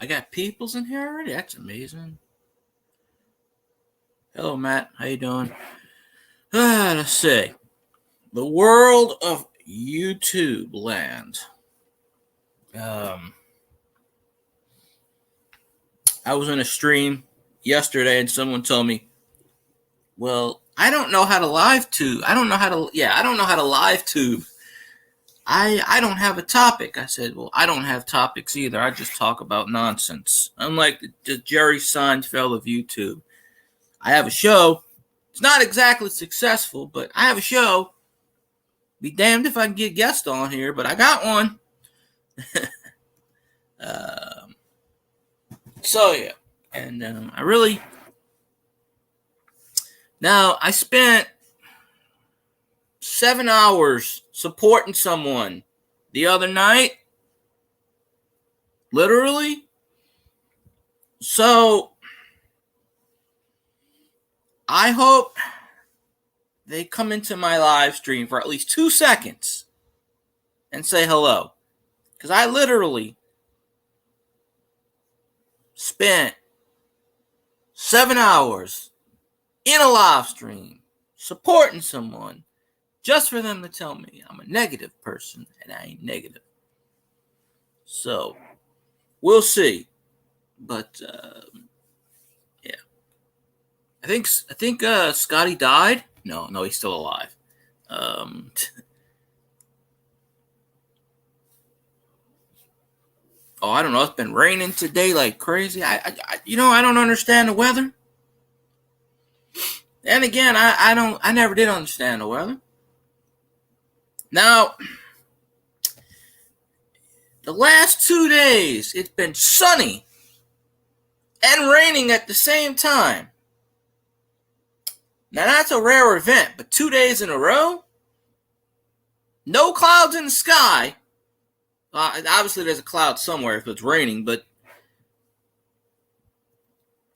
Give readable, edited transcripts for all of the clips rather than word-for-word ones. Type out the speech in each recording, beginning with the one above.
I got peoples in here already. That's amazing. Hello, Matt. How you doing? Let's see. The world of YouTube land. Um, I was in a stream yesterday, and someone told me, "Well, I don't know how to live tube. I don't know how to. Yeah, I don't know how to live tube. I don't have a topic." I said, "Well, I don't have topics either. I just talk about nonsense. Unlike the Jerry Seinfeld of YouTube, I have a show. It's not exactly successful, but I have a show. Be damned if I can get guests on here, but I got one." um, so yeah, and I really now I spent 7 hours supporting someone the other night, literally. So I hope they come into my live stream for at least 2 seconds and say hello. Because I literally spent 7 hours in a live stream supporting someone just for them to tell me I'm a negative person, and I ain't negative. So we'll see. But yeah, I think Scotty died. No, he's still alive. Oh, I don't know. It's been raining today like crazy. I don't understand the weather. And again, I never did understand the weather. Now, the last 2 days, it's been sunny and raining at the same time. Now, that's a rare event, but 2 days in a row, no clouds in the sky. Obviously, there's a cloud somewhere if it's raining, but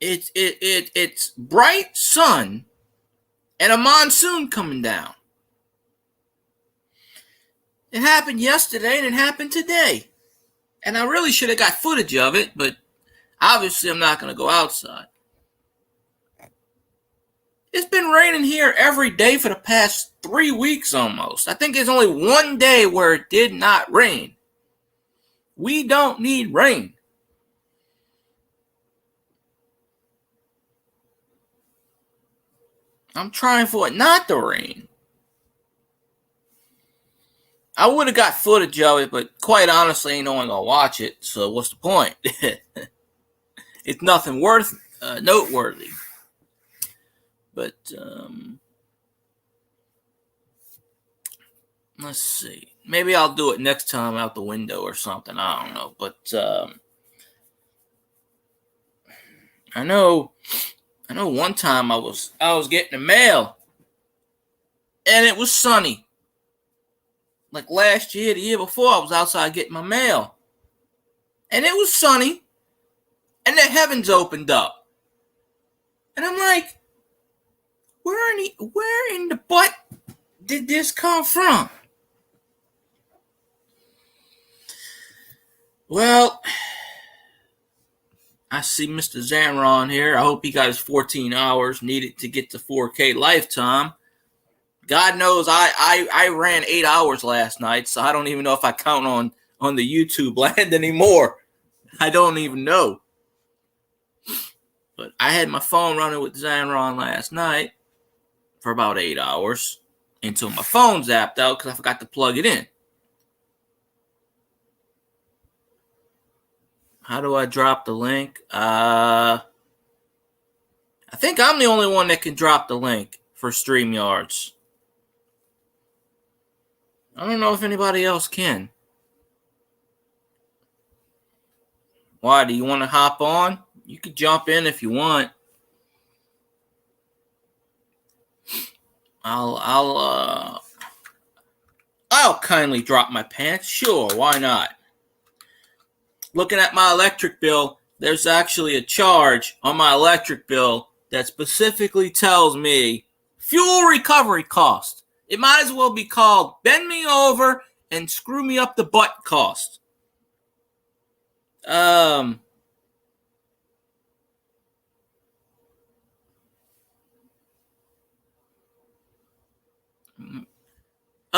it's bright sun and a monsoon coming down. It happened yesterday and it happened today. And I really should have got footage of it, but obviously I'm not going to go outside. It's been raining here every day for the past 3 weeks almost. I think there's only one day where it did not rain. We don't need rain. I'm trying for it not to rain. I would have got footage of it, but quite honestly, ain't no one gonna watch it. So what's the point? It's nothing noteworthy. But let's see. Maybe I'll do it next time out the window or something. I don't know. But I know one time I was getting the mail and it was sunny. Like last year, the year before, I was outside getting my mail. And it was sunny. And the heavens opened up. And I'm like, where in the butt did this come from? Well, I see Mr. Zanron here. I hope he got his 14 hours needed to get to 4K lifetime. God knows I ran 8 hours last night, so I don't even know if I count on the YouTube land anymore. I don't even know. But I had my phone running with Zanron last night for about 8 hours until my phone zapped out because I forgot to plug it in. How do I drop the link? I think I'm the only one that can drop the link for StreamYards. I don't know if anybody else can. Why? Do you want to hop on? You can jump in if you want. I'll kindly drop my pants. Sure, why not? Looking at my electric bill, there's actually a charge on my electric bill that specifically tells me fuel recovery cost. It might as well be called bend me over and screw me up the butt cost.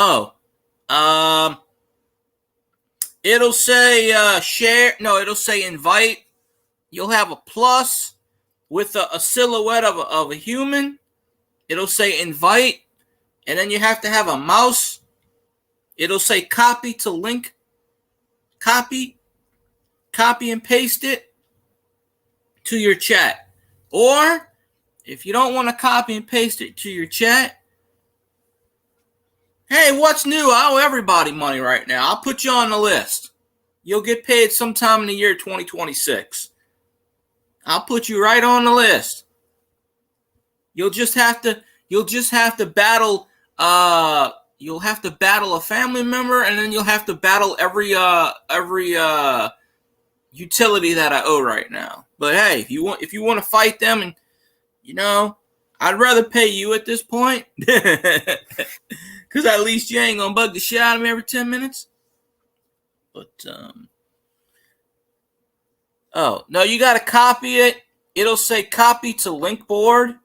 Oh, it'll say share. No, it'll say invite. You'll have a plus with a silhouette of a human. It'll say invite, and then you have to have a mouse. It'll say copy to link. Copy and paste it to your chat. Or if you don't want to copy and paste it to your chat, hey, what's new? I owe everybody money right now. I'll put you on the list. You'll get paid sometime in the year 2026. I'll put you right on the list. You'll just have to battle you'll have to battle a family member, and then you'll have to battle every utility that I owe right now. But hey, if you want to fight them, and I'd rather pay you at this point, because at least you ain't gonna bug the shit out of me every 10 minutes. But oh no, you gotta copy it. It'll say copy to link board,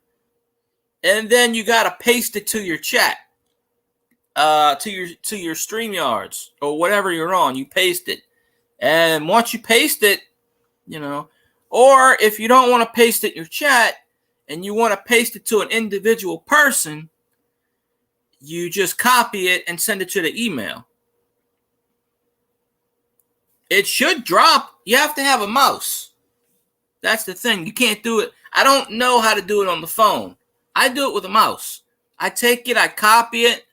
and then you gotta paste it to your chat, to your StreamYards or whatever you're on. You paste it. And once you paste it, or if you don't want to paste it in your chat and you want to paste it to an individual person, you just copy it and send it to the email. It should drop. You have to have a mouse. That's the thing. You can't do it. I don't know how to do it on the phone. I do it with a mouse. I take it, I copy it,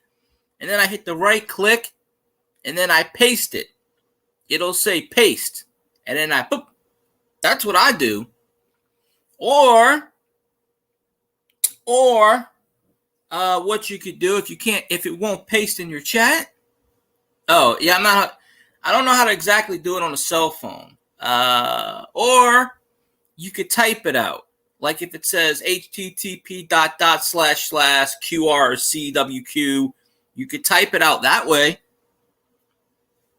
and then I hit the right click, and then I paste it. It'll say paste, and then I boop. That's what I do. Or what you could do if it won't paste in your chat. Oh yeah, I don't know how to exactly do it on a cell phone. Or you could type it out, like if it says http://QRCWQ, you could type it out that way.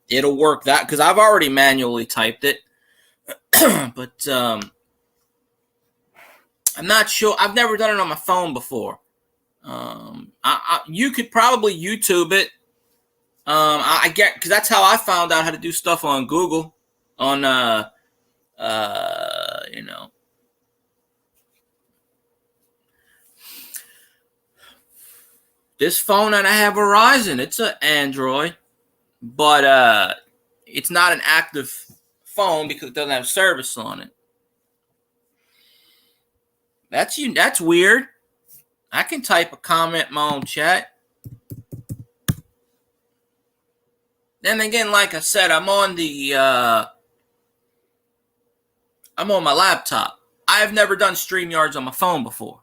It'll work that, because I've already manually typed it. But I'm not sure. I've never done it on my phone before. You could probably YouTube it. I get, because that's how I found out how to do stuff on Google. This phone that I have, Verizon, it's an Android, but it's not an active phone because it doesn't have service on it. That's weird. I can type a comment in my own chat. Then again, like I said, I'm on my laptop. I've never done StreamYards on my phone before.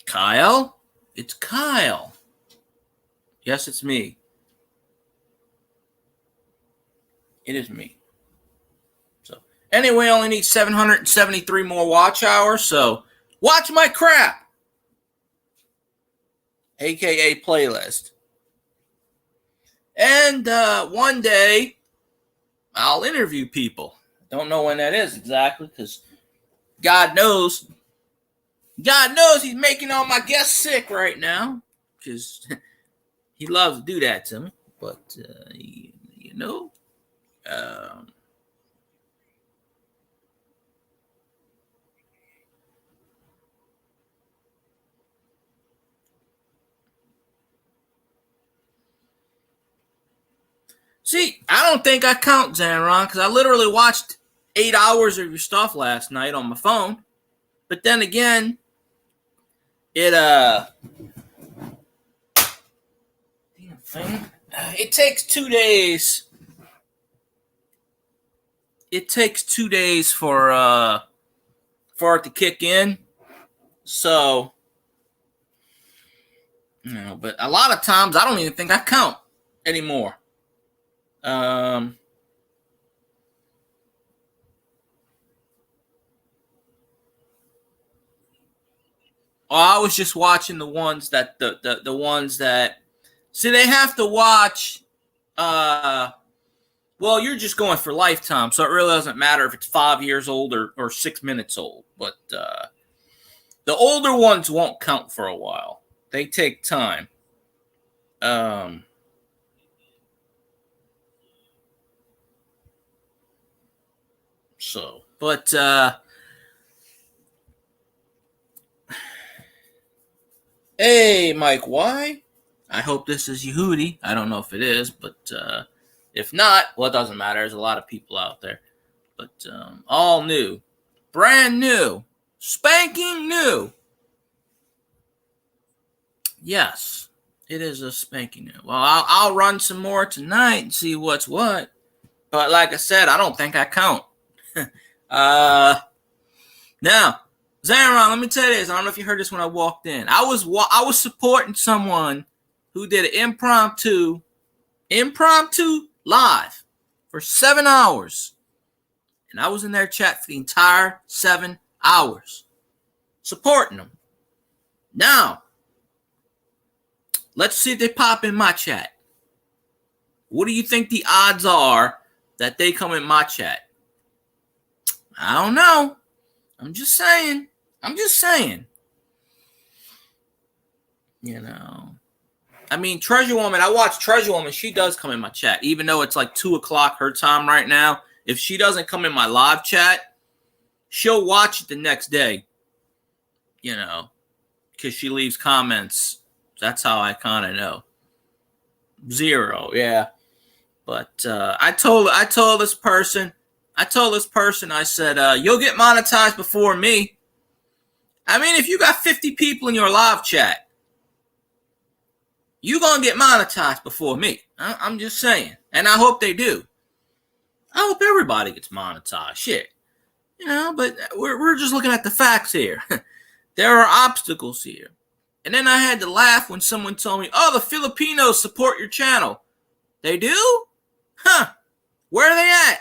Kyle? It's Kyle. Yes, it's me. It is me. So, anyway, I only need 773 more watch hours, so watch my crap! AKA playlist. And one day, I'll interview people. Don't know when that is exactly, because God knows he's making all my guests sick right now, because he loves to do that to me. But, see, I don't think I count, Zanron, because I literally watched 8 hours of your stuff last night on my phone. But then again, it takes 2 days. It takes 2 days for it to kick in. So, but a lot of times I don't even think I count anymore. I was just watching the ones that the ones that, see, they have to watch. Well, you're just going for lifetime, so it really doesn't matter if it's 5 years old or 6 minutes old. But The older ones won't count for a while. They take time. But hey, Mike, why? I hope this is Yehudi. I don't know if it is, but if not, well, it doesn't matter. There's a lot of people out there. But all new, brand new, spanking new. Yes, it is a spanking new. Well, I'll run some more tonight and see what's what. But like I said, I don't think I count. Now, Zaron, let me tell you this. I don't know if you heard this when I walked in. I was supporting someone who did an impromptu live for 7 hours. And I was in their chat for the entire 7 hours. Supporting them. Now, let's see if they pop in my chat. What do you think the odds are that they come in my chat? I don't know. I'm just saying. You know. I mean, Treasure Woman, I watch Treasure Woman. She does come in my chat, even though it's like 2 o'clock her time right now. If she doesn't come in my live chat, she'll watch it the next day, you know, because she leaves comments. That's how I kind of know. 0, yeah. But I told this person, I said, you'll get monetized before me. I mean, if you got 50 people in your live chat, you're going to get monetized before me. I'm just saying. And I hope they do. I hope everybody gets monetized. Shit. You know, but we're just looking at the facts here. There are obstacles here. And then I had to laugh when someone told me, oh, the Filipinos support your channel. They do? Huh. Where are they at?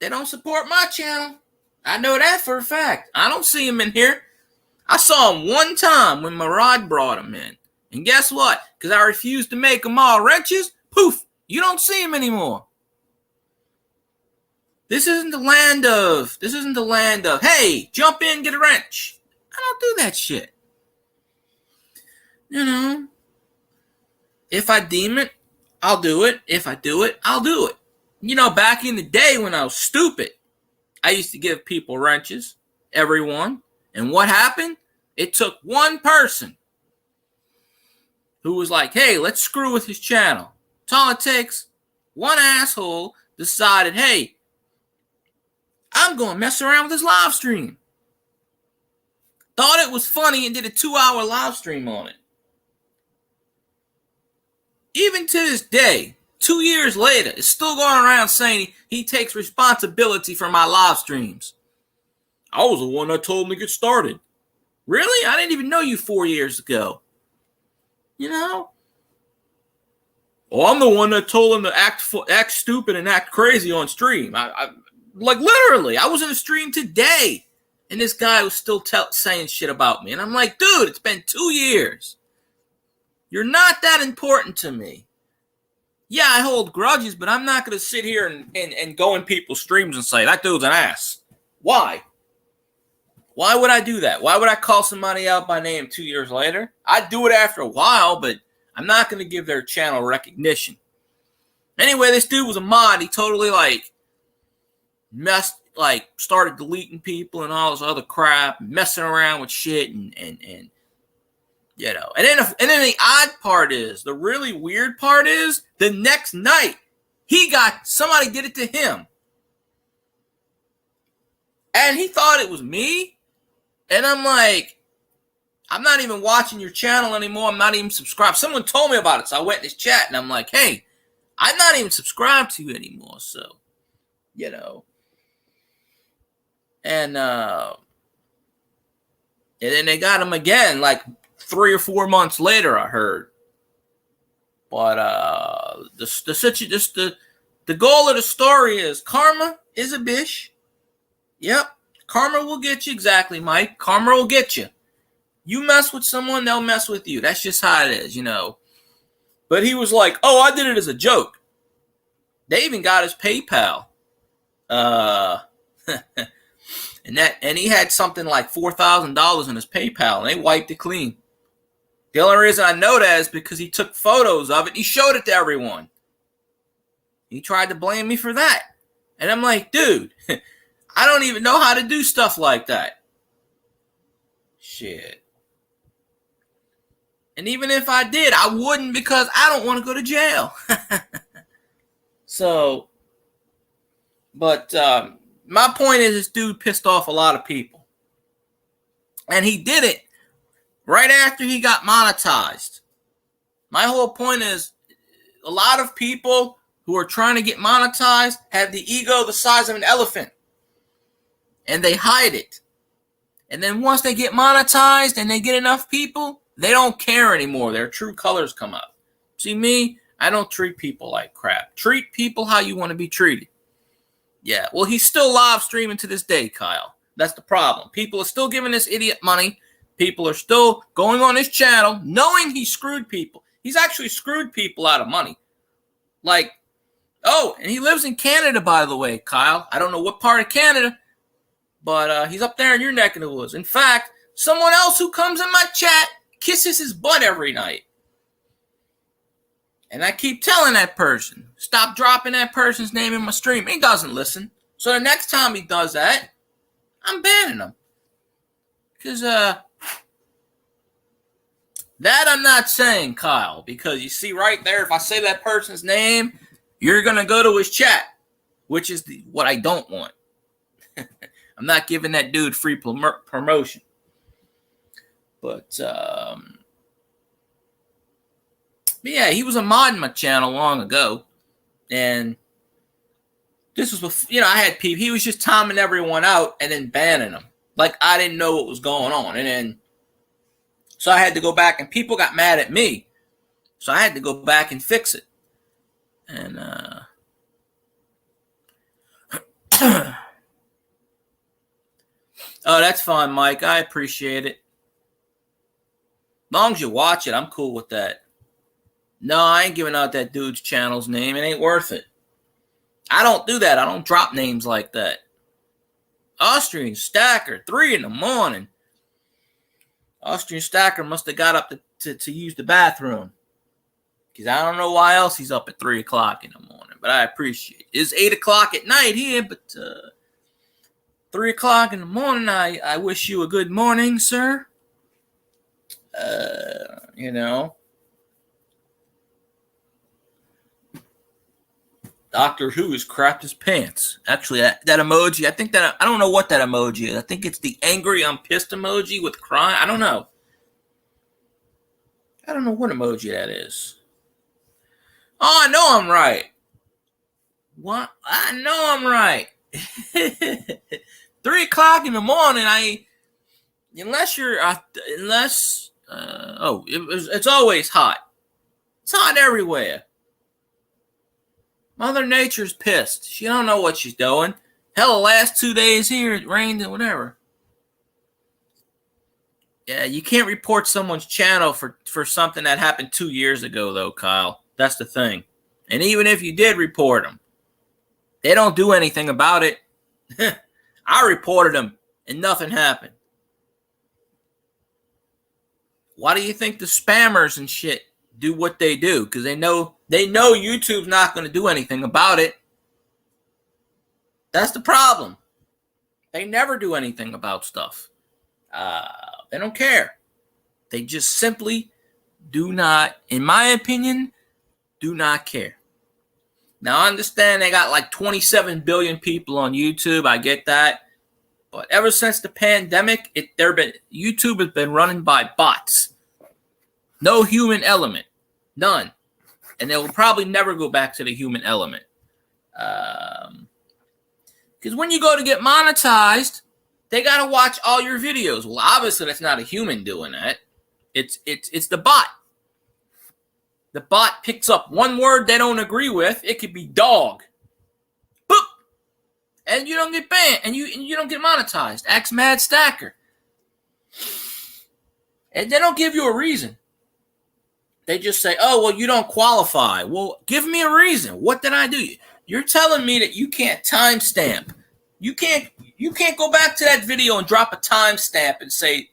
They don't support my channel. I know that for a fact. I don't see them in here. I saw them one time when Murad brought them in. And guess what? Because I refused to make them all wrenches, poof, you don't see them anymore. This isn't the land of, hey, jump in, get a wrench. I don't do that shit. You know, if I deem it, I'll do it. If I do it, I'll do it. You know, back in the day when I was stupid, I used to give people wrenches, everyone. And what happened? It took one person who was like, hey, let's screw with his channel. That's all it takes. One asshole decided, hey, I'm going to mess around with this live stream. Thought it was funny and did a 2-hour live stream on it. Even to this day, 2 years later, it's still going around saying he takes responsibility for my live streams. I was the one that told him to get started. Really? I didn't even know you 4 years ago. You know? Oh, I'm the one that told him to act stupid and act crazy on stream. I like literally, I was in a stream today, and this guy was still saying shit about me. And I'm like, dude, it's been 2 years. You're not that important to me. Yeah, I hold grudges, but I'm not going to sit here and go in people's streams and say, that dude's an ass. Why? Why would I do that? Why would I call somebody out by name 2 years later? I'd do it after a while, but I'm not going to give their channel recognition. Anyway, this dude was a mod. He totally, started deleting people and all this other crap, messing around with shit and you know. And then the odd part is, the really weird part is, the next night, somebody did it to him. And he thought it was me. And I'm like, I'm not even watching your channel anymore. I'm not even subscribed. Someone told me about it, so I went in his chat, and I'm like, hey, I'm not even subscribed to you anymore. So, you know. And then they got him again, 3 or 4 months later, I heard. But the goal of the story is karma is a bitch. Yep. Karma will get you. Exactly, Mike. Karma will get you. You mess with someone, they'll mess with you. That's just how it is, you know. But he was like, oh, I did it as a joke. They even got his PayPal. And he had something like $4,000 in his PayPal, and they wiped it clean. The only reason I know that is because he took photos of it and he showed it to everyone. He tried to blame me for that. And I'm like, dude, I don't even know how to do stuff like that. Shit. And even if I did, I wouldn't, because I don't want to go to jail. So, but my point is, this dude pissed off a lot of people. And he did it right after he got monetized. My whole point is, a lot of people who are trying to get monetized have the ego the size of an elephant. And they hide it. And then once they get monetized and they get enough people, they don't care anymore. Their true colors come up. See me? I don't treat people like crap. Treat people how you want to be treated. Yeah, well, he's still live streaming to this day, Kyle. That's the problem. People are still giving this idiot money. People are still going on his channel knowing he screwed people. He's actually screwed people out of money. Like, oh, and he lives in Canada, by the way, Kyle. I don't know what part of Canada, but he's up there in your neck of the woods. In fact, someone else who comes in my chat kisses his butt every night. And I keep telling that person, stop dropping that person's name in my stream. He doesn't listen. So the next time he does that, I'm banning him. Because that I'm not saying, Kyle. Because you see right there, if I say that person's name, you're going to go to his chat, which is what I don't want. I'm not giving that dude free promotion. But yeah, he was a mod in my channel long ago. And this was before, I had people. He was just timing everyone out and then banning them. Like I didn't know what was going on. And then, so I had to go back, and people got mad at me. So I had to go back and fix it. And, oh, that's fine, Mike. I appreciate it. As long as you watch it, I'm cool with that. No, I ain't giving out that dude's channel's name. It ain't worth it. I don't do that. I don't drop names like that. Austrian Stacker, 3 a.m. Austrian Stacker must have got up to use the bathroom. Because I don't know why else he's up at 3 o'clock in the morning. But I appreciate it. It's 8 o'clock at night here, but 3 o'clock in the morning, I wish you a good morning, sir. Doctor Who has crapped his pants. Actually, that emoji, I don't know what that emoji is. I think it's the angry, I'm pissed emoji with crying. I don't know. I don't know what emoji that is. Oh, I know I'm right. What? I know I'm right. 3 o'clock in the morning, it's always hot. It's hot everywhere. Mother Nature's pissed. She don't know what she's doing. Hell, the last 2 days here, it rained and whatever. Yeah, you can't report someone's channel for something that happened 2 years ago, though, Kyle. That's the thing. And even if you did report them, they don't do anything about it. I reported them, and nothing happened. Why do you think the spammers and shit do what they do? Because they know YouTube's not going to do anything about it. That's the problem. They never do anything about stuff. They don't care. They just simply do not, in my opinion, do not care. Now, I understand they got like 27 billion people on YouTube. I get that. But ever since the pandemic, YouTube has been running by bots. No human element. None. And they will probably never go back to the human element. Because when you go to get monetized, they got to watch all your videos. Well, obviously, that's not a human doing that. It's the bot. The bot picks up one word they don't agree with. It could be dog. Boop. And you don't get banned. And you don't get monetized. Ask Mad Stacker. And they don't give you a reason. They just say, oh, well, you don't qualify. Well, give me a reason. What did I do? You're telling me that you can't timestamp. You can't. You can't go back to that video and drop a timestamp and say,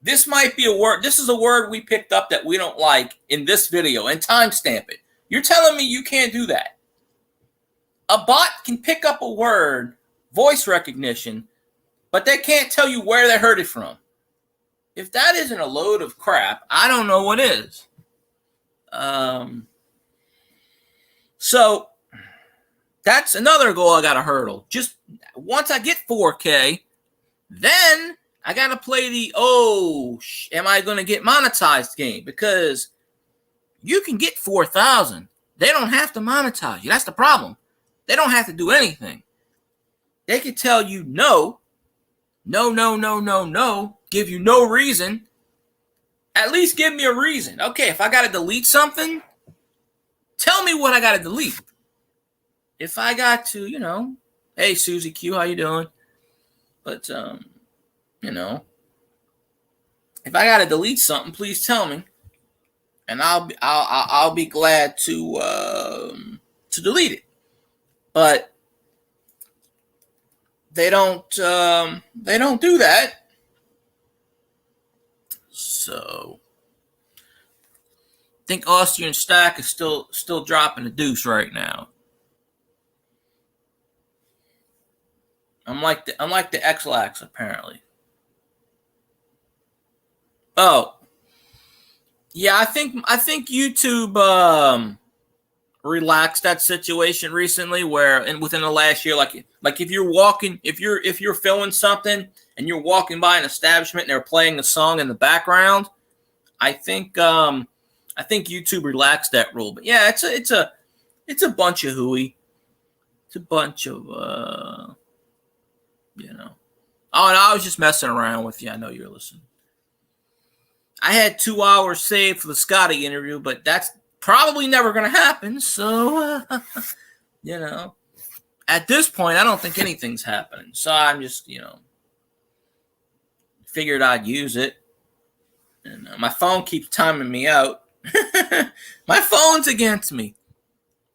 this might be a word. This is a word we picked up that we don't like in this video, and timestamp it. You're telling me you can't do that? A bot can pick up a word, voice recognition, but they can't tell you where they heard it from. If that isn't a load of crap, I don't know what is. So that's another goal I got to hurdle. Just once I get 4K, then I got to play the, am I going to get monetized game? Because you can get 4,000. They don't have to monetize you. That's the problem. They don't have to do anything. They can tell you no, give you no reason. At least give me a reason. Okay, if I got to delete something, tell me what I got to delete. If I got to, hey, Susie Q, how you doing? But, if I got to delete something, please tell me. And I'll be glad to delete it. But they don't do that. So I think Austrian Stack is still dropping the deuce right now. Unlike the X-Lax, apparently. Oh. Yeah, I think YouTube relaxed that situation recently where, and within the last year, like if you're walking, if you're filming something and you're walking by an establishment and they're playing a song in the background, I think YouTube relaxed that rule. But yeah, it's a bunch of hooey. It's a bunch of Oh, and I was just messing around with you. I know you're listening. I had 2 hours saved for the Scotty interview, but that's probably never going to happen. So, at this point, I don't think anything's happening. So I'm just, figured I'd use it. And my phone keeps timing me out. My phone's against me.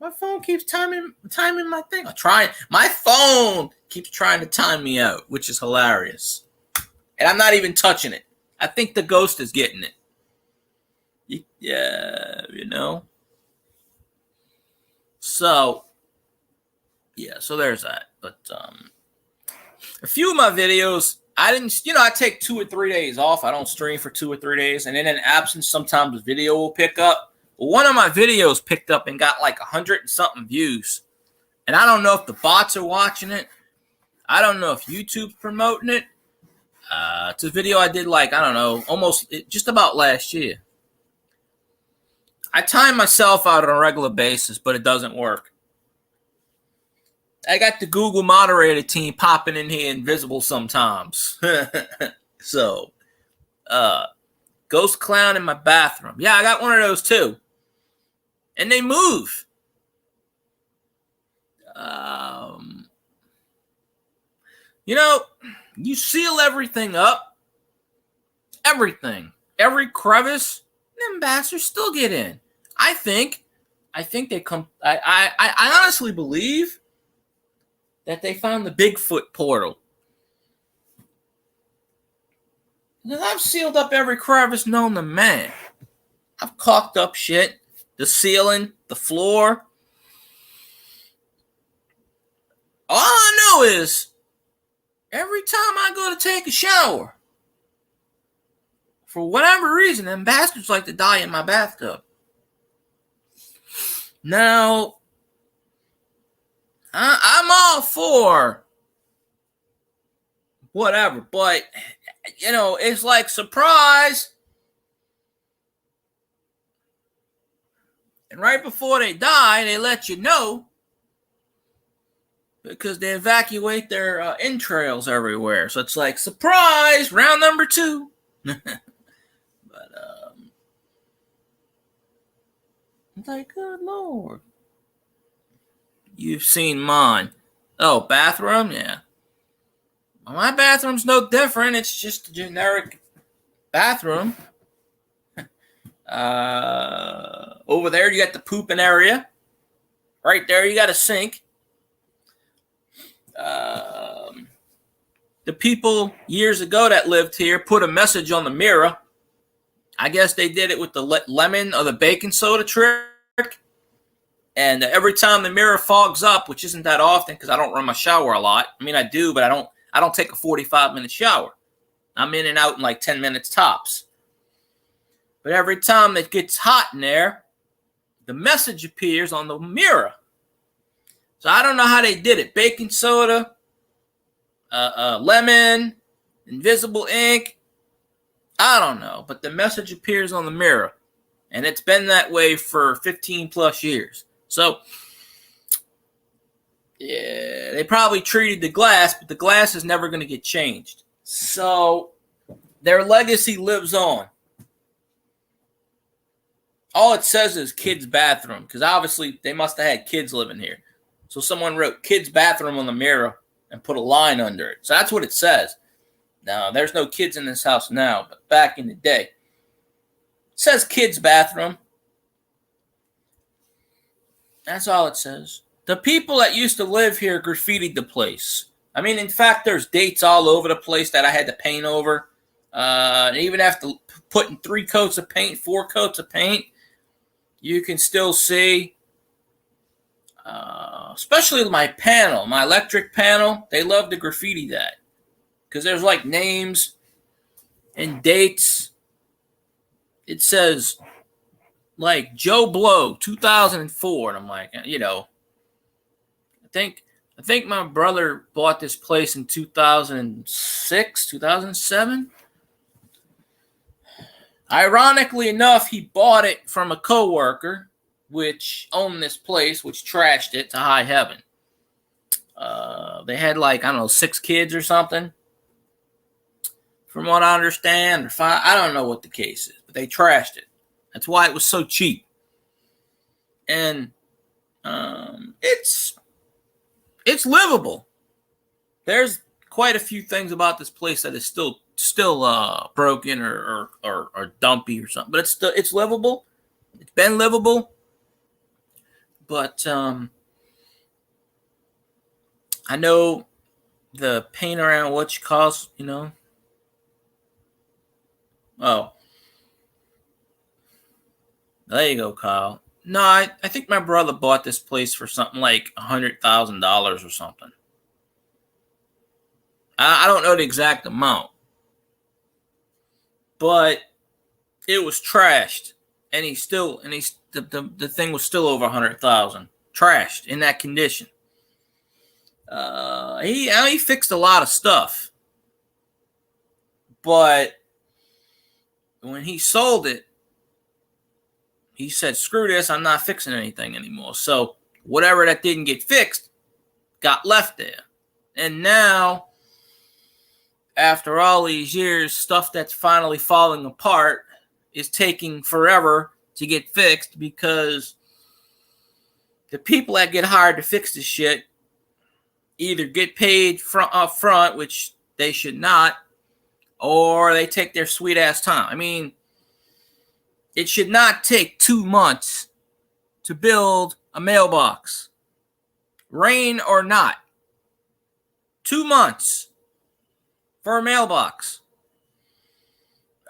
My phone keeps timing my thing. My phone keeps trying to time me out, which is hilarious. And I'm not even touching it. I think the ghost is getting it. Yeah, So, yeah, so there's that. But a few of my videos, I didn't, I take 2 or 3 days off. I don't stream for 2 or 3 days. And then in absence, sometimes the video will pick up. But one of my videos picked up and got like 100 and something views. And I don't know if the bots are watching it. I don't know if YouTube's promoting it. It's a video I did just about last year. I time myself out on a regular basis, but it doesn't work. I got the Google moderator team popping in here invisible sometimes. So, ghost clown in my bathroom. Yeah, I got one of those too. And they move. You seal everything up. Everything. Every crevice. Them bastards still get in. I think they come. I honestly believe that they found the Bigfoot portal. Because I've sealed up every crevice known to man. I've caulked up shit. The ceiling, the floor. All I know is every time I go to take a shower, for whatever reason, them bastards like to die in my bathtub. Now, I'm all for whatever, but, it's like surprise. And right before they die, they let you know because they evacuate their entrails everywhere. So it's like, surprise, round number 2. It's like, good Lord. You've seen mine. Oh, bathroom? Yeah. Well, my bathroom's no different. It's just a generic bathroom. Over there, you got the pooping area. Right there, you got a sink. the people years ago that lived here put a message on the mirror. I guess they did it with the lemon or the baking soda trick. And every time the mirror fogs up, which isn't that often because I don't run my shower a lot. I mean, I do, but I don't take a 45-minute shower. I'm in and out in like 10 minutes tops. But every time it gets hot in there, the message appears on the mirror. So I don't know how they did it. Baking soda, lemon, invisible ink. I don't know. But the message appears on the mirror. And it's been that way for 15 plus years. So, yeah, they probably treated the glass, but the glass is never going to get changed. So, their legacy lives on. All it says is kids' bathroom, because obviously they must have had kids living here. So someone wrote kids' bathroom on the mirror and put a line under it. So that's what it says. Now, there's no kids in this house now, but back in the day, it says kids' bathroom. That's all it says. The people that used to live here graffitied the place. I mean, in fact, there's dates all over the place that I had to paint over. Even after putting 3 coats of paint, 4 coats of paint, you can still see, especially my panel, my electric panel, they love to graffiti that. Because there's like names and dates. It says like Joe Blow, 2004. And I'm like, I think my brother bought this place in 2006, 2007. Ironically enough, he bought it from a coworker, which owned this place, which trashed it to high heaven. They had 6 kids or something, from what I understand, or 5. I don't know what the case is, but they trashed it. That's why it was so cheap. And it's livable. There's quite a few things about this place that is still broken or dumpy or something, but it's livable. It's been livable. But I know the paint around what you cost, Oh, there you go, Kyle. No, I think my brother bought this place for something like $100,000 or something. I don't know the exact amount, but it was trashed, and the thing was still over 100,000, trashed in that condition. He fixed a lot of stuff, but when he sold it, he said, "Screw this! I'm not fixing anything anymore." So whatever that didn't get fixed got left there, and now, after all these years, stuff that's finally falling apart is taking forever to get fixed because the people that get hired to fix this shit either get paid up front, which they should not, or they take their sweet ass time. I mean, it should not take 2 months to build a mailbox, rain or not. 2 months for a mailbox.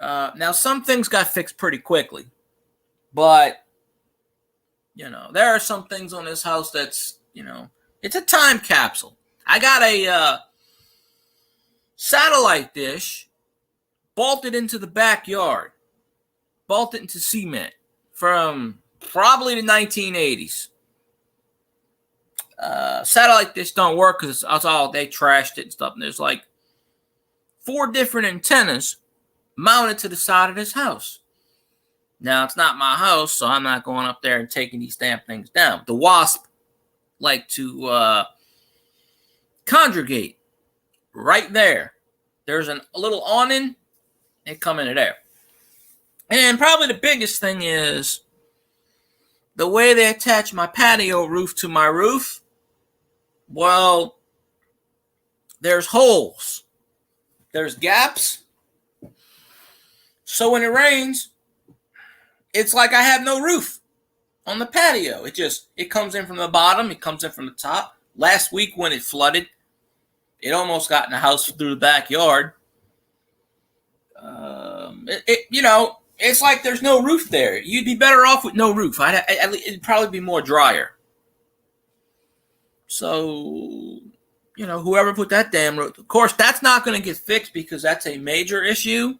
Now, some things got fixed pretty quickly, but, there are some things on this house that's, it's a time capsule. I got a satellite dish bolted into the backyard, bolted into cement from probably the 1980s. Satellite dish don't work because they trashed it and stuff. And there's 4 different antennas mounted to the side of this house. Now, it's not my house, so I'm not going up there and taking these damn things down. The wasp like to congregate right there. There's a little awning. They come into there. And probably the biggest thing is the way they attach my patio roof to my roof. Well, there's holes. There's gaps. So when it rains, it's like I have no roof on the patio. It comes in from the bottom. It comes in from the top. Last week when it flooded, It almost got in the house through the backyard. It's like there's no roof there. You'd be better off with no roof. It'd probably be more drier. So, whoever put that damn roof, of course, that's not going to get fixed because that's a major issue.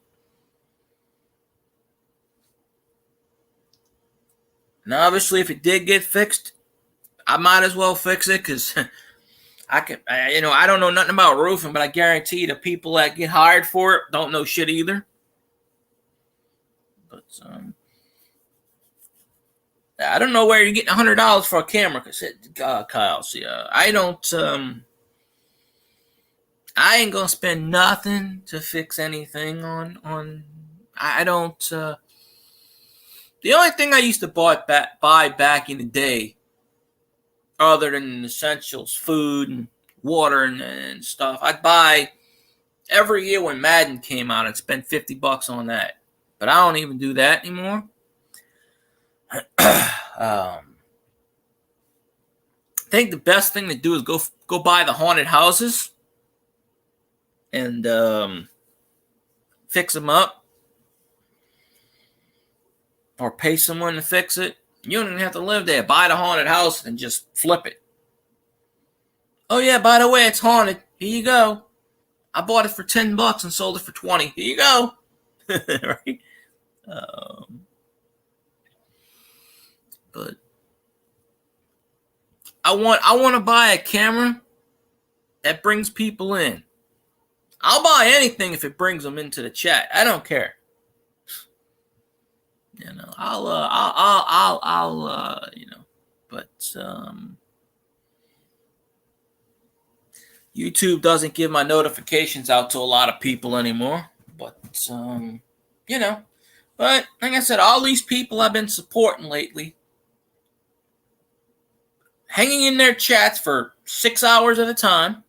And obviously, if it did get fixed, I might as well fix it because I don't know nothing about roofing, but I guarantee the people that get hired for it don't know shit either. But I don't know where you're getting $100 for a camera. Cause Kyle, see, I don't. I ain't gonna spend nothing to fix anything on. I don't. The only thing I used to buy back in the day, other than essentials, food and water and stuff, I'd buy every year when Madden came out. I'd spend $50 on that, but I don't even do that anymore. I think the best thing to do is go buy the haunted houses and fix them up, or pay someone to fix it. You don't even have to live there. Buy the haunted house and just flip it. Oh yeah, by the way, it's haunted. Here you go. I bought it for $10 and sold it for $20. Here you go. Right? But I want to buy a camera that brings people in. I'll buy anything if it brings them into the chat. I don't care. But YouTube doesn't give my notifications out to a lot of people anymore. But but like I said, all these people I've been supporting lately, hanging in their chats for 6 hours at a time.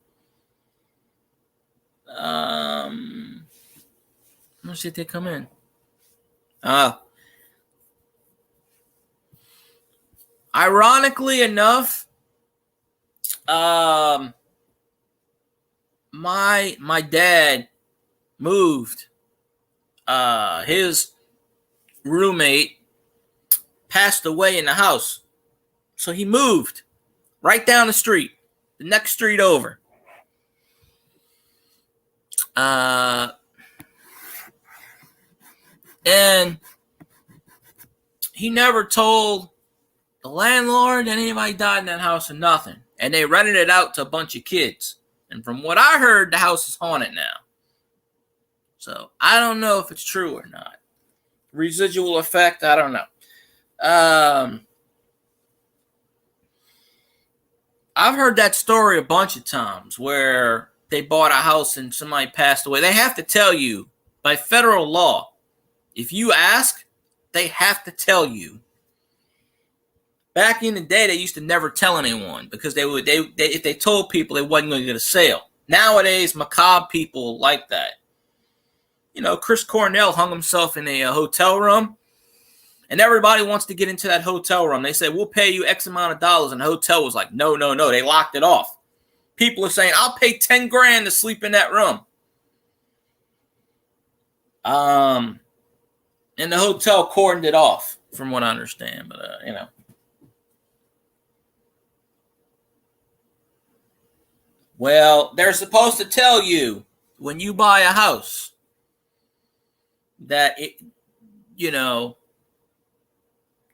Let's see if they come in. Ironically enough, my dad moved. His roommate passed away in the house, so he moved right down the street, the next street over. And he never told the landlord that anybody died in that house or nothing. And they rented it out to a bunch of kids. And from what I heard, the house is haunted now. So I don't know if it's true or not. Residual effect, I don't know. I've heard that story a bunch of times where they bought a house and somebody passed away. They have to tell you by federal law. If you ask, they have to tell you. Back in the day, they used to never tell anyone because if they told people, they wasn't going to get a sale. Nowadays, macabre people like that. Chris Cornell hung himself in a hotel room, and everybody wants to get into that hotel room. They say, we'll pay you X amount of dollars, and the hotel was like, no. They locked it off. People are saying, I'll pay $10,000 to sleep in that room. And the hotel cordoned it off, from what I understand. But, Well, they're supposed to tell you when you buy a house that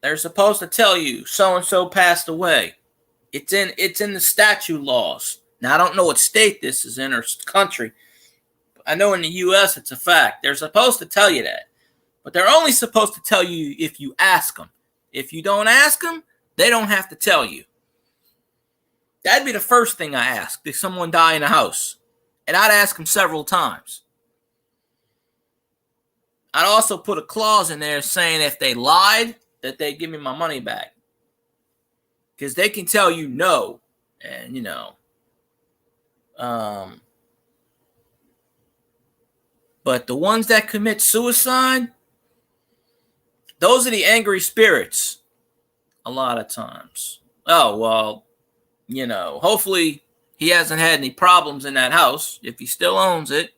they're supposed to tell you so-and-so passed away. It's in the statute laws. Now, I don't know what state this is in or country. I know in the U.S. it's a fact. They're supposed to tell you that. But they're only supposed to tell you if you ask them. If you don't ask them, they don't have to tell you. That'd be the first thing I ask. Did someone die in a house? And I'd ask them several times. I'd also put a clause in there saying if they lied, that they give me my money back. Because they can tell you no. And, but the ones that commit suicide, those are the angry spirits a lot of times. Oh, well, hopefully he hasn't had any problems in that house if he still owns it.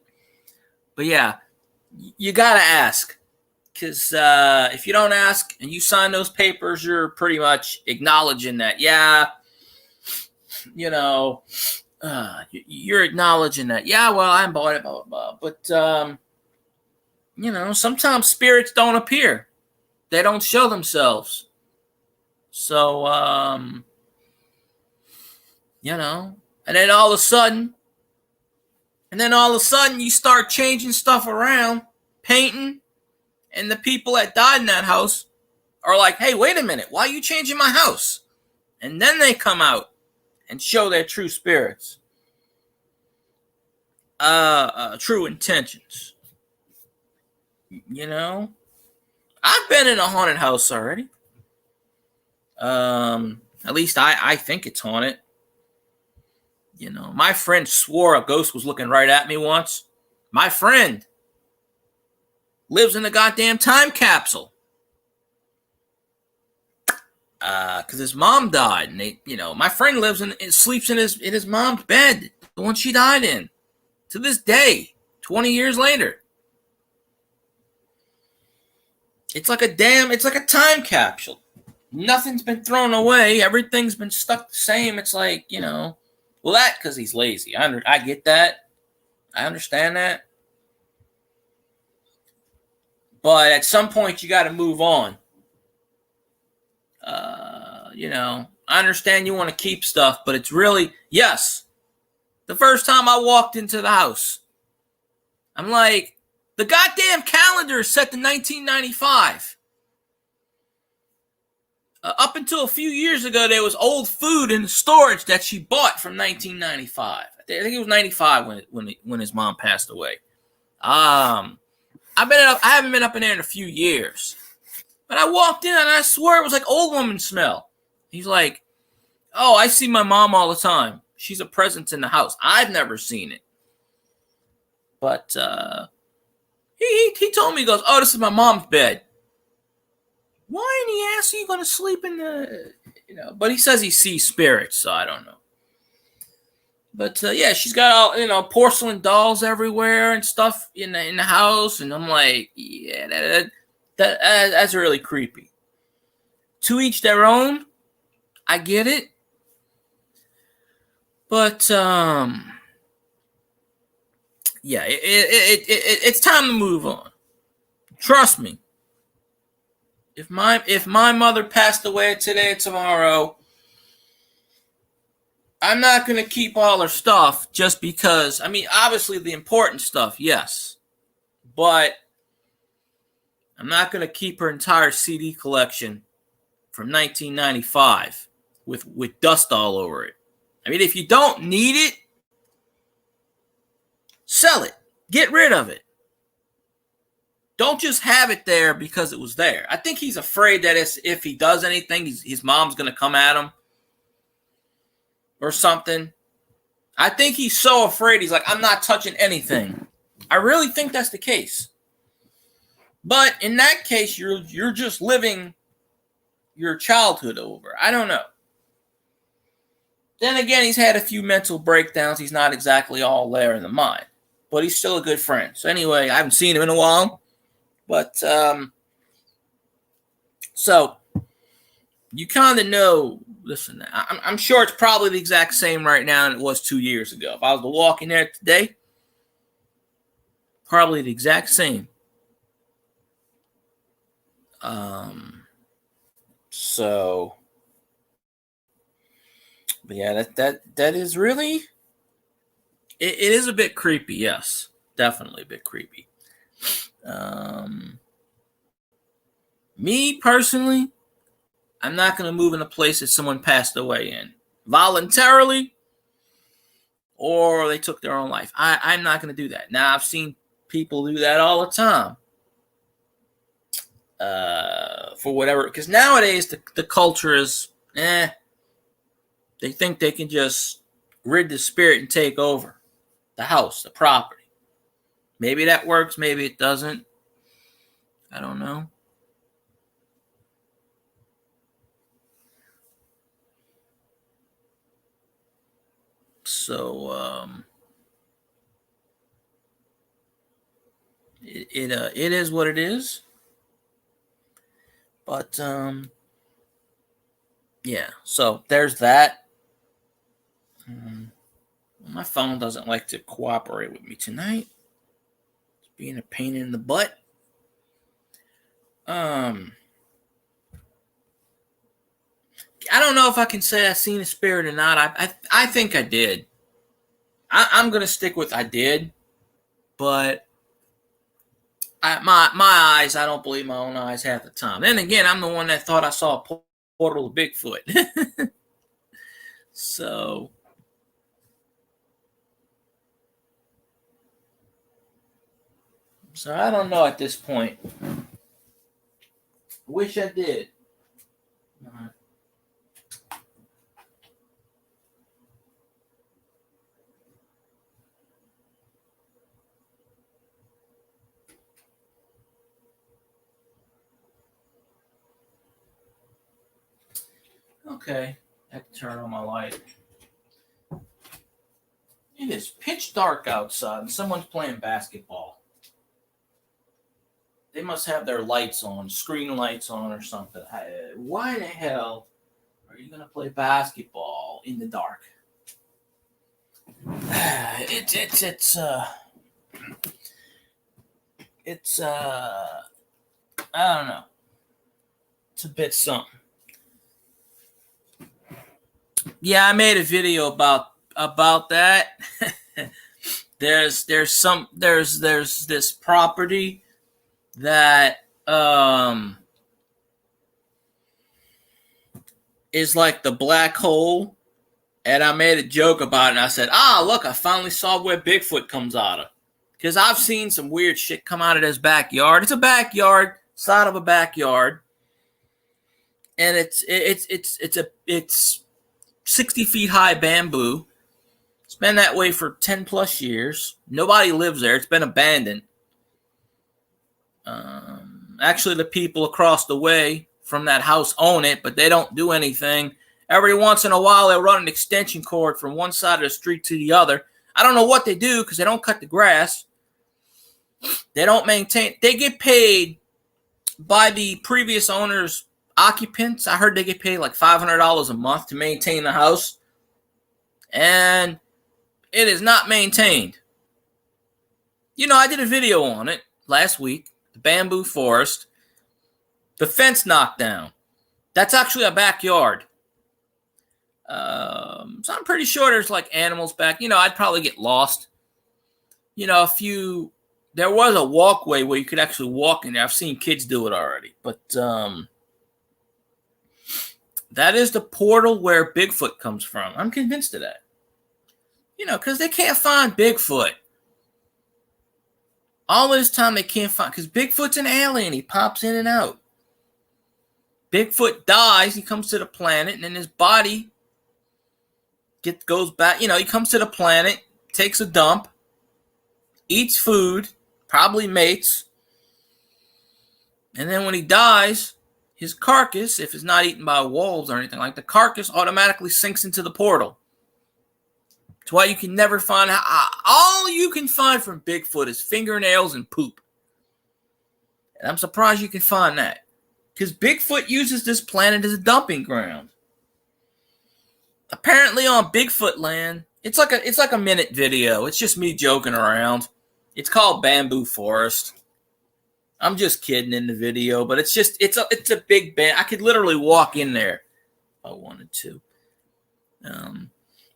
But yeah, you gotta ask, because if you don't ask and you sign those papers, you're pretty much acknowledging that. Yeah, you know, you're acknowledging that. Yeah, well, I bought it, blah blah blah. But sometimes spirits don't appear; they don't show themselves. So and then all of a sudden, you start changing stuff around, painting, and the people that died in that house are like, hey, wait a minute, why are you changing my house? And then they come out and show their true spirits, true intentions. I've been in a haunted house already. At least I think it's haunted. My friend swore a ghost was looking right at me once. My friend lives in a goddamn time capsule. Because his mom died, and my friend sleeps in his mom's bed, the one she died in, to this day, 20 years later. It's like a time capsule. Nothing's been thrown away. Everything's been stuck the same. It's like, well, that because he's lazy. I get that. I understand that. But at some point, you got to move on. I understand you want to keep stuff, but it's really, yes. The first time I walked into the house, I'm like, the goddamn calendar is set to 1995. Up until a few years ago, there was old food in the storage that she bought from 1995. I think it was 95 when his mom passed away. I haven't been up in there in a few years. But I walked in and I swear it was like old woman smell. He's like, oh, I see my mom all the time. She's a presence in the house. I've never seen it. But he told me, he goes, oh, this is my mom's bed. Why in the ass are you going to sleep in the, but he says he sees spirits, so I don't know. But yeah, she's got all, porcelain dolls everywhere and stuff in the house. And I'm like, yeah, that's really creepy. To each their own. I get it. But yeah, it's time to move on. Trust me. If my mother passed away today or tomorrow, I'm not going to keep all her stuff just because, obviously the important stuff, yes. But I'm not going to keep her entire CD collection from 1995 with dust all over it. If you don't need it, sell it. Get rid of it. Don't just have it there because it was there. I think he's afraid that if he does anything, his mom's going to come at him or something. I think he's so afraid. He's like, I'm not touching anything. I really think that's the case. But in that case, you're just living your childhood over. I don't know. Then again, he's had a few mental breakdowns. He's not exactly all there in the mind. But he's still a good friend. So anyway, I haven't seen him in a while. But, so, you kind of know, listen, I'm sure it's probably the exact same right now than it was 2 years ago. If I was to walk in there today, probably the exact same. So, but yeah, that is really, it is a bit creepy, yes. Definitely a bit creepy. Me personally, I'm not going to move in a place that someone passed away in voluntarily or they took their own life. I'm not going to do that. Now, I've seen people do that all the time for whatever, because nowadays the culture is, they think they can just rid the spirit and take over the house, the property. Maybe that works, maybe it doesn't. I don't know. So it is what it is. But yeah. So there's that. My phone doesn't like to cooperate with me tonight. It's being a pain in the butt. I don't know if I can say I seen a spirit or not. I think I did. I'm gonna stick with I did, but my eyes, I don't believe my own eyes half the time. Then again, I'm the one that thought I saw a portal of Bigfoot. So I don't know at this point. Wish I did. Okay, I have to turn on my light. It is pitch dark outside and someone's playing basketball. They must have their lights on, screen lights on or something. Why the hell are you going to play basketball in the dark? I don't know. It's a bit something. Yeah, I made a video about that. there's this property that is like the black hole, and I made a joke about it, and I said, look, I finally saw where Bigfoot comes out of, because I've seen some weird shit come out of this backyard. It's a backyard, side of a backyard, and it's 60 feet high bamboo. It's been that way for 10 plus years. Nobody lives there. It's been abandoned. Actually, the people across the way from that house own it, but they don't do anything. Every once in a while, they'll run an extension cord from one side of the street to the other. I don't know what they do because they don't cut the grass. They don't maintain. They get paid by the previous owner's occupants. I heard they get paid like $500 a month to maintain the house. And it is not maintained. You know, I did a video on it last week. The bamboo forest. The fence knocked down. That's actually a backyard. So I'm pretty sure there's like animals back. You know, I'd probably get lost. You know, there was a walkway where you could actually walk in there. I've seen kids do it already. But that is the portal where Bigfoot comes from. I'm convinced of that. You know, because they can't find Bigfoot. All this time they can't find, because Bigfoot's an alien. He pops in and out. Bigfoot dies. He comes to the planet, and then his body goes back. You know, he comes to the planet, takes a dump, eats food, probably mates. And then when he dies, his carcass, if it's not eaten by wolves or anything like, the carcass automatically sinks into the portal. That's why you can never find, all you can find from Bigfoot is fingernails and poop. And I'm surprised you can find that. Because Bigfoot uses this planet as a dumping ground. Apparently on Bigfoot land, it's like a minute video. It's just me joking around. It's called Bamboo Forest. I'm just kidding in the video, but it's a big band. I could literally walk in there if I wanted to.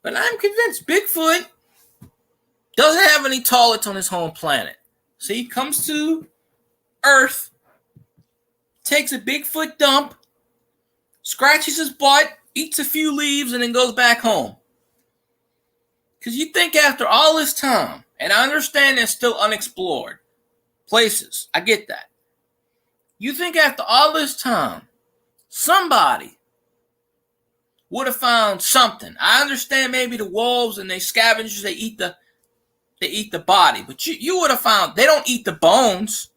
But I'm convinced Bigfoot doesn't have any toilets on his home planet. So he comes to Earth, takes a Bigfoot dump, scratches his butt, eats a few leaves, and then goes back home. Because you think after all this time, and I understand there's still unexplored places. I get that. You think after all this time, somebody would have found something. I understand maybe the wolves and they scavengers, they eat the body. But you would have found, they don't eat the bones.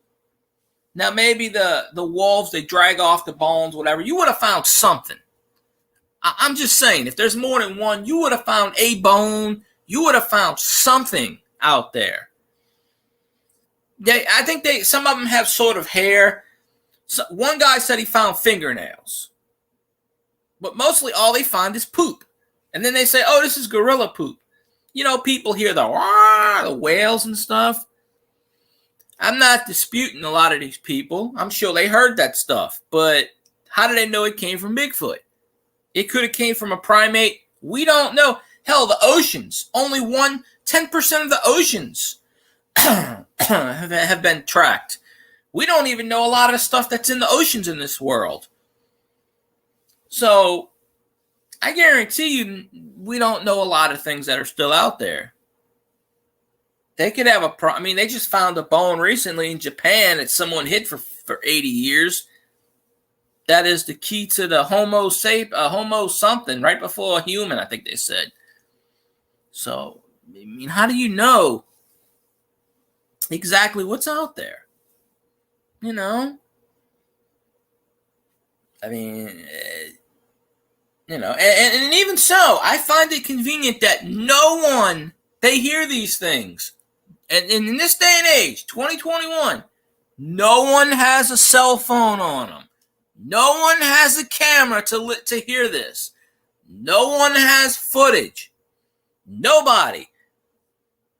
Now maybe the wolves, they drag off the bones, whatever. You would have found something. I'm just saying, if there's more than one, you would have found a bone, you would have found something out there. I think some of them have sort of hair. So one guy said he found fingernails. But mostly all they find is poop. And then they say, oh, this is gorilla poop. You know, people hear the whales and stuff. I'm not disputing a lot of these people. I'm sure they heard that stuff. But how do they know it came from Bigfoot? It could have came from a primate. We don't know. Hell, the oceans. Only 10% of the oceans have been tracked. We don't even know a lot of the stuff that's in the oceans in this world. So, I guarantee you we don't know a lot of things that are still out there. They could have they just found a bone recently in Japan that someone hid for 80 years. That is the key to the Homo something, right before a human, I think they said. So, I mean, how do you know exactly what's out there? You know? I mean, you know, and even so, I find it convenient that they hear these things. And in this day and age, 2021, no one has a cell phone on them. No one has a camera to hear this. No one has footage. Nobody.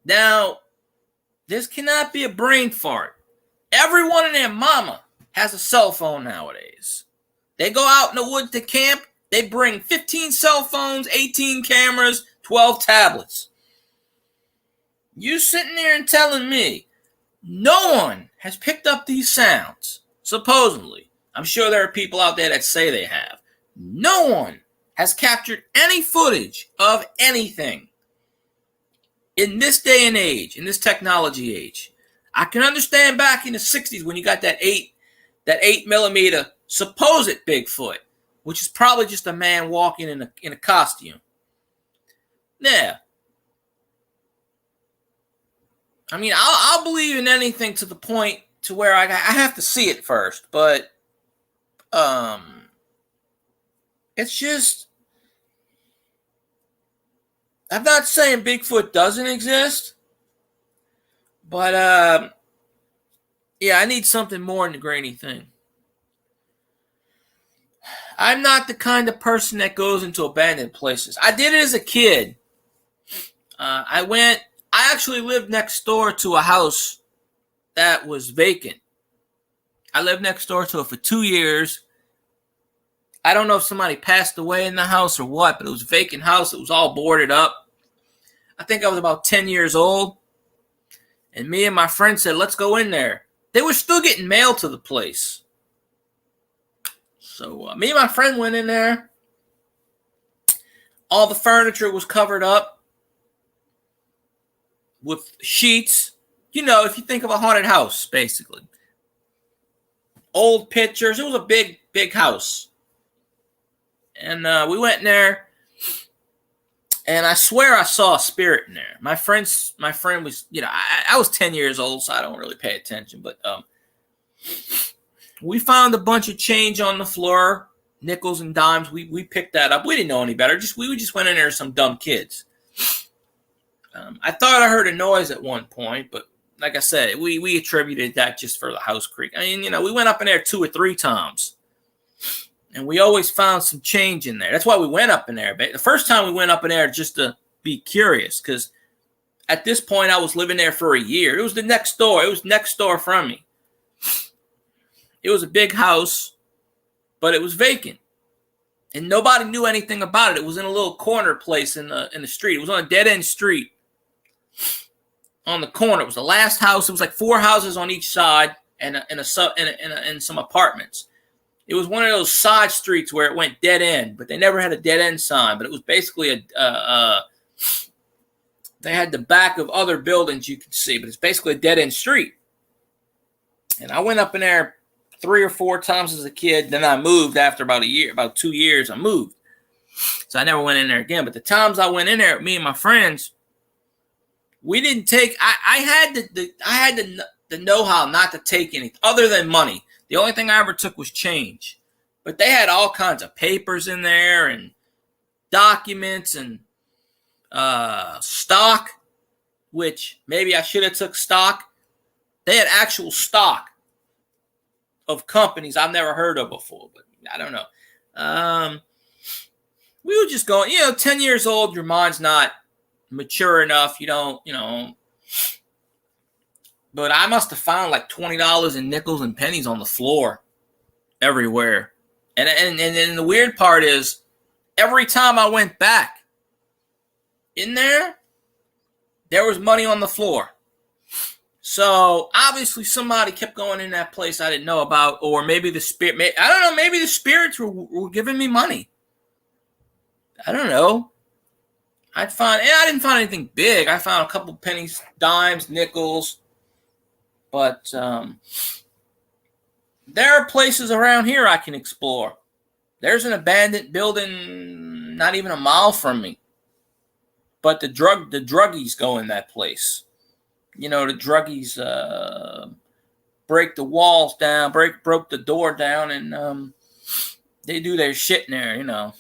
Now, this cannot be a brain fart. Everyone and their mama has a cell phone nowadays. They go out in the wood to camp. They bring 15 cell phones, 18 cameras, 12 tablets. You sitting there and telling me no one has picked up these sounds, supposedly. I'm sure there are people out there that say they have. No one has captured any footage of anything in this day and age, in this technology age. I can understand back in the 60s when you got that 8mm supposed Bigfoot, which is probably just a man walking in a costume. Yeah. I mean, I'll believe in anything to the point to where I have to see it first, but it's just, I'm not saying Bigfoot doesn't exist, but yeah, I need something more than the grainy thing. I'm not the kind of person that goes into abandoned places. I did it as a kid. I actually lived next door to a house that was vacant. I lived next door to it for 2 years. I don't know if somebody passed away in the house or what, but it was a vacant house. It was all boarded up. I think I was about 10 years old. And me and my friend said, let's go in there. They were still getting mail to the place. So me and my friend went in there. All the furniture was covered up with sheets. You know, if you think of a haunted house, basically. Old pictures. It was a big, big house. And we went in there. And I swear I saw a spirit in there. My friend was, you know, I was 10 years old, so I don't really pay attention. But we found a bunch of change on the floor, nickels and dimes. We picked that up. We didn't know any better. We just went in there as some dumb kids. I thought I heard a noise at one point, but like I said, we attributed that just for the house creak. I mean, you know, we went up in there 2 or 3 times. And we always found some change in there. That's why we went up in there. But the first time we went up in there just to be curious, because at this point I was living there for a year. It was the next door. It was next door from me. It was a big house, but it was vacant. And nobody knew anything about it. It was in a little corner place in the street. It was on a dead-end street. On the corner. It was the last house. It was like 4 houses on each side and some apartments. It was one of those side streets where it went dead end, but they never had a dead end sign. But it was basically they had the back of other buildings you could see, but it's basically a dead end street. And I went up in there 3 or 4 times as a kid. Then I moved after about 2 years. I moved, so I never went in there again. But the times I went in there, me and my friends, we didn't take. I had the know-how not to take anything other than money. The only thing I ever took was change. But they had all kinds of papers in there and documents, and stock, which maybe I should have took stock. They had actual stock of companies I've never heard of before, but I don't know. We were just going, 10 years old, your mind's not mature enough. You don't, but I must have found like $20 in nickels and pennies on the floor everywhere. And the weird part is, every time I went back in there was money on the floor. So obviously somebody kept going in that place I didn't know about, or maybe the spirit. I don't know. Maybe the spirits were giving me money. I don't know. I didn't find anything big. I found a couple pennies, dimes, nickels, but there are places around here I can explore. There's an abandoned building not even a mile from me, but the druggies go in that place. The druggies break the walls down, broke the door down, and they do their shit in there.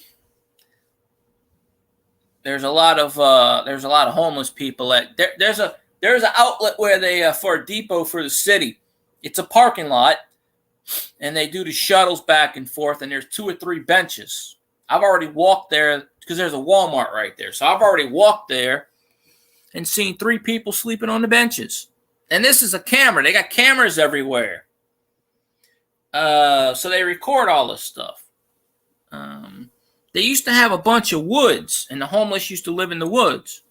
There's a lot of homeless people there's an outlet where they for a depot for the city. It's a parking lot, and they do the shuttles back and forth, and there's 2 or 3 benches. I've already walked there because there's a Walmart right there. So I've already walked there and seen 3 people sleeping on the benches. And this is a camera. They got cameras everywhere. So they record all this stuff. They used to have a bunch of woods, and the homeless used to live in the woods.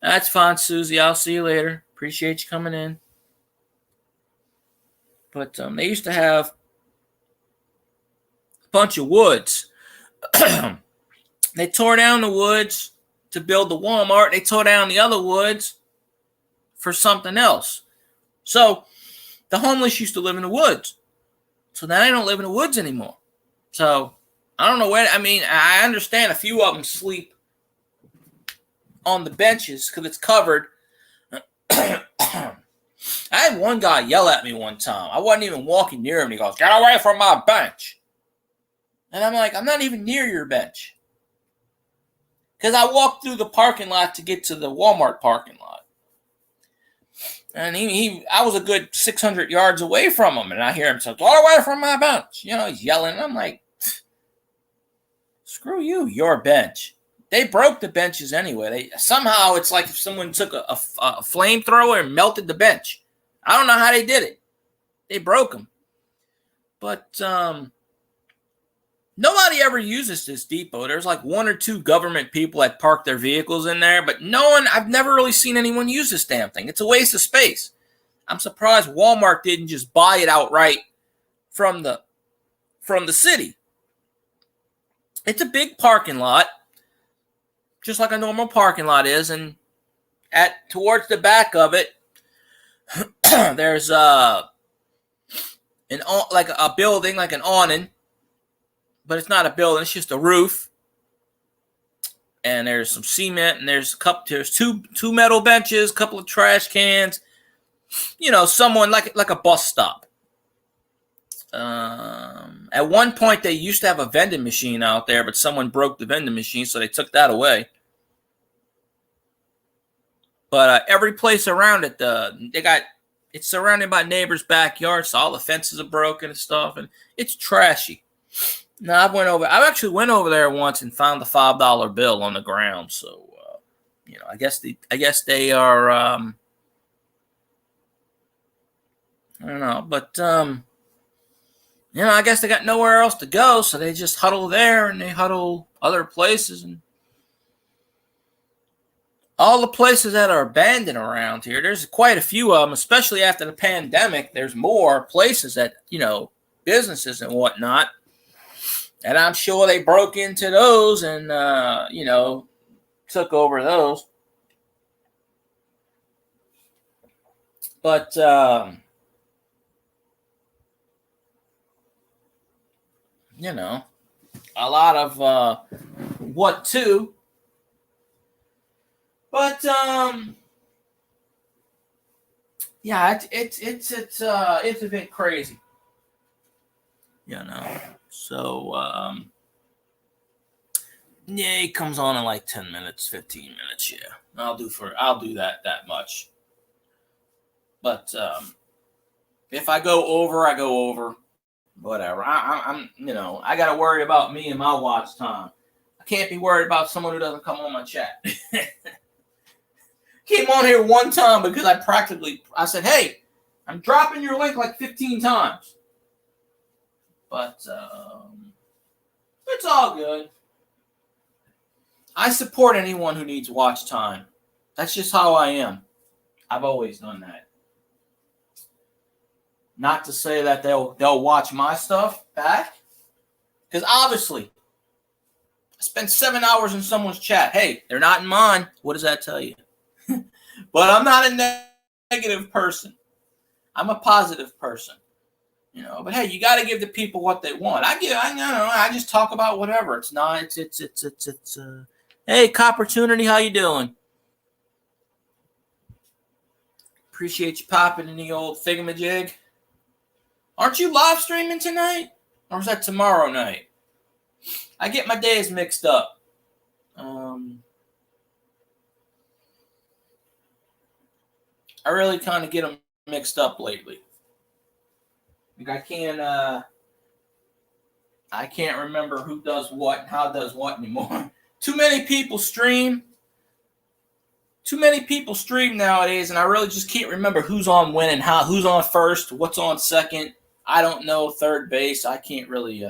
That's fine, Susie. I'll see you later. Appreciate you coming in. But they used to have a bunch of woods. They tore down the woods to build the Walmart. They tore down the other woods for something else. So the homeless used to live in the woods. So now they don't live in the woods anymore. So I don't know where. I understand a few of them sleep on the benches because it's covered. I had one guy yell at me one time. I wasn't even walking near him. He goes, "Get away from my bench." And I'm like, I'm not even near your bench. Because I walked through the parking lot to get to the Walmart parking lot. And I was a good 600 yards away from him. And I hear him say, "Get away from my bench." He's yelling. And I'm like, screw you, your bench. They broke the benches anyway. Somehow it's like if someone took a flamethrower and melted the bench. I don't know how they did it. They broke them. But nobody ever uses this depot. There's like 1 or 2 government people that park their vehicles in there, but I've never really seen anyone use this damn thing. It's a waste of space. I'm surprised Walmart didn't just buy it outright from the city. It's a big parking lot, just like a normal parking lot is, and towards the back of it, there's like a building, like an awning, but it's not a building; it's just a roof. And there's some cement, and there's two metal benches, a couple of trash cans. Someone like a bus stop. At one point, they used to have a vending machine out there, but someone broke the vending machine, so they took that away. But every place around it, it's surrounded by neighbors' backyards, so all the fences are broken and stuff, and it's trashy. Now, I actually went over there once and found the $5 bill on the ground. So, I guess they are. I don't know, but I guess they got nowhere else to go, so they just huddle there and they huddle other places, and all the places that are abandoned around here. There's quite a few of them, especially after the pandemic. There's more places that businesses and whatnot. And I'm sure they broke into those and, took over those. But, a lot of what to. But, yeah, it's a bit crazy. So, Yeah, he comes on in like 10 minutes, 15 minutes. Yeah, I'll do that much. But if I go over, I go over. Whatever. I'm I got to worry about me and my watch time. I can't be worried about someone who doesn't come on my chat. Came on here one time because I said, hey, I'm dropping your link like 15 times. But it's all good. I support anyone who needs watch time. That's just how I am. I've always done that. Not to say that they'll watch my stuff back, because obviously I spent 7 hours in someone's chat. Hey, they're not in mine. What does that tell you? But I'm not a negative person. I'm a positive person. But hey, you got to give the people what they want. I just talk about whatever. It's not. It's. Hey, Copportunity, how you doing? Appreciate you popping in the old thingamajig. Aren't you live streaming tonight, or is that tomorrow night? I get my days mixed up. I really kind of get them mixed up lately. Like I can't remember who does what and how does what anymore. Too many people stream nowadays, and I really just can't remember who's on when and how, who's on first, what's on second. I don't know third base. I can't really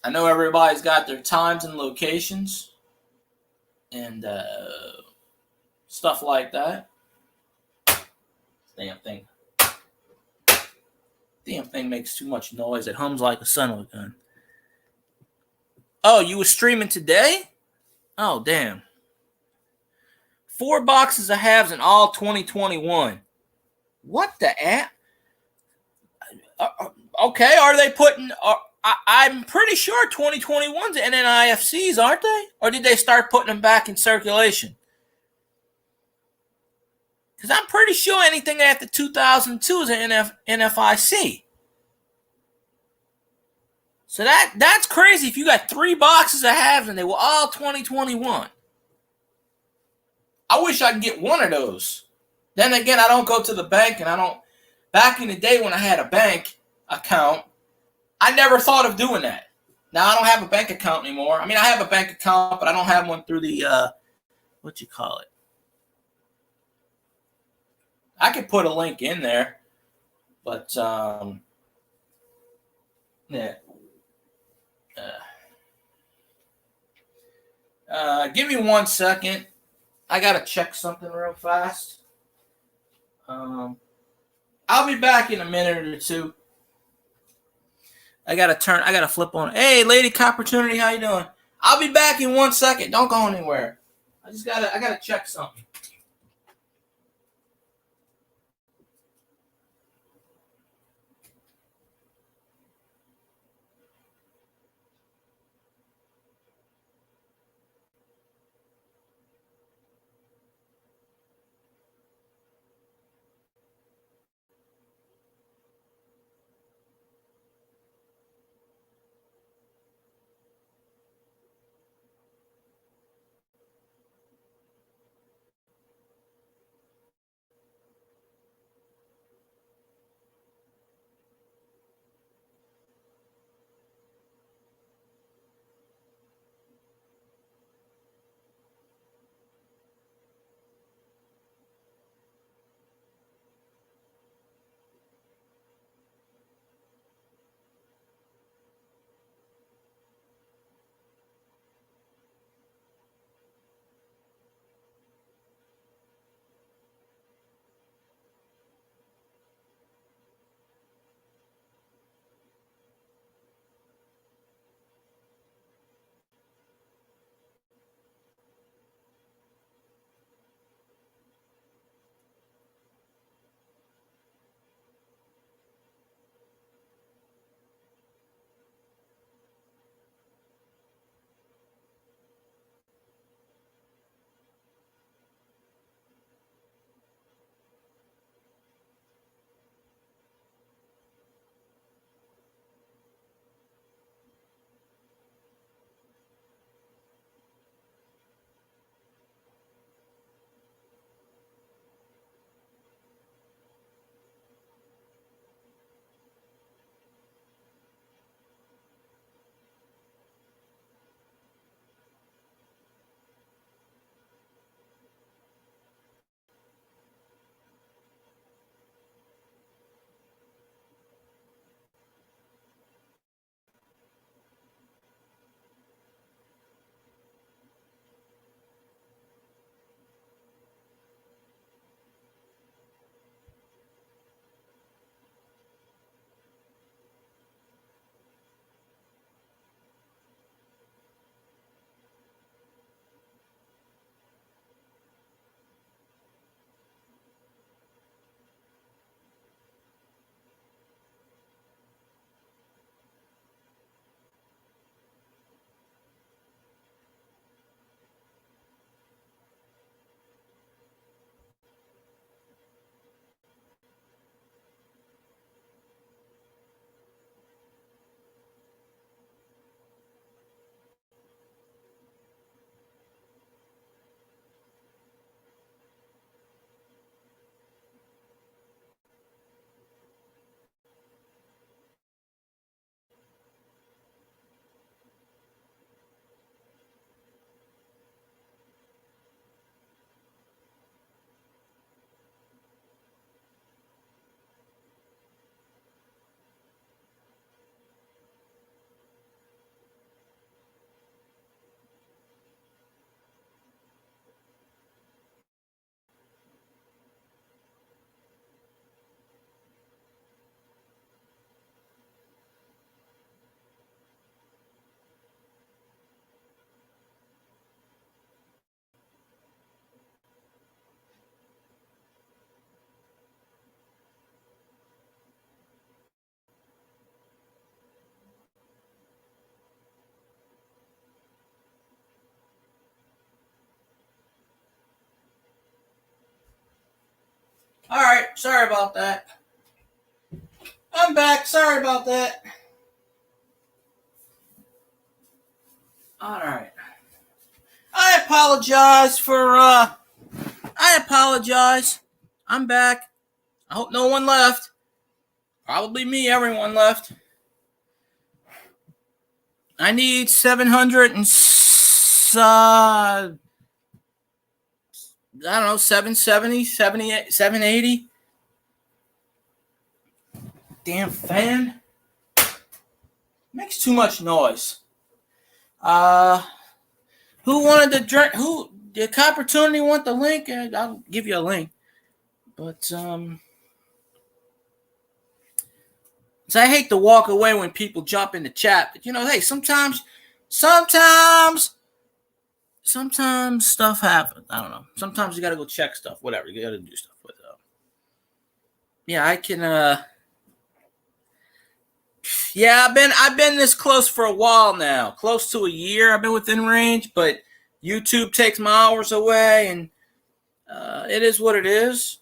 I know everybody's got their times and locations and stuff like that. Damn thing makes too much noise. It hums like a son of a gun. Oh, you were streaming today? Oh, damn. 4 boxes of halves in all 2021. What the app? Okay, are they putting... I'm pretty sure 2021's NNIFCs, aren't they? Or did they start putting them back in circulation? Because I'm pretty sure anything after 2002 is an NFIC. So that's crazy if you got 3 boxes of halves and they were all 2021. I wish I could get one of those. Then again, I don't go to the bank, and I don't... Back in the day when I had a bank account, I never thought of doing that. Now, I don't have a bank account anymore. I mean, I have a bank account, but I don't have one through the, what you call it? I could put a link in there, but, yeah. Give me 1 second. I got to check something real fast. I'll be back in a minute or two. I gotta flip on. Hey, Lady Copportunity, how you doing? I'll be back in 1 second. Don't go anywhere. I gotta check something. Sorry about that. I'm back. Sorry about that. All right. I apologize. I'm back. I hope no one left. Probably me. Everyone left. I need 700 and I don't know, 770, 78, 780. Damn fan. Makes too much noise. Who wanted to drink? Who did Opportunity want the link? I'll give you a link. But so I hate to walk away when people jump in the chat. But hey, sometimes stuff happens. I don't know. Sometimes you gotta go check stuff. Whatever, you gotta do stuff with it. Yeah, I can. Yeah, I've been this close for a while now. Close to a year. I've been within range, but YouTube takes my hours away, and it is what it is.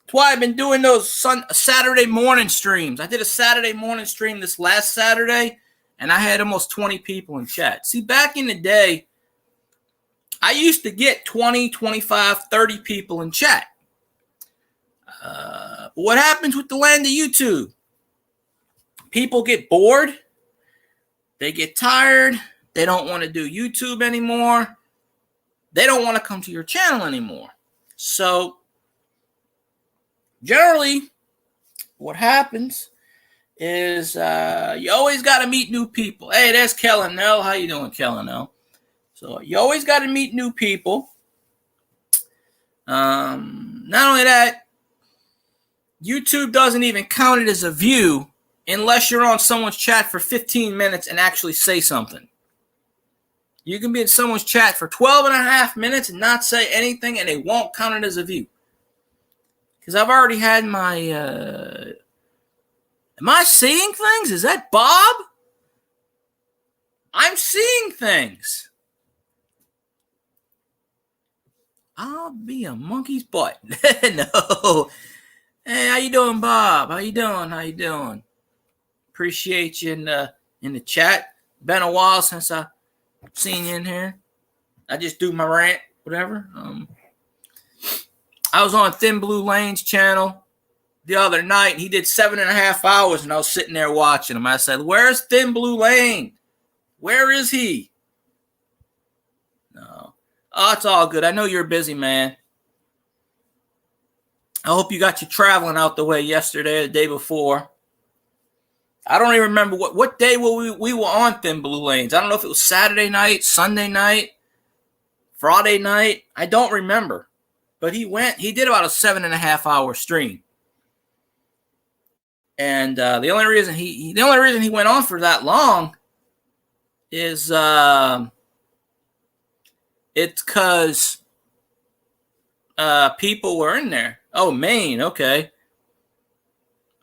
That's why I've been doing those Saturday morning streams. I did a Saturday morning stream this last Saturday, and I had almost 20 people in chat. See, back in the day, I used to get 20, 25, 30 people in chat. What happens with the land of YouTube? People get bored. They get tired. They don't want to do YouTube anymore. They don't want to come to your channel anymore. So, generally, what happens is you always got to meet new people. Hey, there's Kellen L. How you doing, Kellen L? So, you always got to meet new people. Not only that, YouTube doesn't even count it as a view unless you're on someone's chat for 15 minutes and actually say something. You can be in someone's chat for 12 and a half minutes and not say anything, and they won't count it as a view. Because I've already had my... Am I seeing things? Is that Bob? I'm seeing things. I'll be a monkey's butt. No. Hey, how you doing, Bob? How you doing? Appreciate you in the chat. Been a while since I've seen you in here. I just do my rant, whatever. I was on Thin Blue Lane's channel the other night. He did 7.5 hours, and I was sitting there watching him. I said, "Where's Thin Blue Lane? Where is he?" No. Oh, it's all good. I know you're busy, man. I hope you got your traveling out the way yesterday, the day before. I don't even remember what day we were on Thin Blue Lanes. I don't know if it was Saturday night, Sunday night, Friday night. I don't remember. But he did about a 7.5 hour stream. And the only reason he went on for that long is it's because people were in there. Oh, Maine, okay.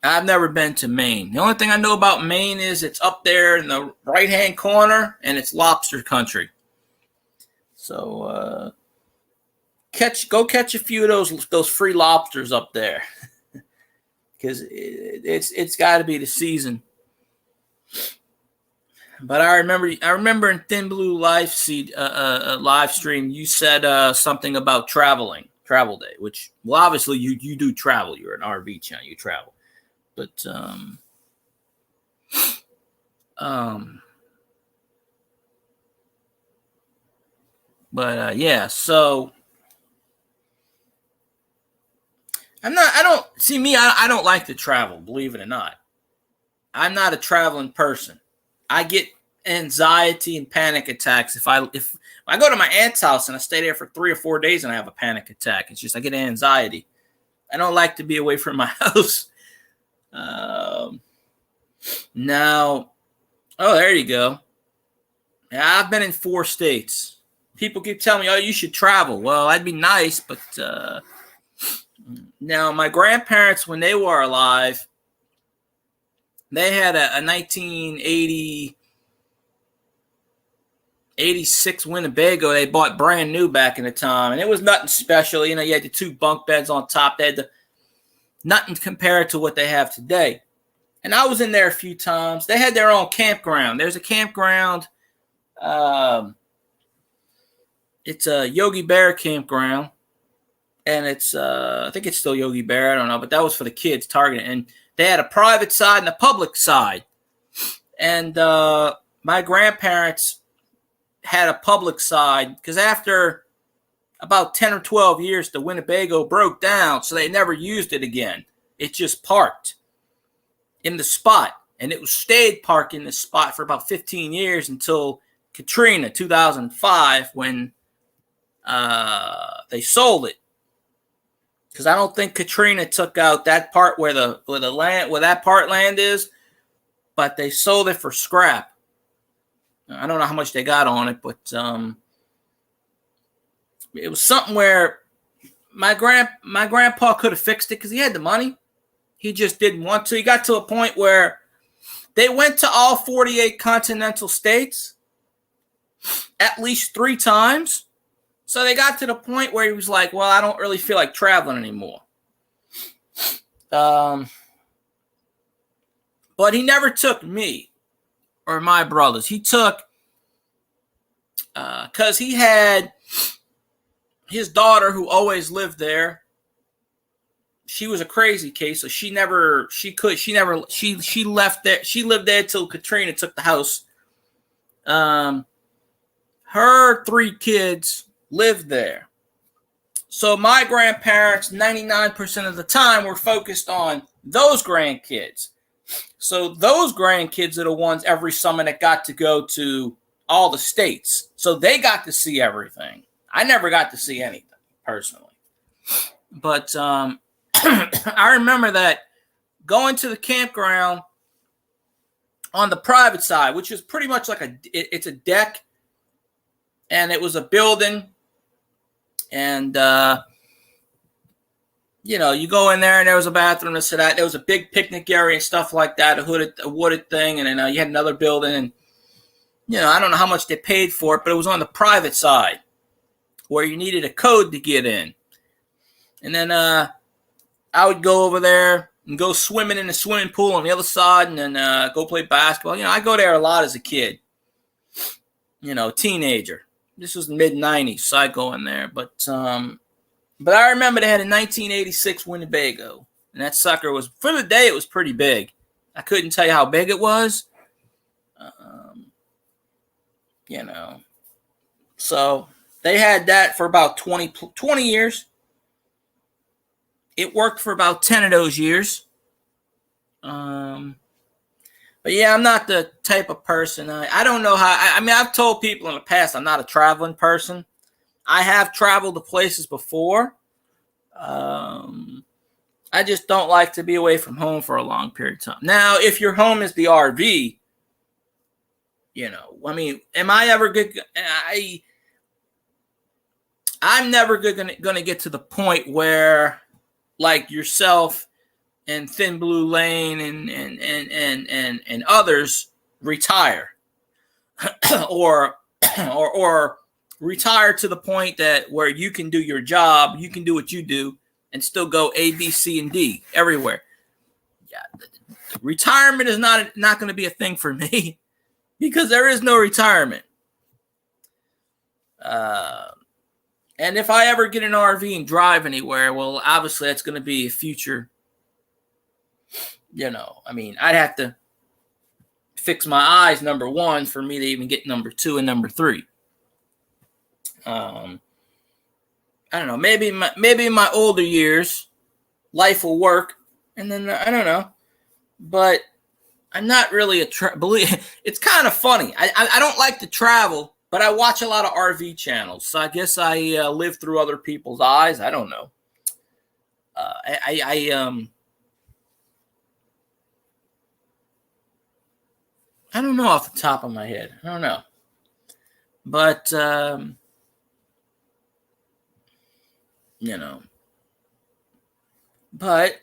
I've never been to Maine. The only thing I know about Maine is it's up there in the right-hand corner, and it's lobster country. So go catch a few of those free lobsters up there, because it's got to be the season. But I remember in Thin Blue live stream, you said something about travel day, which, well, obviously you do travel. You're an RV channel, you travel. But yeah, so I don't like to travel, believe it or not. I'm not a traveling person. I get anxiety and panic attacks if I go to my aunt's house and I stay there for 3 or 4 days and I have a panic attack. It's just I get anxiety. I don't like to be away from my house. Now, oh, there you go. Yeah, I've been in 4 states. People keep telling me, "Oh, you should travel." Well, that'd be nice, but now my grandparents, when they were alive, they had a 1980. '86 Winnebago they bought brand new back in the time, and it was nothing special. You had the 2 bunk beds on top. They had nothing compared to what they have today. And I was in there a few times. They had their own campground. There's a campground. It's a Yogi Bear campground. And it's, I think it's still Yogi Bear. I don't know. But that was for the kids targeted. And they had a private side and a public side. And my grandparents had a public side because after about 10 or 12 years, the Winnebago broke down. So they never used it again. It just parked in the spot, and it stayed parked in the spot for about 15 years until Katrina, 2005, when they sold it. Because I don't think Katrina took out that part where that part land is, but they sold it for scrap. I don't know how much they got on it, but it was something where my grandpa could have fixed it because he had the money. He just didn't want to. He got to a point where they went to all 48 continental states at least 3 times. So they got to the point where he was like, well, I don't really feel like traveling anymore. But he never took me or my brothers. He took, because he had his daughter who always lived there. She was a crazy case, so she left there. She lived there till Katrina took the house. Her 3 kids lived there. So my grandparents, 99% of the time, were focused on those grandkids. So those grandkids are the ones every summer that got to go to all the states. So they got to see everything. I never got to see anything personally. But I remember that going to the campground on the private side, which is pretty much like it's a deck, and it was a building, and you go in there and there was a bathroom and that. There was a big picnic area and stuff like that, a wooded thing, and then you had another building, and I don't know how much they paid for it, but it was on the private side where you needed a code to get in, and then I would go over there and go swimming in the swimming pool on the other side, and then go play basketball. I go there a lot as a kid, teenager. This was the mid-'90s, so I go in there. But I remember they had a 1986 Winnebago, and that sucker was, for the day, it was pretty big. I couldn't tell you how big it was. So they had that for about 20 years. It worked for about 10 of those years. But yeah, I'm not the type of person. I don't know how. I've told people in the past I'm not a traveling person. I have traveled to places before. I just don't like to be away from home for a long period of time. Now, if your home is the RV, am I ever good? I'm never going to get to the point where, like yourself and Thin Blue Lane and others, retire or retire to the point that where you can do your job, you can do what you do, and still go A, B, C, and D everywhere. Yeah, retirement is not going to be a thing for me because there is no retirement. And if I ever get an RV and drive anywhere, well, obviously that's going to be a future. I'd have to fix my eyes, number 1, for me to even get number 2 and number 3. I don't know. Maybe in my older years, life will work, and then I don't know. But I'm not really it's kind of funny. I don't like to travel, but I watch a lot of RV channels. So I guess I live through other people's eyes. I don't know. I don't know off the top of my head. I don't know. But, but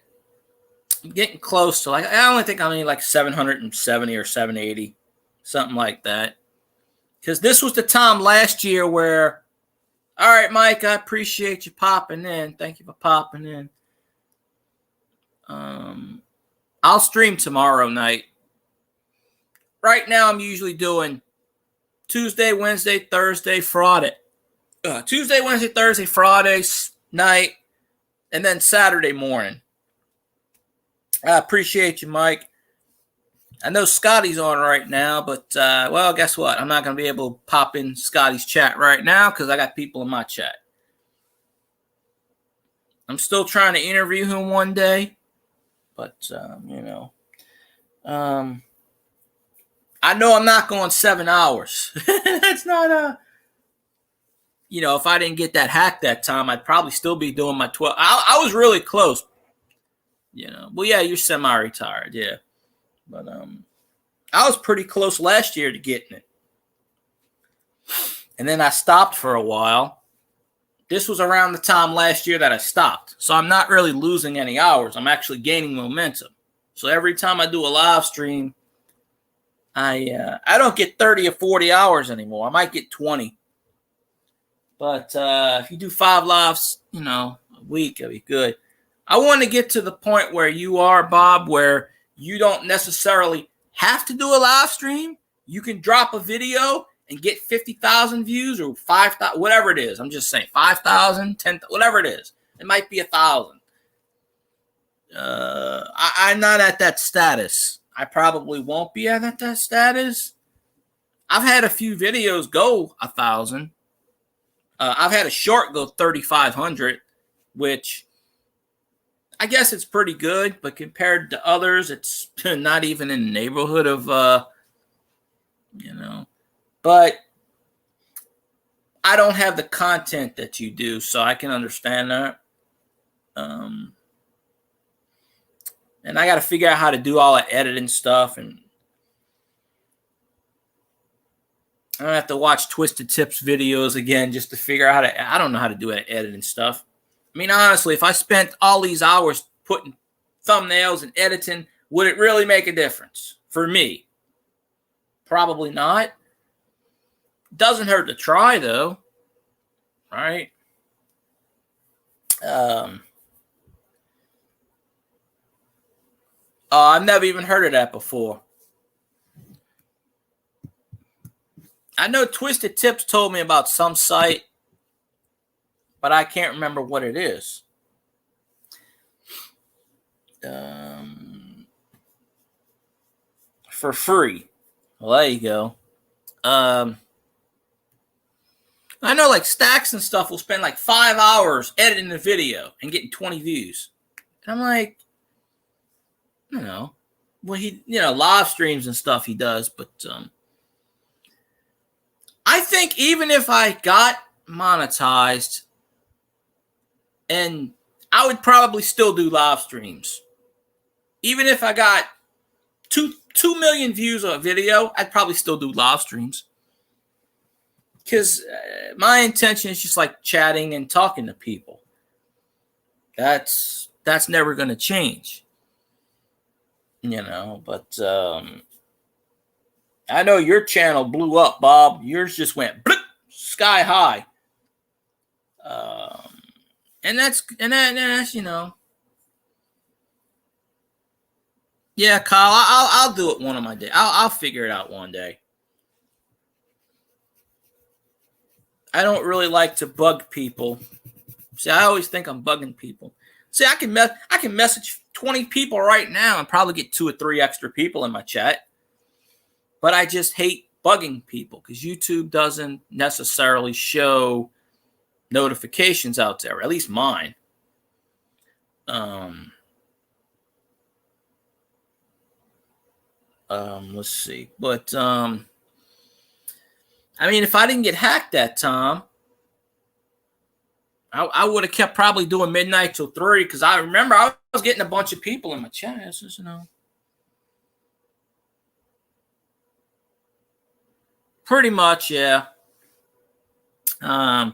I'm getting close to, I only think I'm like 770 or 780, something like that. Because this was the time last year where, all right, Mike, I appreciate you popping in. Thank you for popping in. I'll stream tomorrow night. Right now, I'm usually doing Tuesday, Wednesday, Thursday, Friday. Tuesday, Wednesday, Thursday, Friday night, and then Saturday morning. I appreciate you, Mike. I know Scotty's on right now, but, well, guess what? I'm not going to be able to pop in Scotty's chat right now because I got people in my chat. I'm still trying to interview him one day, but, you know. I know I'm not going 7 hours. That's not you know, if I didn't get that hack that time, I'd probably still be doing my 12. I was really close. You know, well, yeah, you're semi-retired, yeah. But I was pretty close last year to getting it. And then I stopped for a while. This was around the time last year that I stopped. So I'm not really losing any hours. I'm actually gaining momentum. So every time I do a live stream, I don't get 30 or 40 hours anymore. I might get 20. But if you do 5 lives, you know, a week, it'll be good. I want to get to the point where you are, Bob, where you don't necessarily have to do a live stream. You can drop a video and get 50,000 views or 5,000, whatever it is. I'm just saying 5,000, 10,000, whatever it is. It might be 1,000. I'm not at that status. I probably won't be at that status. I've had a few videos go 1,000. I've had a short go 3,500, which I guess it's pretty good, but compared to others, it's not even in the neighborhood of, you know. But I don't have the content that you do, so I can understand that. And I got to figure out how to do all that editing stuff, and I don't have to watch Twisted Tips videos again just to figure out how to. I don't know how to do that editing stuff. I mean, honestly, if I spent all these hours putting thumbnails and editing, would it really make a difference for me? Probably not. Doesn't hurt to try, though, right? I've never even heard of that before. I know Twisted Tips told me about some site, but I can't remember what it is. For free. Well, there you go. I know like Stacks and stuff will spend like 5 hours editing the video and getting 20 views. And I'm like, you know, well, he, you know, live streams and stuff he does, but I think even if I got monetized, and I would probably still do live streams. Even if I got 2 million views on a video, I'd probably still do live streams. Because my intention is just like chatting and talking to people. That's never going to change. You know, but I know your channel blew up, Bob. Yours just went sky high. And that's, you know. Yeah, Kyle, I'll do it one of my days. I'll figure it out one day. I don't really like to bug people. See, I always think I'm bugging people. See, I can message 20 people right now and probably get 2 or 3 extra people in my chat. But I just hate bugging people because YouTube doesn't necessarily show notifications out there, at least mine. Let's see. But I mean, if I didn't get hacked that time, I would have kept probably doing midnight till 3 because I remember I was getting a bunch of people in my chat. You know, pretty much, yeah. Well,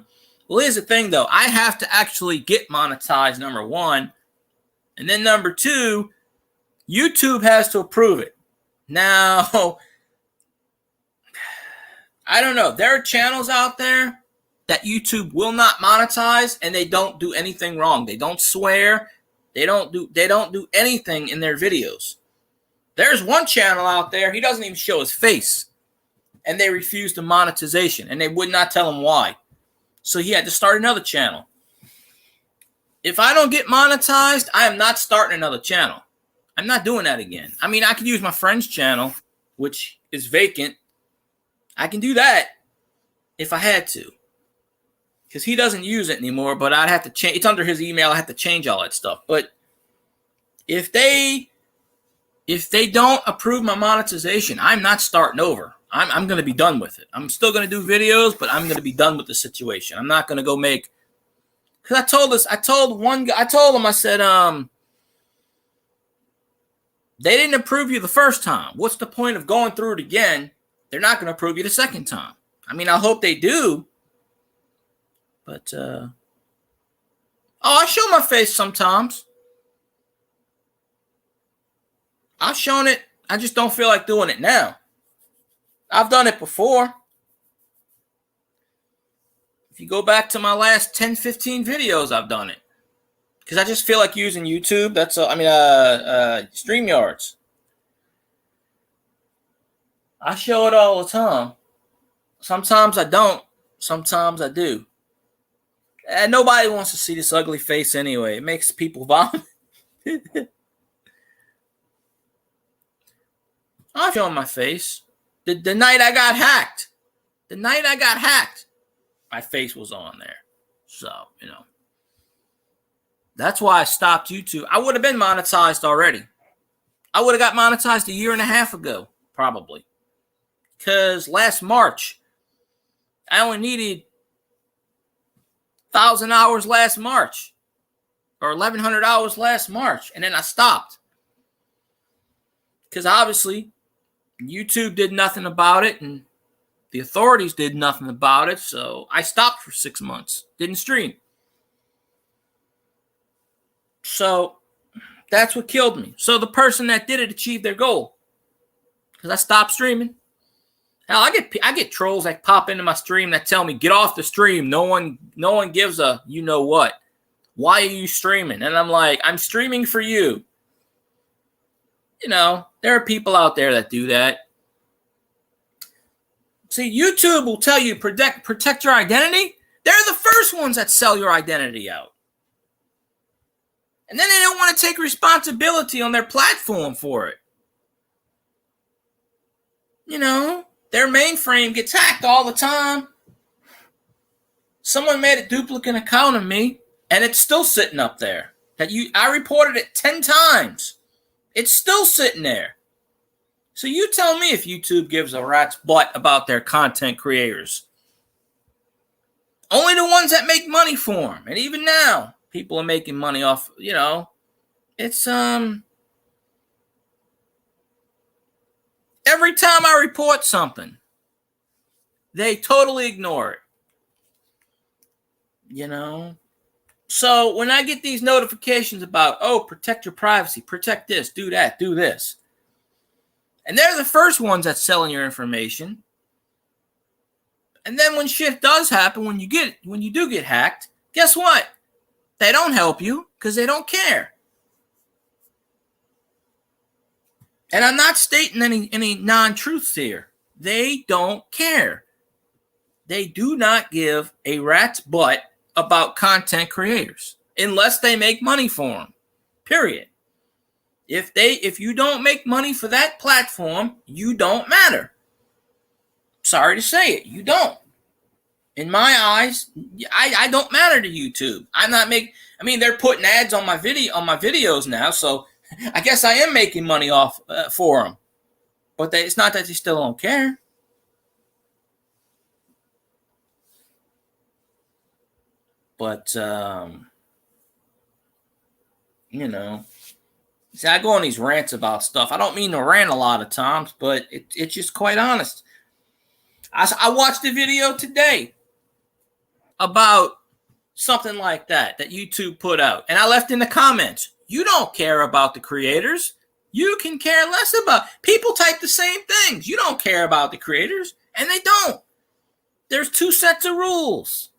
here's the thing, though. I have to actually get monetized, number one. And then number 2, YouTube has to approve it. Now, I don't know. There are channels out there that YouTube will not monetize, and they don't do anything wrong. They don't swear. They don't do anything in their videos. There's one channel out there, he doesn't even show his face, and they refused the monetization, and they would not tell him why. So he had to start another channel. If I don't get monetized, I am not starting another channel. I'm not doing that again. I mean, I could use my friend's channel, which is vacant. I can do that if I had to, because he doesn't use it anymore, but I'd have to change. It's under his email. I have to change all that stuff. But if they don't approve my monetization, I'm not starting over. I'm going to be done with it. I'm still going to do videos, but I'm going to be done with the situation. I'm not going to go make, because I told one guy, I said, they didn't approve you the first time. What's the point of going through it again? They're not going to approve you the second time. I mean, I hope they do. But, I show my face sometimes. I've shown it. I just don't feel like doing it now. I've done it before. If you go back to my last 10, 15 videos, I've done it. Because I just feel like using YouTube. That's, StreamYards. I show it all the time. Sometimes I don't. Sometimes I do. And nobody wants to see this ugly face anyway. It makes people vomit. I'm showing my face. The night I got hacked. My face was on there. So, that's why I stopped YouTube. I would have been monetized already. I would have got monetized a year and a half ago, probably. Because last March, I only needed 1,000 hours last March. Or 1,100 hours last March. And then I stopped. Because obviously, YouTube did nothing about it. And the authorities did nothing about it. So I stopped for 6 months. Didn't stream. So that's what killed me. So the person that did it achieved their goal. Because I stopped streaming. Hell, I get trolls that pop into my stream that tell me, get off the stream. No one gives a you know what. Why are you streaming? And I'm like, I'm streaming for you. There are people out there that do that. See, YouTube will tell you protect your identity. They're the first ones that sell your identity out. And then they don't want to take responsibility on their platform for it. Their mainframe gets hacked all the time. Someone made a duplicate account of me, and it's still sitting up there. I reported it 10 times. It's still sitting there. So you tell me if YouTube gives a rat's butt about their content creators. Only the ones that make money for them. And even now, people are making money off, it's, every time I report something, they totally ignore it. So when I get these notifications about, protect your privacy, protect this, do that, do this. And they're the first ones that's selling your information. And then when shit does happen, when you do get hacked, guess what? They don't help you because they don't care. And I'm not stating any non-truths here. They don't care. They do not give a rat's butt about content creators unless they make money for them. Period. If you don't make money for that platform, you don't matter. Sorry to say it, you don't. In my eyes, I don't matter to YouTube. They're putting ads on my videos now, so I guess I am making money off for them. But it's not that they still don't care. But see, I go on these rants about stuff. I don't mean to rant a lot of times, but it's just quite honest. I watched a video today about something like that YouTube put out. And I left in the comments, you don't care about the creators. You can care less about. People type the same things. You don't care about the creators, and they don't. there's two sets of rules.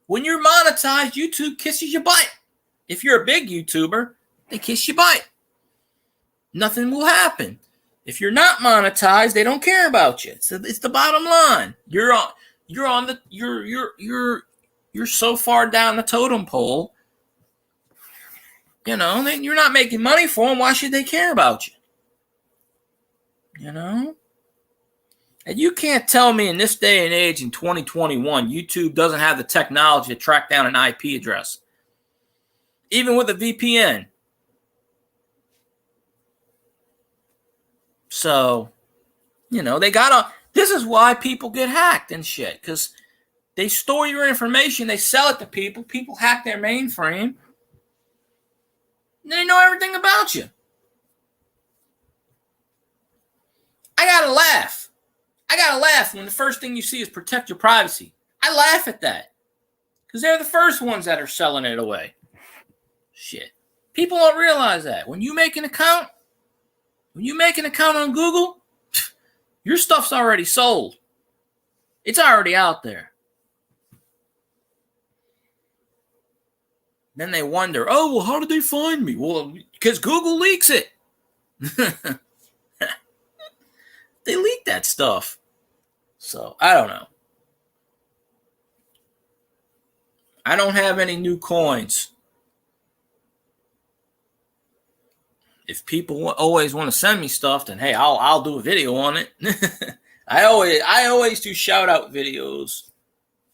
When you're monetized, YouTube kisses your butt. If you're a big YouTuber, they kiss your butt. Nothing will happen. If you're not monetized, they don't care about you. So it's the bottom line. You're so far down the totem pole. You know, you're not making money for them. Why should they care about you? You know? And you can't tell me in this day and age in 2021, YouTube doesn't have the technology to track down an IP address. Even with a VPN. So, you know, this is why people get hacked and shit. Because they store your information, they sell it to people. People hack their mainframe. They know everything about you. I gotta laugh. When the first thing you see is protect your privacy. I laugh at that. Because they're the first ones that are selling it away. Shit. People don't realize that. When you make an account on Google, your stuff's already sold. It's already out there. Then they wonder, oh, well, how did they find me? Well, because Google leaks it. They leak that stuff. So, I don't know. I don't have any new coins. If people always want to send me stuff, then hey, I'll do a video on it. I always do shout out videos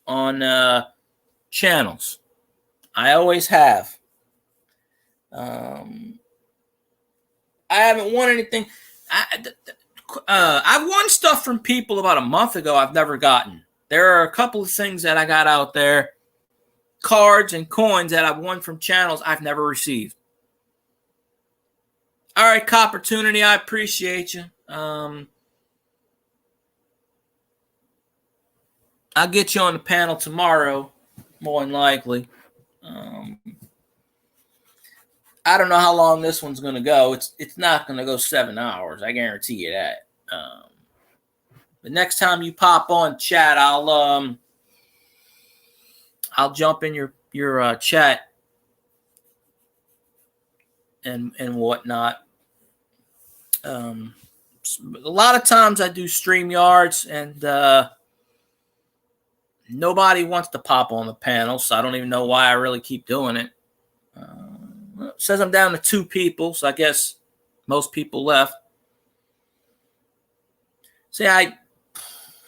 on channels. I always have. I haven't won anything. I've won stuff from people about a month ago I've never gotten. There are a couple of things that I got out there, cards and coins that I've won from channels I've never received. All right, Copportunity, I appreciate you. I'll get you on the panel tomorrow, more than likely. I don't know how long this one's going to go. It's not going to go 7 hours. I guarantee you that. The next time you pop on chat, I'll jump in your chat and whatnot. A lot of times I do StreamYards and nobody wants to pop on the panel, so I don't even know why I really keep doing it. It says I'm down to 2 people, so I guess most people left. See,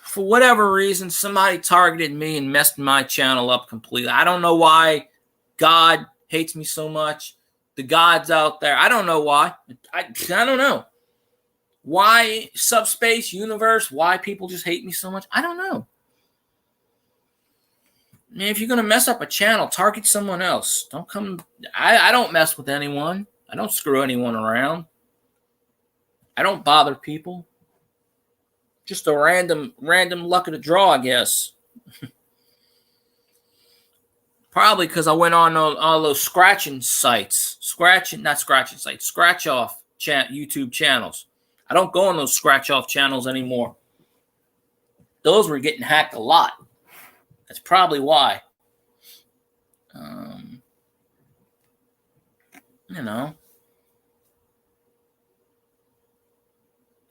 for whatever reason, somebody targeted me and messed my channel up completely. I don't know why God hates me so much. The gods out there, I don't know why. I don't know. Why subspace, universe, why people just hate me so much? I don't know. I mean, if you're going to mess up a channel, target someone else. Don't come. I don't mess with anyone. I don't screw anyone around. I don't bother people. Just a random luck of the draw, I guess. Probably because I went on all those scratching sites. Scratch off YouTube channels. I don't go on those scratch off channels anymore. Those were getting hacked a lot. That's probably why. You know.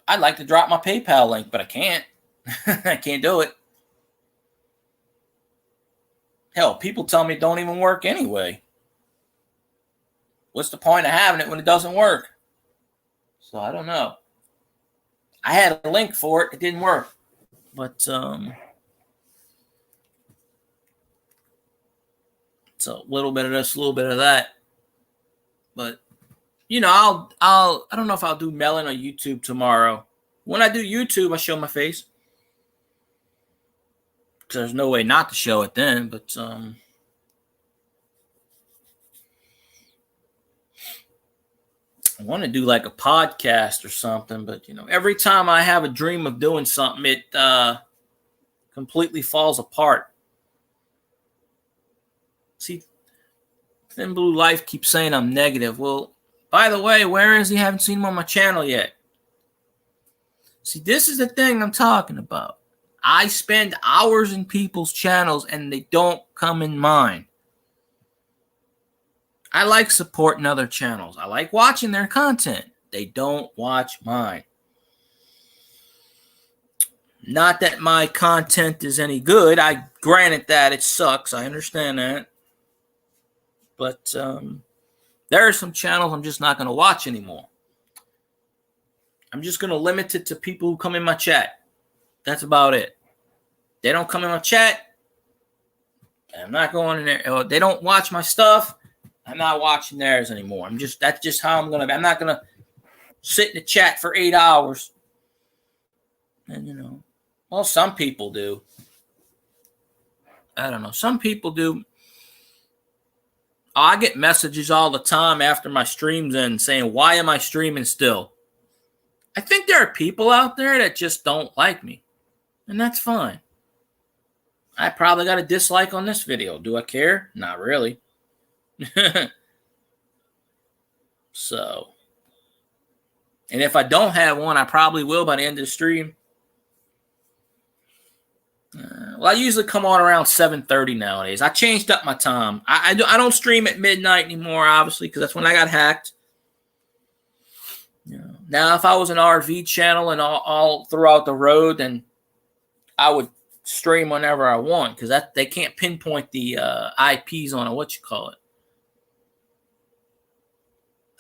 I'd like to drop my PayPal link, but I can't. I can't do it. Hell, people tell me it don't even work anyway. What's the point of having it when it doesn't work? So I don't know. I had a link for it. It didn't work. But so a little bit of this, a little bit of that. But you know, I don't know if I'll do Melon or YouTube tomorrow. When I do YouTube, I show my face. Because there's no way not to show it then, but I want to do like a podcast or something, but you know, every time I have a dream of doing something, it completely falls apart. See, Thin Blue Life keeps saying I'm negative. Well, by the way, where is he? Haven't seen him on my channel yet. See, this is the thing I'm talking about. I spend hours in people's channels and they don't come in mine. I like supporting other channels. I like watching their content. They don't watch mine. Not that my content is any good. I granted that it sucks. I understand that. But there are some channels I'm just not going to watch anymore. I'm just going to limit it to people who come in my chat. That's about it. They don't come in my chat. I'm not going in there. Or they don't watch my stuff. I'm not watching theirs anymore. That's just how I'm going to be. I'm not going to sit in the chat for 8 hours. And, well, some people do. I don't know. Some people do. I get messages all the time after my streams end saying, why am I streaming still? I think there are people out there that just don't like me. And that's fine. I probably got a dislike on this video. Do I care? Not really. So. And if I don't have one, I probably will by the end of the stream. Well, I usually come on around 7:30 nowadays. I changed up my time. I don't stream at midnight anymore, obviously, because that's when I got hacked. Now, if I was an RV channel and all throughout the road, then I would stream whenever I want, because they can't pinpoint the IPs on it.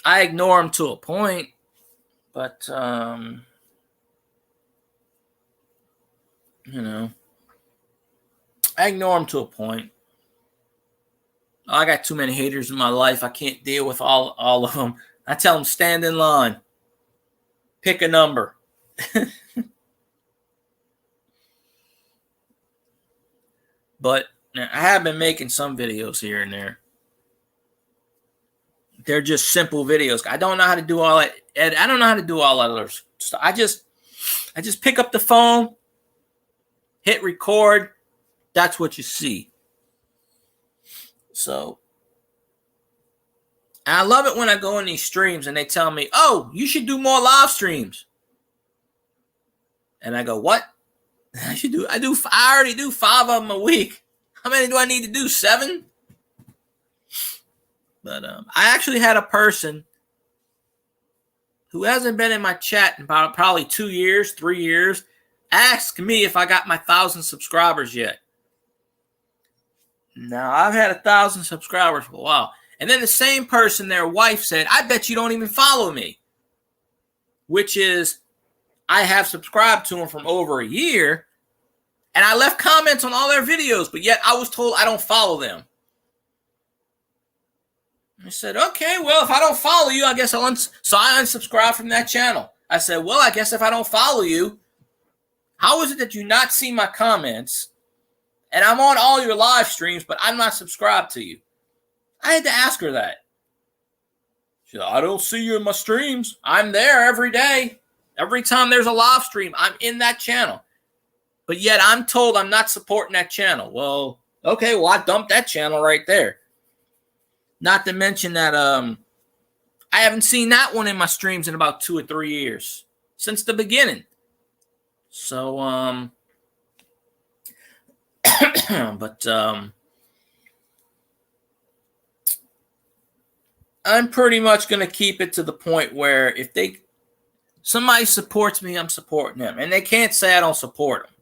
I ignore them to a point, but I ignore them to a point. I got too many haters in my life. I can't deal with all of them. I tell them, stand in line. Pick a number. But I have been making some videos here and there. They're just simple videos. I don't know how to do all that. I don't know how to do all that other stuff. I just pick up the phone, hit record. That's what you see. So, I love it when I go in these streams and they tell me, oh, you should do more live streams. And I go, what? I already do 5 of them a week. How many do I need to do? 7? But I actually had a person who hasn't been in my chat in probably 2 years, 3 years, ask me if I got my 1,000 subscribers yet. Now, I've had 1,000 subscribers for a while. And then the same person, their wife, said, I bet you don't even follow me. Which is, I have subscribed to them from over a year. And I left comments on all their videos. But yet I was told I don't follow them. I said, okay, well, if I don't follow you, I guess so I unsubscribed from that channel. I said, well, I guess if I don't follow you, how is it that you not see my comments? And I'm on all your live streams, but I'm not subscribed to you. I had to ask her that. She said, I don't see you in my streams. I'm there every day. Every time there's a live stream, I'm in that channel. But yet I'm told I'm not supporting that channel. Well, okay, well, I dumped that channel right there. Not to mention that I haven't seen that one in my streams in about 2 or 3 years. Since the beginning. So, but I'm pretty much going to keep it to the point where if somebody supports me, I'm supporting them. And they can't say I don't support them.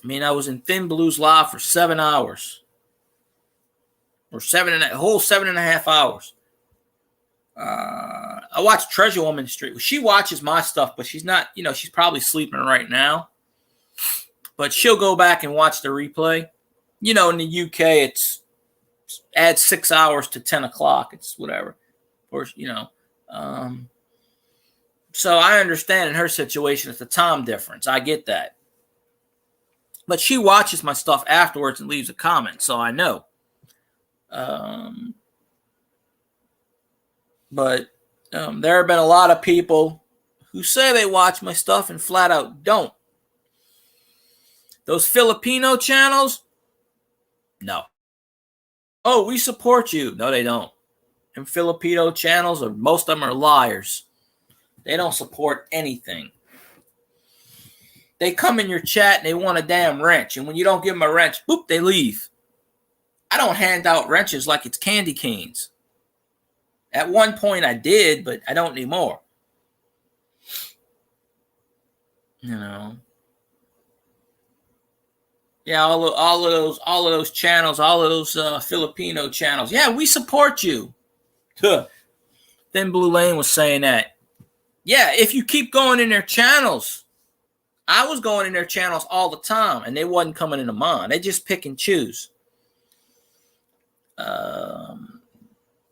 I mean, I was in Thin Blues Live for 7 hours. Or a whole 7.5 hours. I watched Treasure Woman Street. She watches my stuff, but she's not, she's probably sleeping right now. But she'll go back and watch the replay. In the UK, it's add 6 hours to 10 o'clock. It's whatever. Of course, so I understand in her situation, it's a time difference. I get that. But she watches my stuff afterwards and leaves a comment, so I know. But there have been a lot of people who say they watch my stuff and flat out don't. Those Filipino channels, no. Oh, we support you. No, they don't. And Filipino channels, most of them are liars. They don't support anything. They come in your chat and they want a damn wrench. And when you don't give them a wrench, boop, they leave. I don't hand out wrenches like it's candy canes. At one point I did, but I don't anymore. You know. Yeah, all of those channels, all of those Filipino channels. Yeah, we support you. Then Blue Lane was saying that. Yeah, if you keep going in their channels. I was going in their channels all the time, and they wasn't coming into mine. They just pick and choose.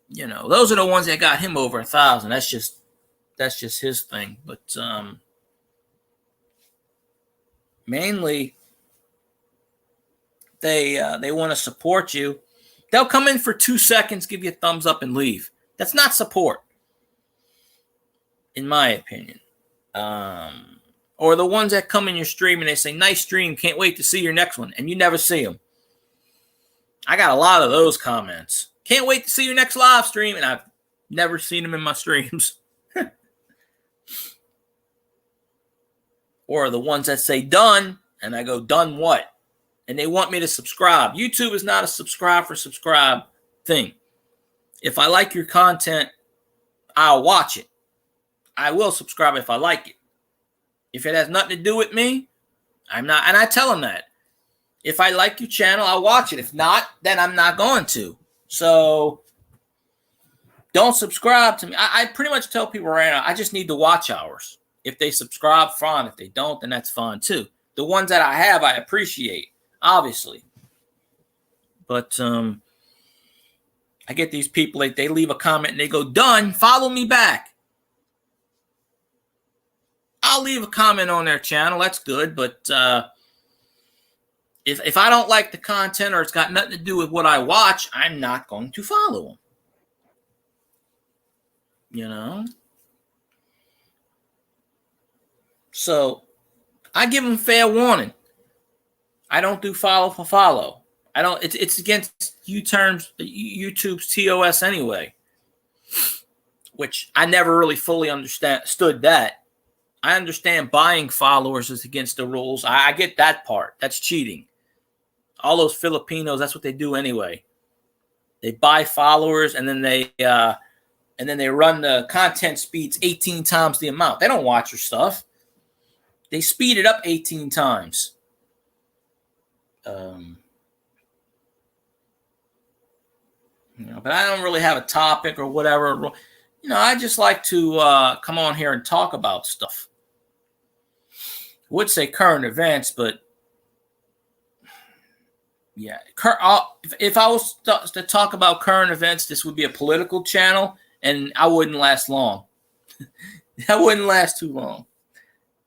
You know, those are the ones that got him over 1,000. That's just his thing. But mainly, they want to support you. They'll come in for 2 seconds, give you a thumbs up, and leave. That's not support, in my opinion. Or the ones that come in your stream and they say, nice stream, can't wait to see your next one, and you never see them. I got a lot of those comments. Can't wait to see your next live stream, and I've never seen them in my streams. Or the ones that say done, and I go, done what? And they want me to subscribe. YouTube is not a subscribe for subscribe thing. If I like your content, I'll watch it. I will subscribe if I like it. If it has nothing to do with me, I'm not. And I tell them that. If I like your channel, I'll watch it. If not, then I'm not going to. So don't subscribe to me. I pretty much tell people right now, I just need the watch hours. If they subscribe, fine. If they don't, then that's fine too. The ones that I have, I appreciate, obviously. But I get these people, like, they leave a comment and they go, done, follow me back. I'll leave a comment on their channel. That's good. But if I don't like the content or it's got nothing to do with what I watch, I'm not going to follow them. You know? So I give them fair warning. I don't do follow for follow. I don't. It's against YouTube's TOS anyway, which I never really fully understood that. I understand buying followers is against the rules. I get that part. That's cheating. All those Filipinos, that's what they do anyway. They buy followers and then they run the content speeds 18 times the amount. They don't watch your stuff. They speed it up 18 times. You know, but I don't really have a topic or whatever. You know, I just like to come on here and talk about stuff. I would say current events, but yeah, if I was to talk about current events, this would be a political channel, and I wouldn't last long. I wouldn't last too long.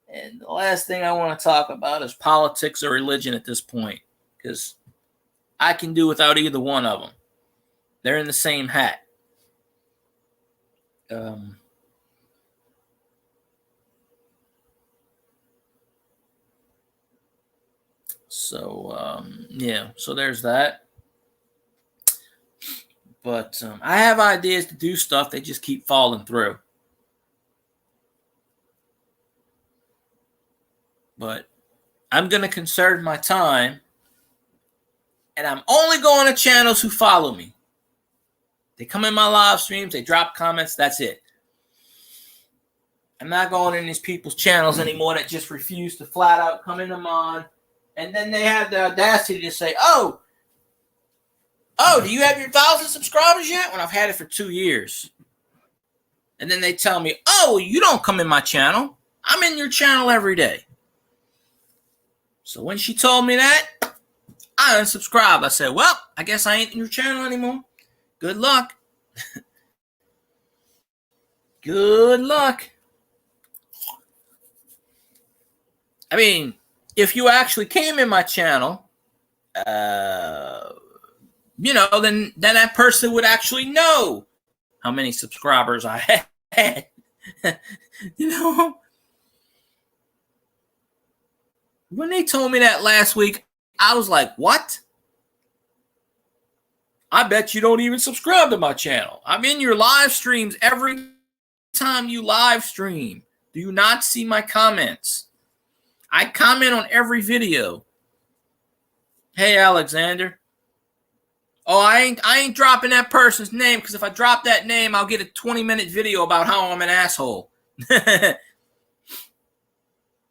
And the last thing I want to talk about is politics or religion at this point, because I can do without either one of them. They're in the same hat. Yeah, so there's that. But I have ideas to do stuff. They just keep falling through. But I'm going to conserve my time. And I'm only going to channels who follow me. They come in my live streams. They drop comments. That's it. I'm not going in these people's channels anymore that just refuse to flat out come into mine. And then they have the audacity to say, oh, do you have your 1,000 subscribers yet? When I've had it for 2 years. And then they tell me, oh, you don't come in my channel. I'm in your channel every day. So when she told me that, I unsubscribed. I said, well, I guess I ain't in your channel anymore. Good luck. Good luck. I mean, if you actually came in my channel, you know, then that person would actually know how many subscribers I had. You know? When they told me that last week, I was like, what? I bet you don't even subscribe to my channel. I'm in your live streams every time you live stream. Do you not see my comments? I comment on every video. Hey, Alexander. Oh, I ain't dropping that person's name, because if I drop that name, I'll get a 20-minute video about how I'm an asshole.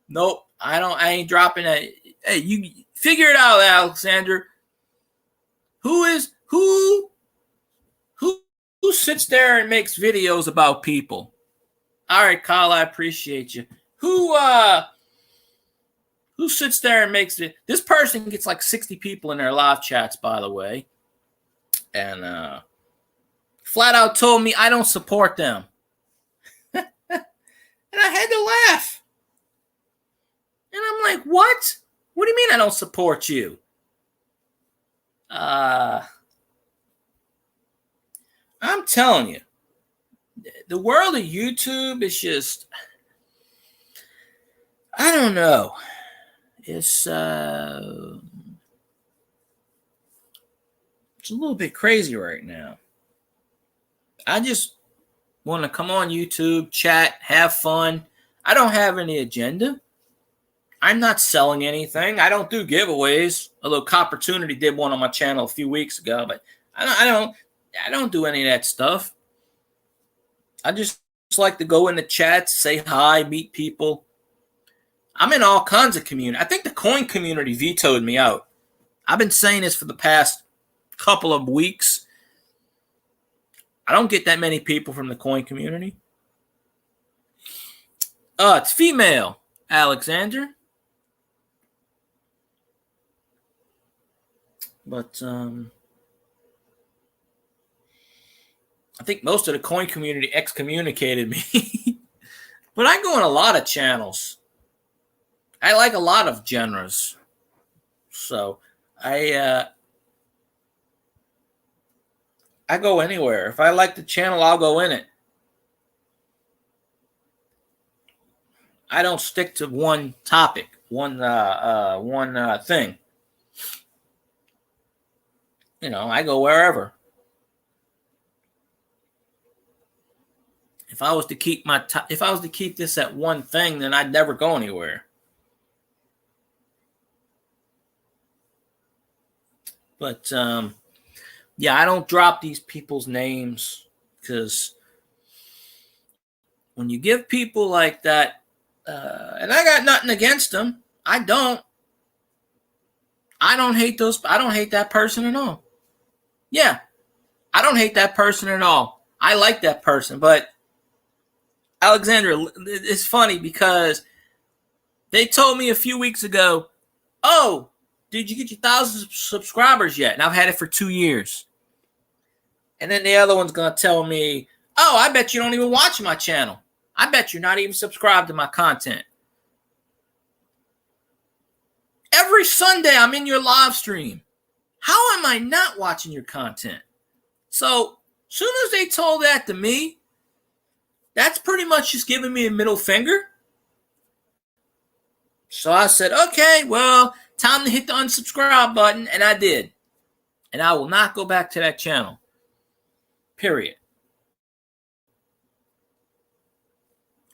Nope, I ain't dropping that. Hey, you figure it out, Alexander. Who sits there and makes videos about people? All right, Kyle, I appreciate you. Who sits there and makes it? This person gets like 60 people in their live chats, by the way. And flat out told me I don't support them. And I had to laugh. And I'm like, what? What do you mean I don't support you? I'm telling you, the world of YouTube is just, I don't know. It's a little bit crazy right now. I just want to come on YouTube, chat, have fun. I don't have any agenda. I'm not selling anything. I don't do giveaways. Although Copportunity did one on my channel a few weeks ago, but I don't do any of that stuff. I just like to go in the chat, say hi, meet people. I'm in all kinds of community. I think the coin community vetoed me out. I've been saying this for the past couple of weeks. I don't get that many people from the coin community. It's female, Alexander. But I think most of the coin community excommunicated me. But I go on a lot of channels. I like a lot of genres. So I go anywhere. If I like the channel, I'll go in it. I don't stick to one topic, one thing. You know, I go wherever. If I was to keep this at one thing, then I'd never go anywhere. But yeah, I don't drop these people's names, because when you give people like that, and I got nothing against them. I don't hate those. I don't hate that person at all. Yeah, I don't hate that person at all. I like that person. But Alexander, it's funny because they told me a few weeks ago, oh, did you get your 1,000 subscribers yet? And I've had it for 2 years. And then the other one's going to tell me, oh, I bet you don't even watch my channel. I bet you're not even subscribed to my content. Every Sunday I'm in your live stream. How am I not watching your content? So, soon as they told that to me, that's pretty much just giving me a middle finger. So I said, okay, well, time to hit the unsubscribe button, and I did. And I will not go back to that channel. Period.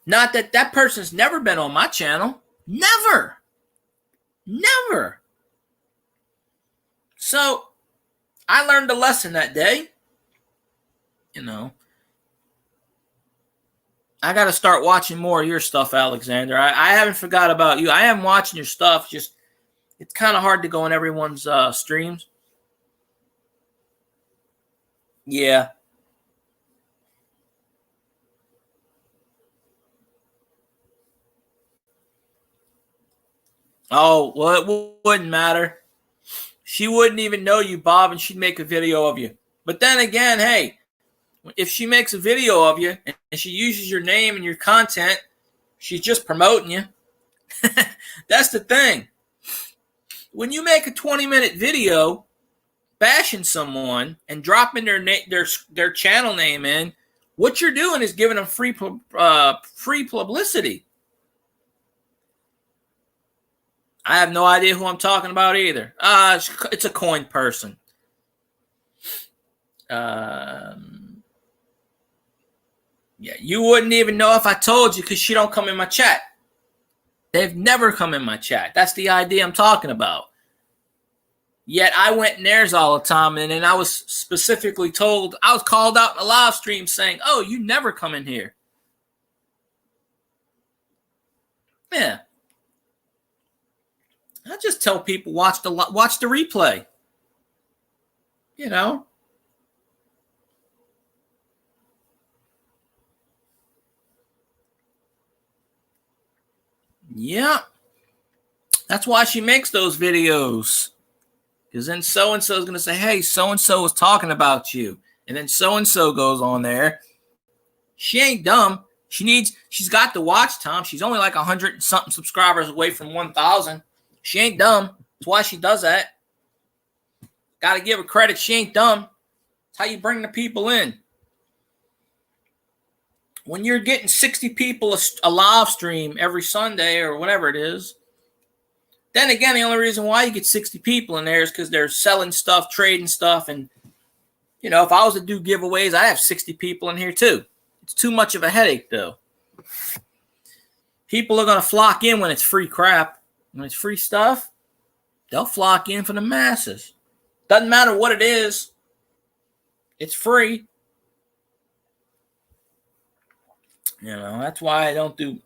Not that that person's never been on my channel. Never. Never. So I learned a lesson that day. You know, I got to start watching more of your stuff, Alexander. I haven't forgot about you. I am watching your stuff. Just, it's kind of hard to go on everyone's streams. Yeah. Oh, well, it wouldn't matter. She wouldn't even know you, Bob, and she'd make a video of you. But then again, hey, if she makes a video of you and she uses your name and your content, she's just promoting you. That's the thing. When you make a 20-minute video bashing someone and dropping their channel name in, what you're doing is giving them free publicity. I have no idea who I'm talking about either. It's a coin person. Yeah, you wouldn't even know if I told you because she don't come in my chat. They've never come in my chat. That's the idea I'm talking about. Yet I went in theirs all the time, and then I was specifically told, I was called out in a live stream saying, oh, you never come in here. Yeah. I just tell people watch the replay. You know. Yeah. That's why she makes those videos. Because then so-and-so is going to say, hey, so-and-so was talking about you. And then so-and-so goes on there. She ain't dumb. She's got the watch time. She's only like 100 and something subscribers away from 1,000. She ain't dumb. That's why she does that. Got to give her credit. She ain't dumb. That's how you bring the people in. When you're getting 60 people a live stream every Sunday or whatever it is, then again, the only reason why you get 60 people in there is because they're selling stuff, trading stuff. And, you know, if I was to do giveaways, I'd have 60 people in here too. It's too much of a headache, though. People are going to flock in when it's free crap. When it's free stuff, they'll flock in for the masses. Doesn't matter what it is. It's free. You know, that's why I don't do...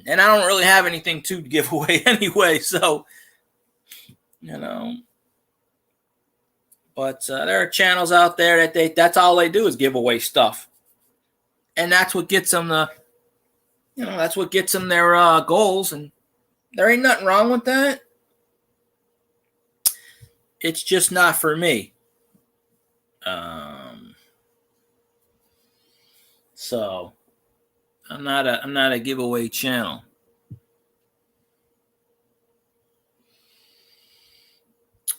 And I don't really have anything to give away anyway, so, you know. But there are channels out there that's all they do is give away stuff. And that's what gets them that's what gets them their goals. And there ain't nothing wrong with that. It's just not for me. So I'm not a giveaway channel.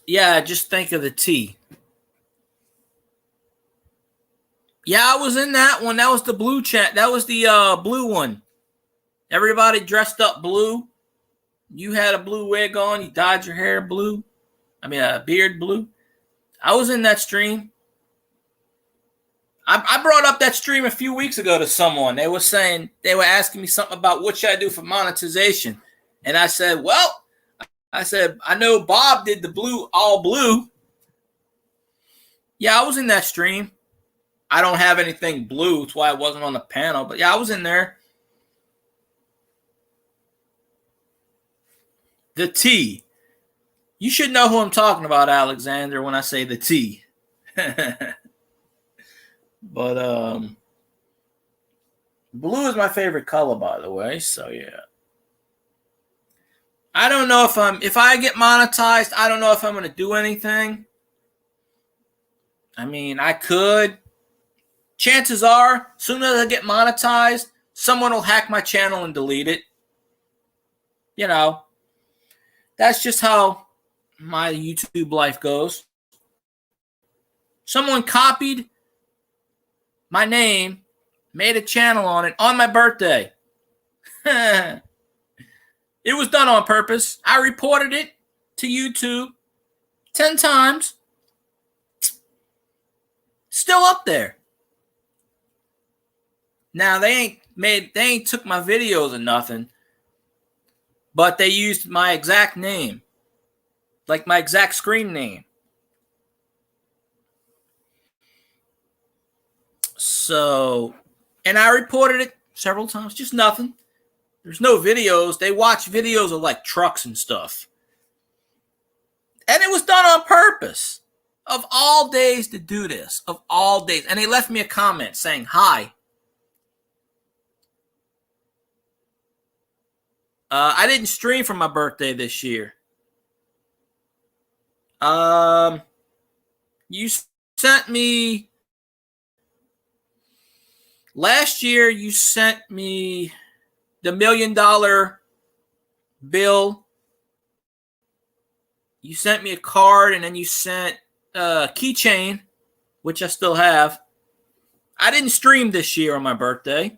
Yeah, just think of the T. Yeah, I was in that one. That was the blue chat. That was the blue one. Everybody dressed up blue. You had a blue wig on. You dyed your hair blue. I mean, a beard blue. I was in that stream. I brought up that stream a few weeks ago to someone. They were asking me something about what should I do for monetization. And I said, I know Bob did the blue, all blue. Yeah, I was in that stream. I don't have anything blue. That's why I wasn't on the panel. But yeah, I was in there. The T. You should know who I'm talking about, Alexander, when I say the T. But blue is my favorite color, by the way. So yeah. I don't know if I get monetized, I don't know if I'm going to do anything. I mean, I could. Chances are, as soon as I get monetized, someone will hack my channel and delete it. You know, that's just how my YouTube life goes. Someone copied my name, made a channel on it on my birthday. It was done on purpose. I reported it to YouTube 10 times. Still up there. Now they ain't took my videos or nothing, but they used my exact name, like my exact screen name. So, and I reported it several times, just nothing. There's no videos. They watch videos of like trucks and stuff. And it was done on purpose. Of all days to do this, of all days. And they left me a comment saying, hi. I didn't stream for my birthday this year. You sent me last year. You sent me the $1 million bill. You sent me a card, and then you sent a keychain, which I still have. I didn't stream this year on my birthday.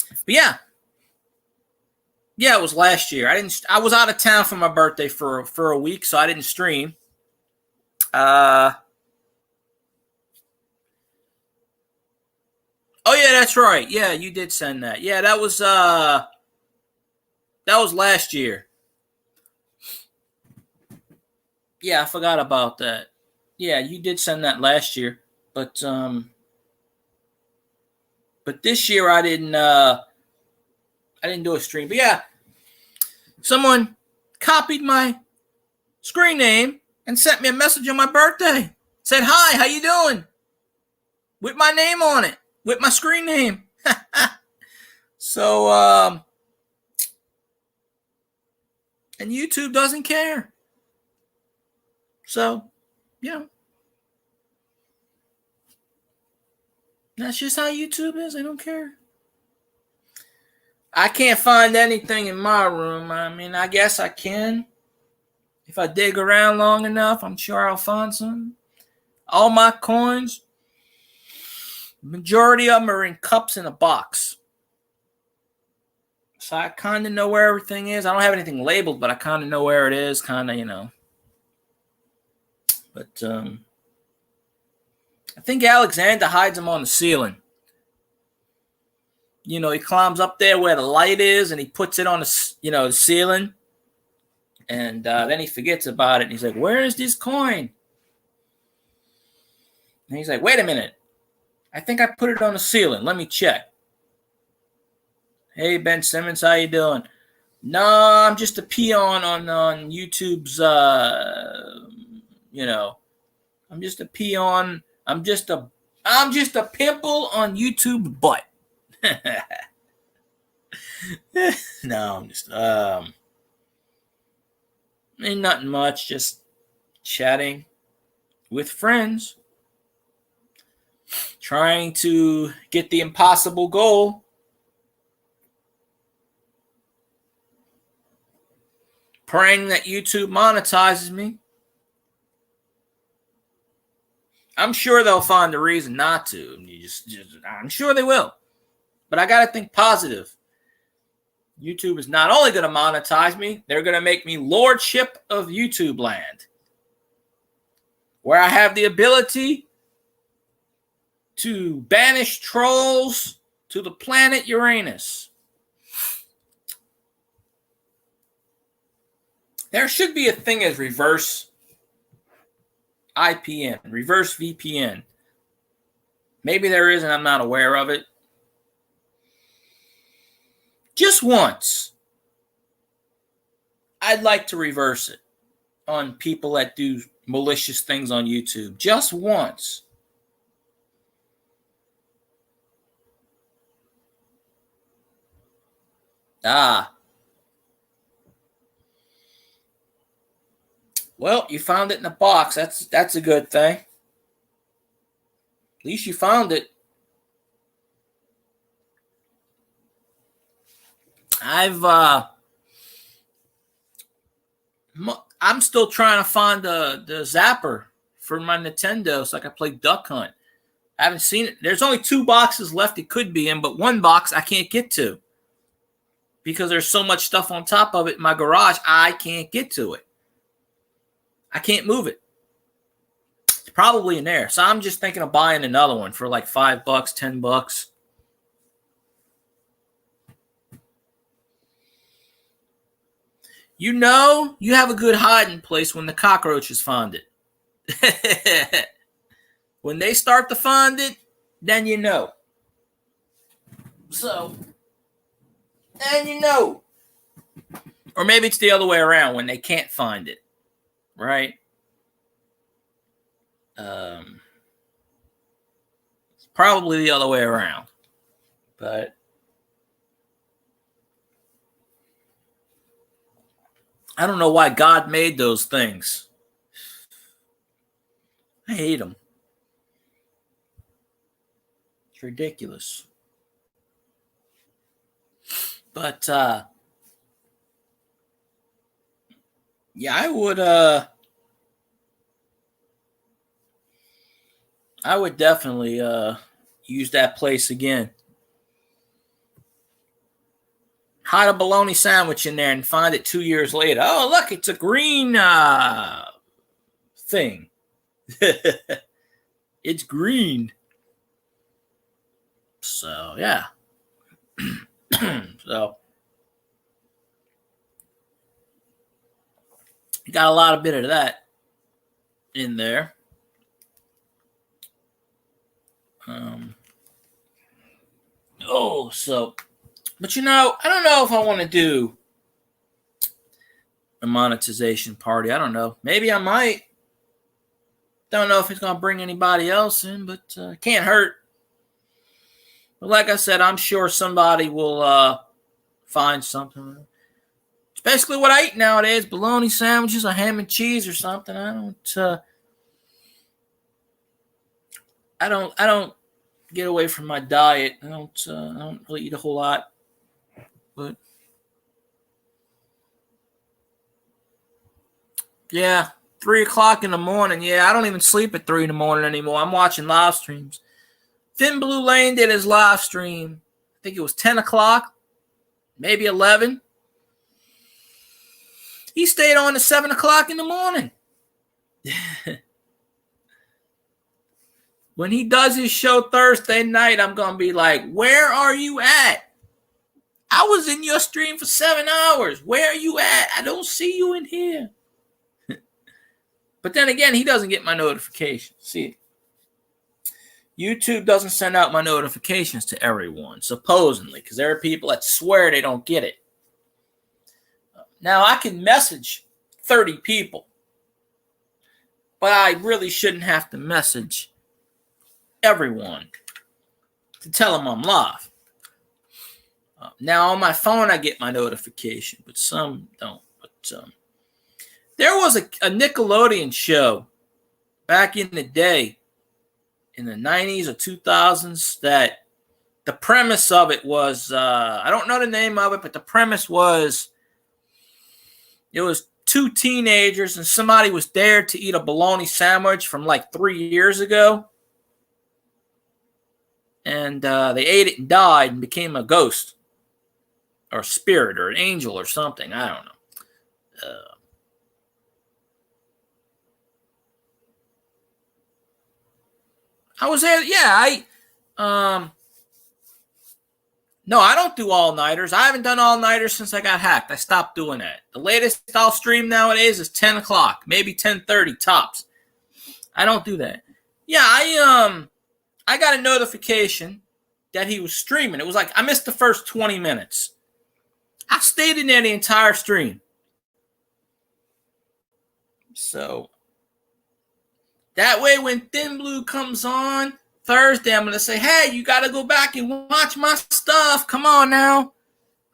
But yeah. Yeah, it was last year. I was out of town for my birthday for a week, so I didn't stream. Oh yeah, that's right. Yeah, you did send that. Yeah, that was That was last year. Yeah, I forgot about that. Yeah, you did send that last year, but this year I didn't do a stream. But yeah, someone copied my screen name and sent me a message on my birthday. Said, "Hi, how you doing?" With my name on it, with my screen name. So and YouTube doesn't care. So, that's just how YouTube is. They don't care. I can't find anything in my room. I mean, I guess I can. If I dig around long enough, I'm sure I'll find some. All my coins, majority of them are in cups in a box. So I kind of know where everything is. I don't have anything labeled, but I kind of know where it is, kind of. But I think Alexander hides them on the ceiling. He climbs up there where the light is, and he puts it on the ceiling. And then he forgets about it, and he's like, "Where is this coin?" And he's like, "Wait a minute. I think I put it on the ceiling. Let me check." "Hey, Ben Simmons, how you doing?" "No, I'm just a peon on YouTube's, I'm just a peon. I'm just a pimple on YouTube's butt." No, I'm just, ain't nothing much, just chatting with friends, trying to get the impossible goal. Praying that YouTube monetizes me. I'm sure they'll find a reason not to. I'm sure they will. But I got to think positive. YouTube is not only going to monetize me, they're going to make me lordship of YouTube land, where I have the ability to banish trolls to the planet Uranus. There should be a thing as reverse IPN, reverse VPN. Maybe there is, and I'm not aware of it. Just once, I'd like to reverse it on people that do malicious things on YouTube. Just once. Well, you found it in a box. That's a good thing. At least you found it. I'm still trying to find the zapper for my Nintendo so I can play Duck Hunt. I haven't seen it. There's only 2 boxes left it could be in, but 1 box I can't get to because there's so much stuff on top of it in my garage. I can't get to it. I can't move it. It's probably in there. So I'm just thinking of buying another one for like $5, $10. You have a good hiding place when the cockroaches find it. When they start to find it, then you know. So, then you know. Or maybe it's the other way around when they can't find it. Right? It's probably the other way around. But I don't know why God made those things. I hate them. It's ridiculous. But yeah, I would definitely use that place again. Hide a bologna sandwich in there and find it 2 years later. Oh, look, it's a green thing. It's green. So, yeah. So, Got a lot of bit of that in there. But I don't know if I want to do a monetization party. I don't know. Maybe I might. Don't know if it's going to bring anybody else in, but can't hurt. But like I said, I'm sure somebody will find something. It's basically what I eat nowadays: bologna sandwiches, or ham and cheese, or something. I don't get away from my diet. I don't really eat a whole lot, but yeah, 3 o'clock in the morning. Yeah, I don't even sleep at 3 in the morning anymore. I'm watching live streams. Thin Blue Lane did his live stream. I think it was 10 o'clock, maybe 11. He stayed on to 7 o'clock in the morning. When he does his show Thursday night, I'm going to be like, where are you at? I was in your stream for 7 hours. Where are you at? I don't see you in here. But then again, he doesn't get my notifications. See, YouTube doesn't send out my notifications to everyone, supposedly, because there are people that swear they don't get it. Now, I can message 30 people, but I really shouldn't have to message everyone to tell them I'm live. Now, on my phone, I get my notification, but some don't. But there was a Nickelodeon show back in the day, in the 90s or 2000s, that the premise of it was, I don't know the name of it, but the premise was, it was two teenagers and somebody was dared to eat a bologna sandwich from like 3 years ago. And they ate it and died and became a ghost or a spirit or an angel or something. I don't know. I was there. Yeah, no, I don't do all-nighters. I haven't done all-nighters since I got hacked. I stopped doing that. The latest I'll stream nowadays is 10 o'clock, maybe 10:30 tops. I don't do that. Yeah, I got a notification that he was streaming. It was like I missed the first 20 minutes. I stayed in there the entire stream. So that way when Thin Blue comes on Thursday, I'm going to say, hey, you got to go back and watch my stuff. Come on now.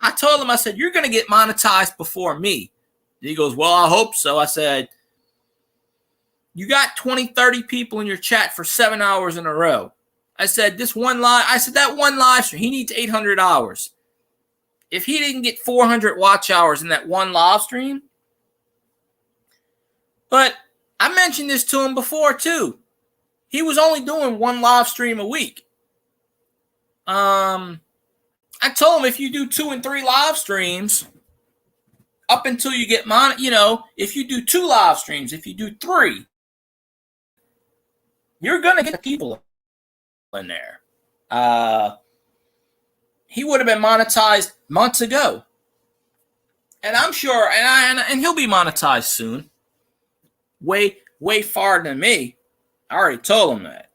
I told him, I said, you're going to get monetized before me. And he goes, well, I hope so. I said, you got 20, 30 people in your chat for 7 hours in a row. I said, that one live stream, he needs 800 hours. If he didn't get 400 watch hours in that one live stream, but I mentioned this to him before too. He was only doing one live stream a week. I told him if you do 2 and 3 live streams, up until you get if you do 2 live streams, if you do 3, you're gonna get people in there. He would have been monetized months ago, and I'm sure, and he'll be monetized soon. Way farther than me. I already told him that.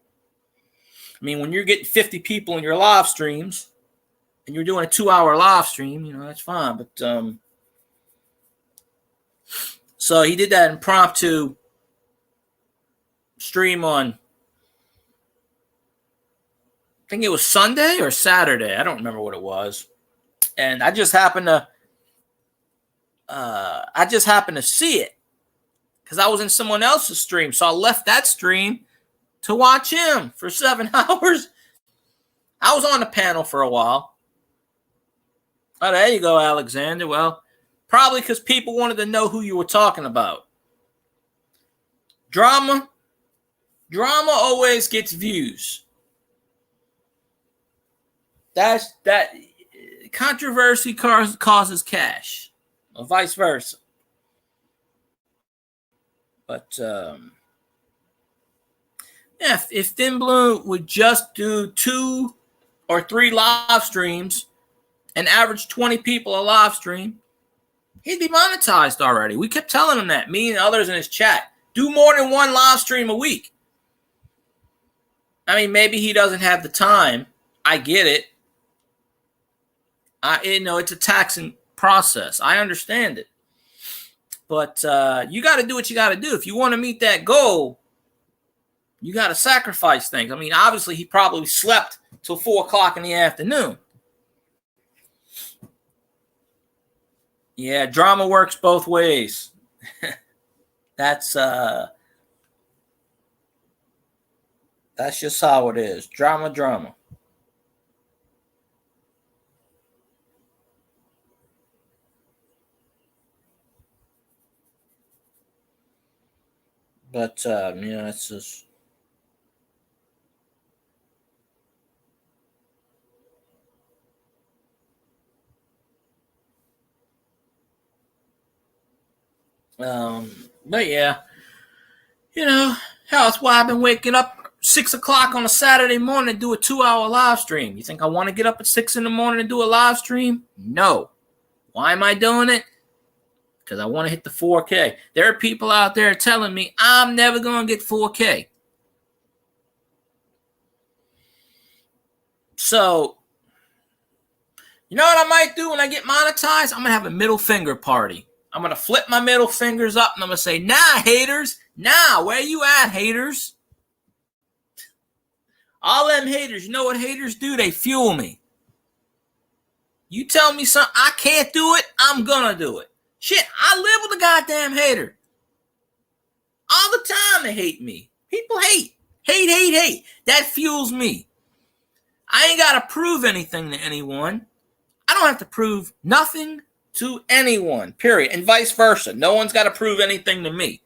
I mean, when you're getting 50 people in your live streams and you're doing a 2-hour live stream, that's fine. But so he did that impromptu stream on, I think it was Sunday or Saturday. I don't remember what it was. And I just happened to see it because I was in someone else's stream. So I left that stream to watch him for 7 hours. I was on the panel for a while. Oh, there you go, Alexander. Well, probably because people wanted to know who you were talking about. Drama always gets views. That controversy causes cash, or vice versa. But if Thin Blue would just do 2 or 3 live streams and average 20 people a live stream, he'd be monetized already. We kept telling him that, me and others in his chat. Do more than one live stream a week. I mean, maybe he doesn't have the time. I get it. It's a taxing process. I understand it. But you got to do what you got to do. If you want to meet that goal, you got to sacrifice things. I mean, obviously, he probably slept till 4 o'clock in the afternoon. Yeah, drama works both ways. That's just how it is. Drama. But it's just. But yeah, hell, that's why I've been waking up 6 o'clock on a Saturday morning to do a 2-hour live stream. You think I want to get up at 6 in the morning and do a live stream? No. Why am I doing it? Because I want to hit the 4K. There are people out there telling me I'm never going to get 4K. So, you know what I might do when I get monetized? I'm going to have a middle finger party. I'm going to flip my middle fingers up and I'm going to say, nah, haters. Nah, where you at, haters? All them haters, you know what haters do? They fuel me. You tell me something, I can't do it, I'm going to do it. Shit, I live with a goddamn hater. All the time they hate me. People hate. Hate. That fuels me. I ain't got to prove anything to anyone. I don't have to prove nothing to anyone, period. And vice versa. No one's got to prove anything to me.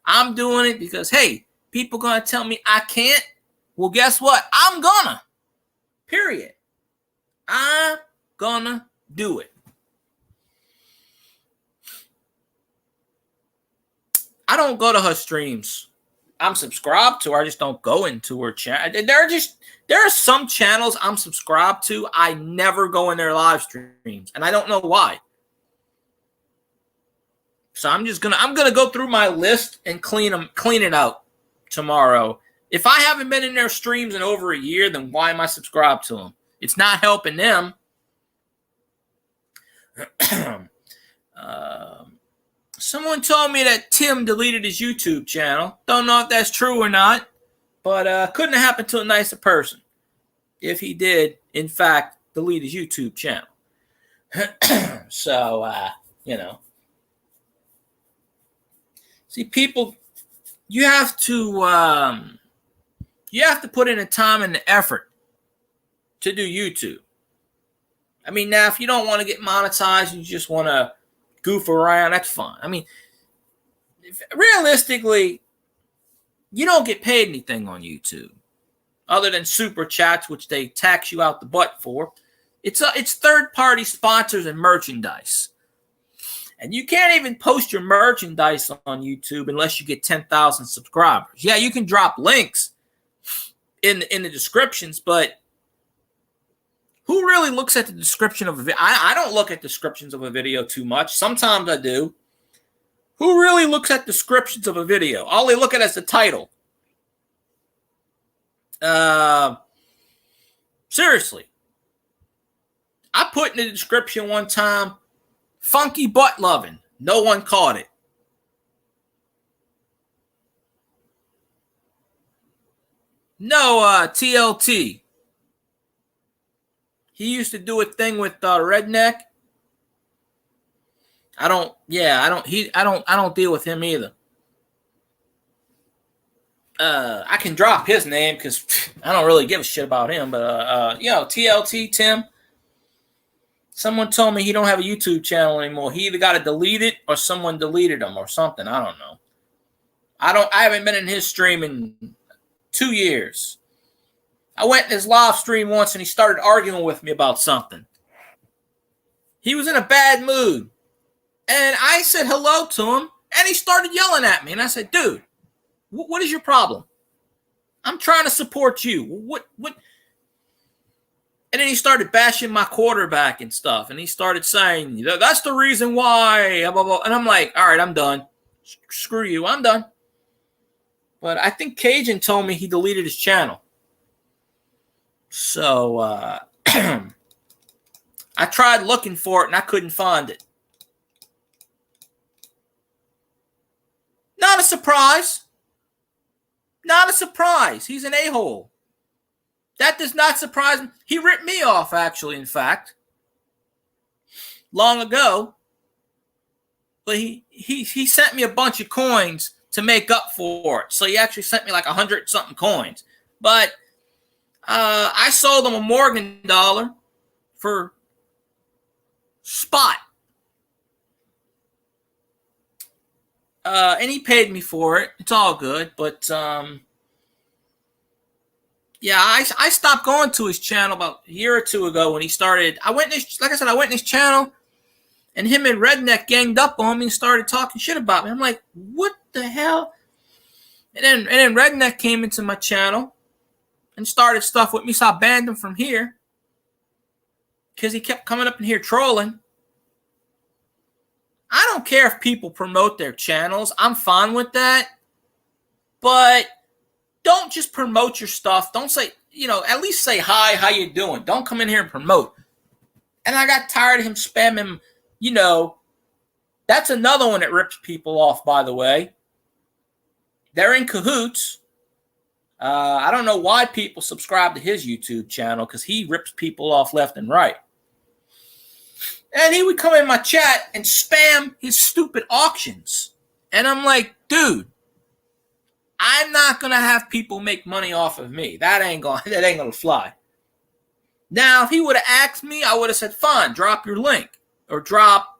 I'm doing it because, hey, people going to tell me I can't. Well, guess what? I'm gonna. Period. I'm gonna do it. I don't go to her streams. I'm subscribed to her. I just don't go into her channel. There are some channels I'm subscribed to. I never go in their live streams, and I don't know why. So I'm gonna go through my list and clean it out tomorrow. If I haven't been in their streams in over a year, then why am I subscribed to them? It's not helping them. Someone told me that Tim deleted his YouTube channel. Don't know if that's true or not, but couldn't have happened to a nicer person if he did, in fact, delete his YouTube channel. So, See, people, you have to put in the time and the effort to do YouTube. I mean, now, if you don't want to get monetized, you just want to goof around, that's fine. I mean, realistically, you don't get paid anything on YouTube other than super chats, which they tax you out the butt for. It's third-party sponsors and merchandise. And you can't even post your merchandise on YouTube unless you get 10,000 subscribers. Yeah, you can drop links in the descriptions, but who really looks at the description of a video? I don't look at descriptions of a video too much. Sometimes I do. Who really looks at descriptions of a video? All they look at is the title. Seriously. I put in the description one time, funky butt loving. No one caught it. No, TLT. He used to do a thing with Redneck. I don't deal with him either. I can drop his name because I don't really give a shit about him. But TLT Tim. Someone told me he don't have a YouTube channel anymore. He either got to delete it or someone deleted him or something. I don't know. I haven't been in his stream in 2 years. I went in his live stream once and he started arguing with me about something. He was in a bad mood. And I said hello to him and he started yelling at me. And I said, dude, what is your problem? I'm trying to support you. What? And then he started bashing my quarterback and stuff. And he started saying, that's the reason why. Blah, blah, blah. And I'm like, all right, I'm done. Screw you. I'm done. But I think Cajun told me he deleted his channel. So I tried looking for it and I couldn't find it. Not a surprise. Not a surprise. He's an a-hole. That does not surprise me. He ripped me off, actually, in fact, long ago. But he sent me a bunch of coins to make up for it. So he actually sent me like 100-something coins. But I sold him a Morgan dollar for spot. And he paid me for it. It's all good. But yeah, I stopped going to his channel about a year or two ago when he started. I went in his channel, and him and Redneck ganged up on me and started talking shit about me. I'm like, what the hell? And then Redneck came into my channel and started stuff with me, so I banned him from here because he kept coming up in here trolling. I don't care if people promote their channels. I'm fine with that. But don't just promote your stuff. Don't say, at least say hi, how you doing? Don't come in here and promote. And I got tired of him spamming, that's another one that rips people off, by the way. They're in cahoots. I don't know why people subscribe to his YouTube channel because he rips people off left and right. And he would come in my chat and spam his stupid auctions. And I'm like, dude, I'm not going to have people make money off of me. That ain't going to fly. Now, if he would have asked me, I would have said, fine, drop your link. Or drop,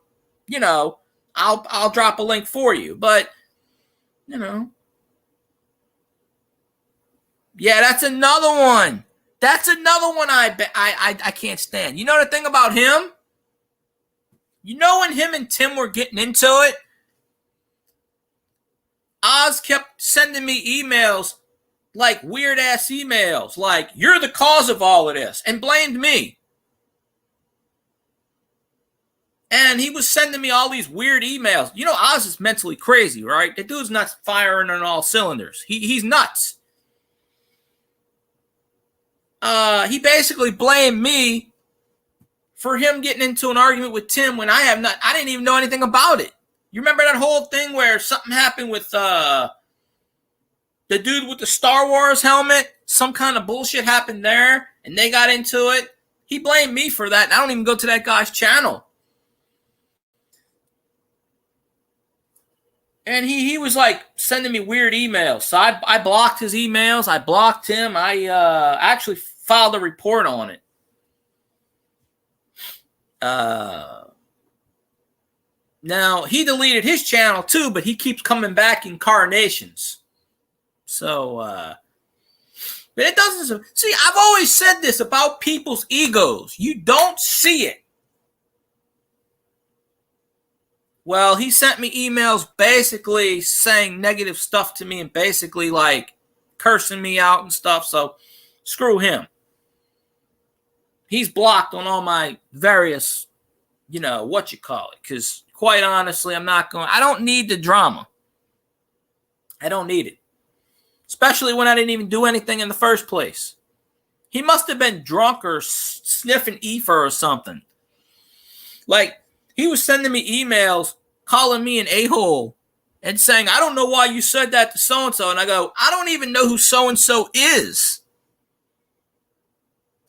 I'll drop a link for you. But, yeah, that's another one. That's another one I can't stand. You know the thing about him? When him and Tim were getting into it, Oz kept sending me emails, like weird-ass emails, like, you're the cause of all of this, and blamed me. And he was sending me all these weird emails. Oz is mentally crazy, right? The dude's not firing on all cylinders. He's nuts. He basically blamed me for him getting into an argument with Tim when I didn't even know anything about it. You remember that whole thing where something happened with the dude with the Star Wars helmet? Some kind of bullshit happened there, and they got into it. He blamed me for that, and I don't even go to that guy's channel. And he was like sending me weird emails. So I blocked his emails. I blocked him. I actually filed a report on it. Now, he deleted his channel too, but he keeps coming back in carnations. So, but it doesn't... See, I've always said this about people's egos. You don't see it. Well, he sent me emails basically saying negative stuff to me and basically like cursing me out and stuff. So, screw him. He's blocked on all my various, because quite honestly, I don't need the drama. I don't need it. Especially when I didn't even do anything in the first place. He must have been drunk or sniffing ether or something. Like, he was sending me emails calling me an a-hole and saying, I don't know why you said that to so-and-so. And I go, I don't even know who so-and-so is.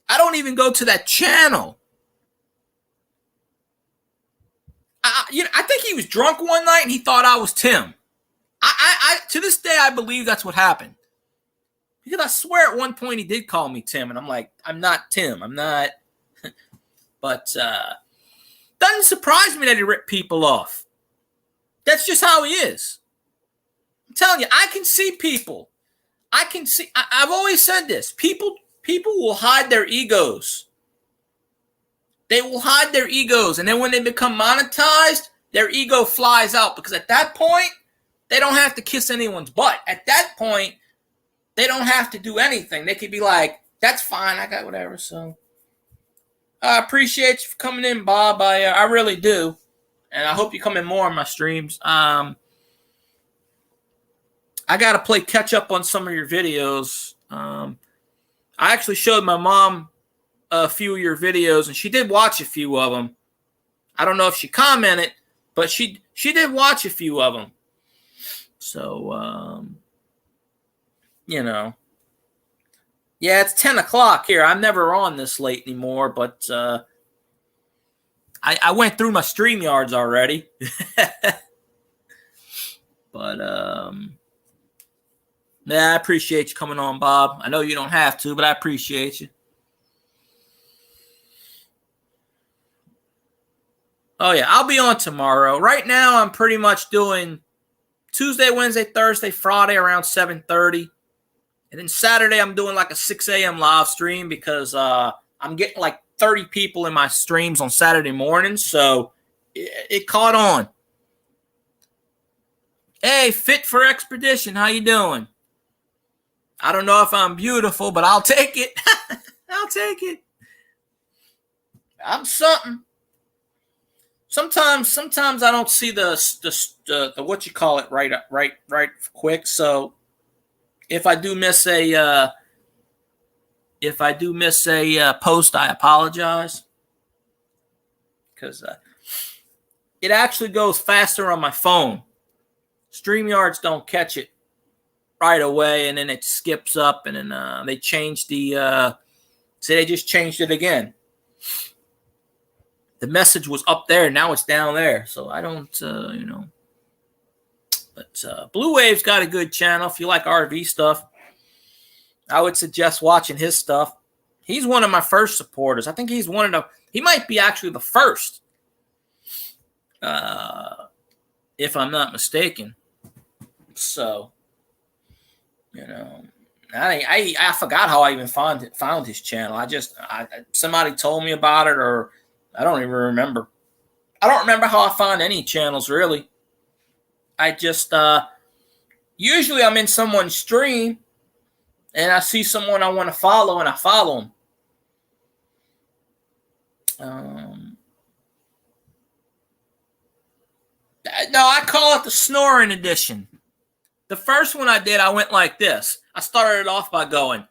I don't even go to that channel. I think he was drunk one night and he thought I was Tim. I to this day, I believe that's what happened. Because I swear at one point he did call me Tim. And I'm like, I'm not Tim. I'm not. But doesn't surprise me that he ripped people off. That's just how he is. I'm telling you, I can see people. I've always said this. People will hide their egos. They will hide their egos. And then when they become monetized, their ego flies out. Because at that point, they don't have to kiss anyone's butt. At that point, they don't have to do anything. They could be like, that's fine. I got whatever. So, I appreciate you for coming in, Bob. I really do, and I hope you come in more on my streams. I gotta play catch up on some of your videos. I actually showed my mom a few of your videos, and she did watch a few of them. I don't know if she commented, but she did watch a few of them. So, you know. Yeah, it's 10 o'clock here. I'm never on this late anymore, but I went through my StreamYards already. But, yeah, I appreciate you coming on, Bob. I know you don't have to, but I appreciate you. Oh, yeah, I'll be on tomorrow. Right now, I'm pretty much doing Tuesday, Wednesday, Thursday, Friday around 7:30. And then Saturday, I'm doing like a 6 a.m. live stream because I'm getting like 30 people in my streams on Saturday mornings. So it caught on. Hey, Fit for Expedition, how you doing? I don't know if I'm beautiful, but I'll take it. I'll take it. I'm something. Sometimes I don't see the what you call it right quick. So if I do miss a post, I apologize because it actually goes faster on my phone. StreamYards don't catch it right away, and then it skips up, and then they changed the. Say they just changed it again. The message was up there, now it's down there. So I don't, But Blue Wave's got a good channel. If you like RV stuff, I would suggest watching his stuff. He's one of my first supporters. I think he's he might be actually the first, if I'm not mistaken. So, I forgot how I even found his channel. Somebody told me about it, or I don't even remember. I don't remember how I found any channels, really. I just, usually I'm in someone's stream, and I see someone I want to follow, and I follow them. No, I call it the snoring edition. The first one I did, I went like this. I started it off by going.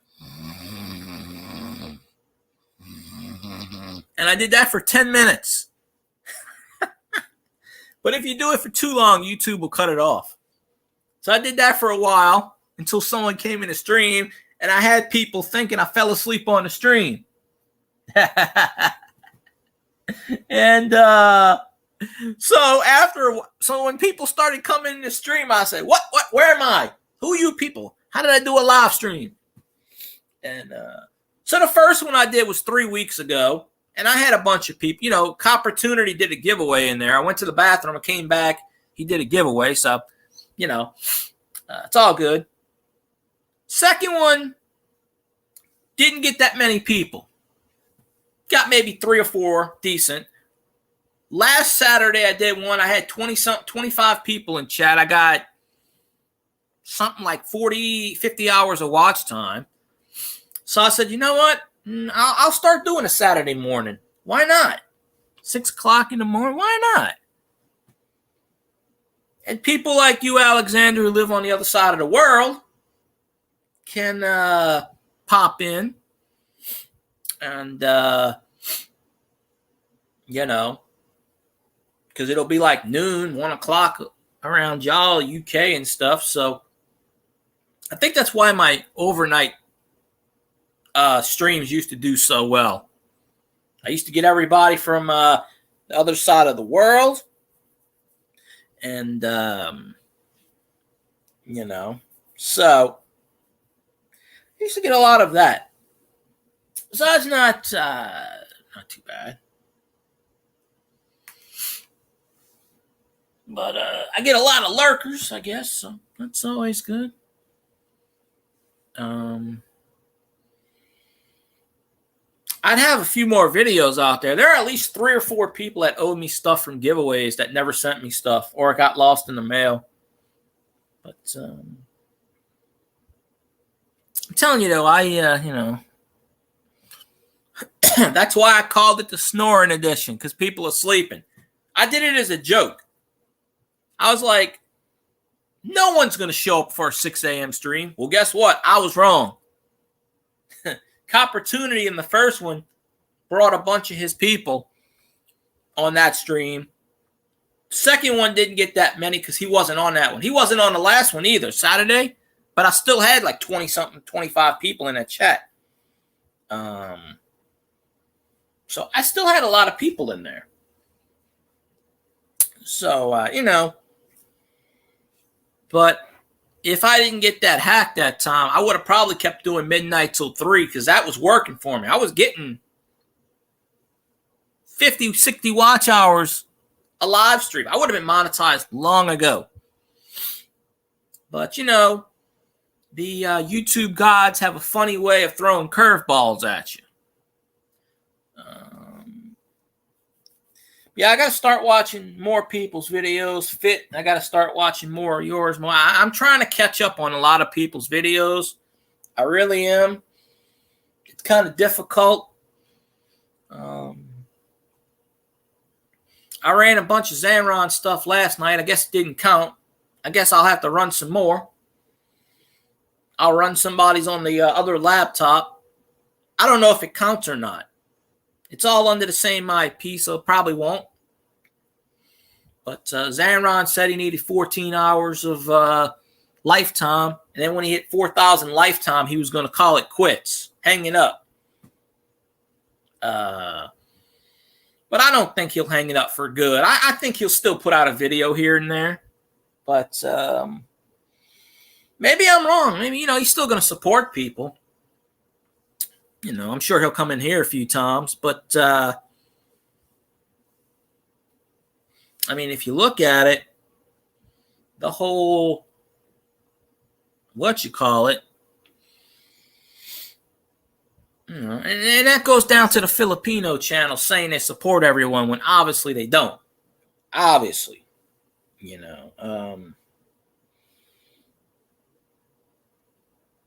And I did that for 10 minutes. But if you do it for too long, YouTube will cut it off. So I did that for a while until someone came in the stream, and I had people thinking I fell asleep on the stream. And so when people started coming in the stream, I said, what, where am I? Who are you people? How did I do a live stream? And so the first one I did was 3 weeks ago, and I had a bunch of people. Coppertunity did a giveaway in there. I went to the bathroom, I came back, he did a giveaway, so it's all good. Second one didn't get that many people. Got maybe 3 or 4 decent. Last Saturday I did one. I had 25 people in chat. I got something like 40, 50 hours of watch time. So I said, you know what? I'll start doing a Saturday morning. Why not? 6 o'clock in the morning. Why not? And people like you, Alexander, who live on the other side of the world, can pop in and, because it'll be like noon, 1 o'clock around y'all, UK and stuff. So I think that's why my overnight streams used to do so well. I used to get everybody from the other side of the world. And, so I used to get a lot of that. So that's not too bad. But I get a lot of lurkers, I guess, so that's always good. I'd have a few more videos out there. There are at least 3 or 4 people that owe me stuff from giveaways that never sent me stuff or got lost in the mail. But I'm telling you, though, That's why I called it the snoring edition, because people are sleeping. I did it as a joke. I was like, no one's going to show up for a 6 a.m. stream. Well, guess what? I was wrong. Coppertunity in the first one brought a bunch of his people on that stream. Second one didn't get that many because he wasn't on that one. He wasn't on the last one either, Saturday. But I still had like 20-something, 25 people in that chat. So I still had a lot of people in there. So, but if I didn't get that hack that time, I would have probably kept doing midnight till 3 because that was working for me. I was getting 50, 60 watch hours a live stream. I would have been monetized long ago. But, the YouTube gods have a funny way of throwing curveballs at you. I got to start watching more people's videos. Fit, I got to start watching more of yours. More. I'm trying to catch up on a lot of people's videos. I really am. It's kind of difficult. I ran a bunch of Zanron stuff last night. I guess it didn't count. I guess I'll have to run some more. I'll run somebody's on the other laptop. I don't know if it counts or not. It's all under the same IP, so it probably won't. But Zanron said he needed 14 hours of lifetime. And then when he hit 4,000 lifetime, he was going to call it quits, hang it up. But I don't think he'll hang it up for good. I think he'll still put out a video here and there. But maybe I'm wrong. Maybe, he's still going to support people. I'm sure he'll come in here a few times. But, if you look at it, the whole, and that goes down to the Filipino channel saying they support everyone when obviously they don't. Obviously,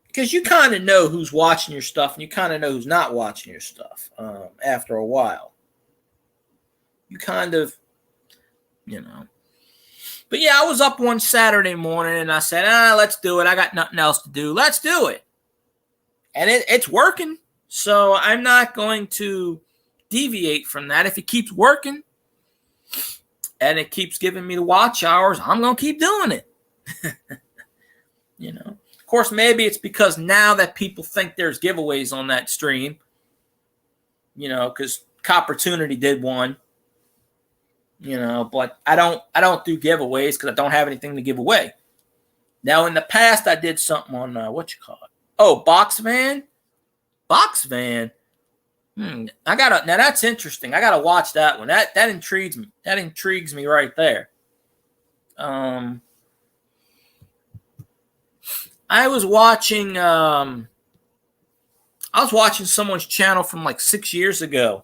because you kind of know who's watching your stuff and you kind of know who's not watching your stuff after a while. You kind of, But yeah, I was up one Saturday morning and I said, let's do it. I got nothing else to do. Let's do it. And it's working. So I'm not going to deviate from that. If it keeps working and it keeps giving me the watch hours, I'm going to keep doing it. Of course, maybe it's because now that people think there's giveaways on that stream, because Coppertunity did one, but I don't do giveaways because I don't have anything to give away. Now, in the past, I did something on, Boxvan? Boxvan? Now that's interesting. I got to watch that one. That intrigues me. That intrigues me right there. I was watching someone's channel from like 6 years ago.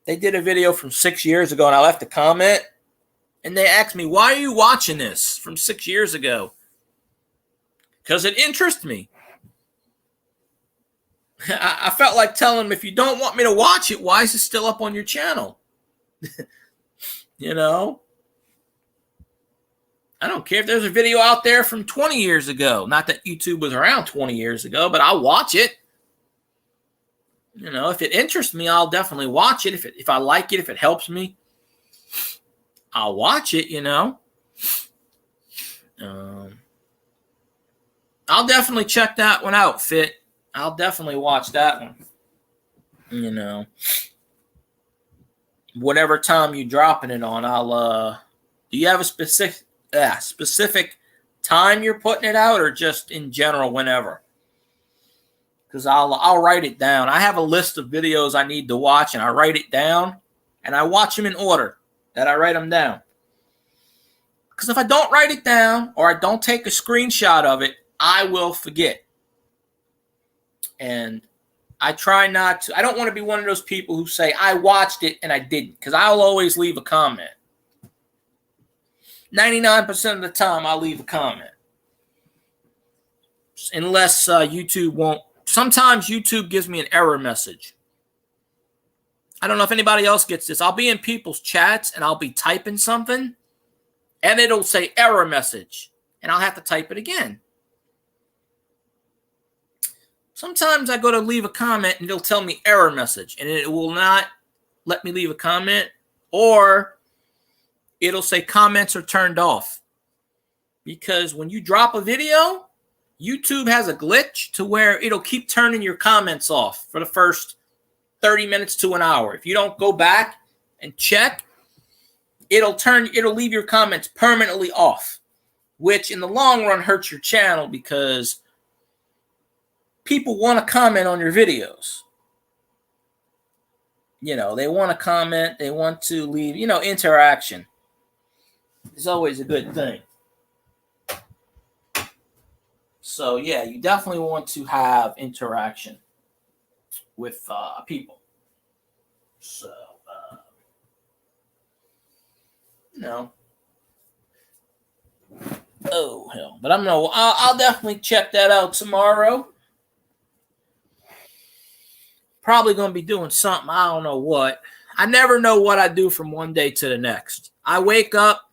They did a video from 6 years ago, and I left a comment, and they asked me, why are you watching this from 6 years ago? Because it interests me. I felt like telling them, if you don't want me to watch it, why is it still up on your channel? I don't care if there's a video out there from 20 years ago. Not that YouTube was around 20 years ago, but I'll watch it. If it interests me, I'll definitely watch it. If I like it, if it helps me, I'll watch it, I'll definitely check that one out, Fit. I'll definitely watch that one. Whatever time you're dropping it on, do you have a specific time you're putting it out, or just in general whenever? Because I'll write it down. I have a list of videos I need to watch, and I write it down, and I watch them in order that I write them down. Because if I don't write it down or I don't take a screenshot of it, I will forget. And I try not to. I don't want to be one of those people who say, I watched it and I didn't, because I'll always leave a comment. 99% of the time, I'll leave a comment. Unless YouTube won't sometimes YouTube gives me an error message. I don't know if anybody else gets this. I'll be in people's chats and I'll be typing something and it'll say error message and I'll have to type it again. Sometimes I go to leave a comment and it'll tell me error message and it will not let me leave a comment, or it'll say comments are turned off. Because when you drop a video, YouTube has a glitch to where it'll keep turning your comments off for the first 30 minutes to an hour. If you don't go back and check, it'll leave your comments permanently off, which in the long run hurts your channel because people want to comment on your videos. You know, they want to comment, they want to leave, you know, interaction. It's always a good thing. So, yeah, you definitely want to have interaction with people. So, you know. Oh, hell. But I'll definitely check that out tomorrow. Probably going to be doing something. I don't know what. I never know what I do from one day to the next. I wake up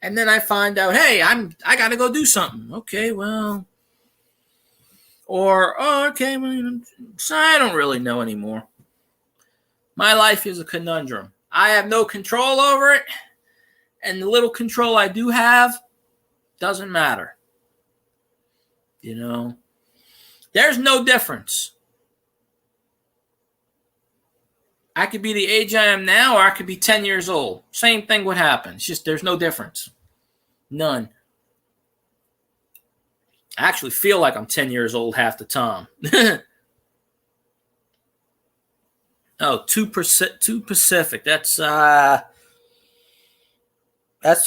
and then I find out, hey, I got to go do something. Okay, well. Or, oh, okay, well, so I don't really know anymore. My life is a conundrum. I have no control over it. And the little control I do have doesn't matter. You know, there's no difference. I could be the age I am now, or I could be 10 years old. Same thing would happen. It's just there's no difference. None. I actually feel like I'm 10 years old half the time. Oh, 2 Pacific. That's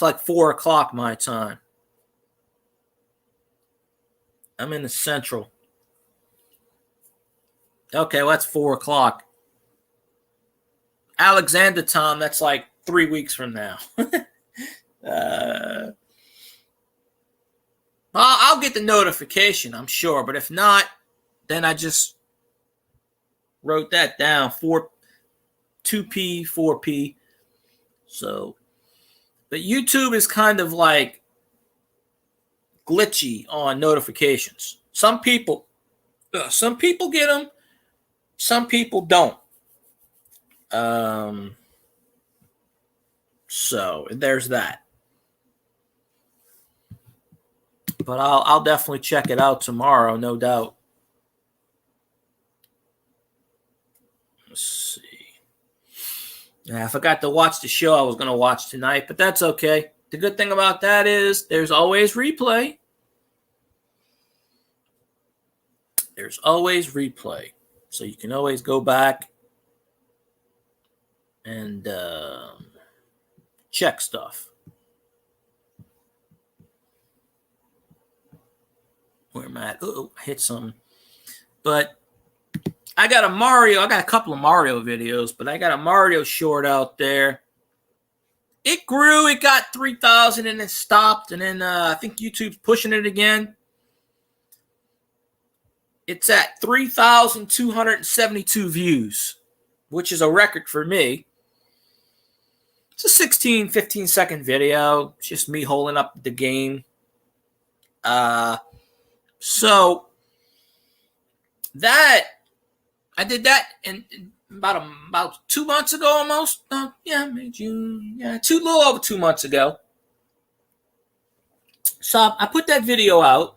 like 4 o'clock my time. I'm in the Central. Okay, well, that's 4 o'clock. Alexander time, that's like 3 weeks from now. I'll get the notification, I'm sure. But if not, then I just wrote that down. 2P, 4P. So, but YouTube is kind of like glitchy on notifications. Some people get them. Some people don't. So there's that. But I'll definitely check it out tomorrow, no doubt. Let's see. Yeah, I forgot to watch the show I was going to watch tonight, but that's okay. The good thing about that is there's always replay. There's always replay. So you can always go back and check stuff. Where am I at? Oh, I hit something. But I got a couple of Mario videos, but I got a Mario short out there. It grew. It got 3,000 and it stopped. And then I think YouTube's pushing it again. It's at 3,272 views, which is a record for me. It's a 16, 15-second video. It's just me holding up the game. So that I did that in about 2 months ago, almost. May, June. Yeah, little over 2 months ago. So I put that video out,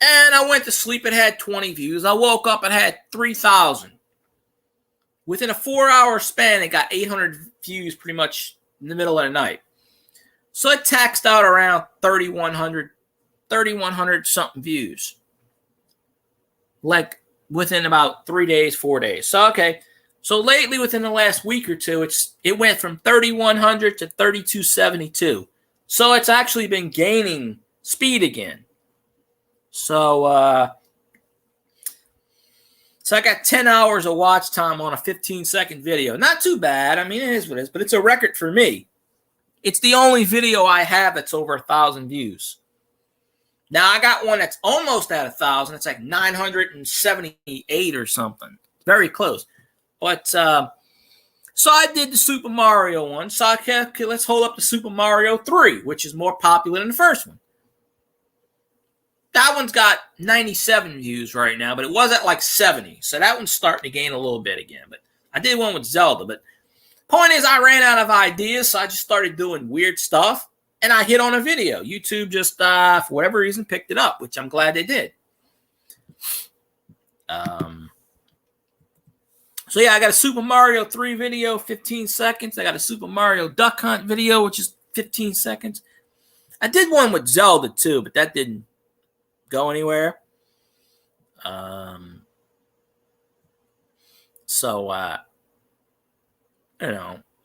and I went to sleep. It had 20 views. I woke up. It had 3,000. Within a 4-hour span, it got 800 views, pretty much in the middle of the night. So it taxed out around 3,100 something views. Like within about 3 days, 4 days. So, okay. So lately, within the last week or two, it went from 3,100 to 3,272. So it's actually been gaining speed again. So I got 10 hours of watch time on a 15-second video. Not too bad. I mean, it is what it is, but it's a record for me. It's the only video I have that's over 1,000 views. Now I got one that's almost at 1,000. It's like 978 or something. Very close. But so I did the Super Mario one. So okay, let's hold up the Super Mario 3, which is more popular than the first one. That one's got 97 views right now, but it was at like 70. So that one's starting to gain a little bit again. But I did one with Zelda. But point is, I ran out of ideas, so I just started doing weird stuff. And I hit on a video. YouTube just, for whatever reason, picked it up, which I'm glad they did. So yeah, I got a Super Mario 3 video, 15 seconds. I got a Super Mario Duck Hunt video, which is 15 seconds. I did one with Zelda too, but that didn't go anywhere.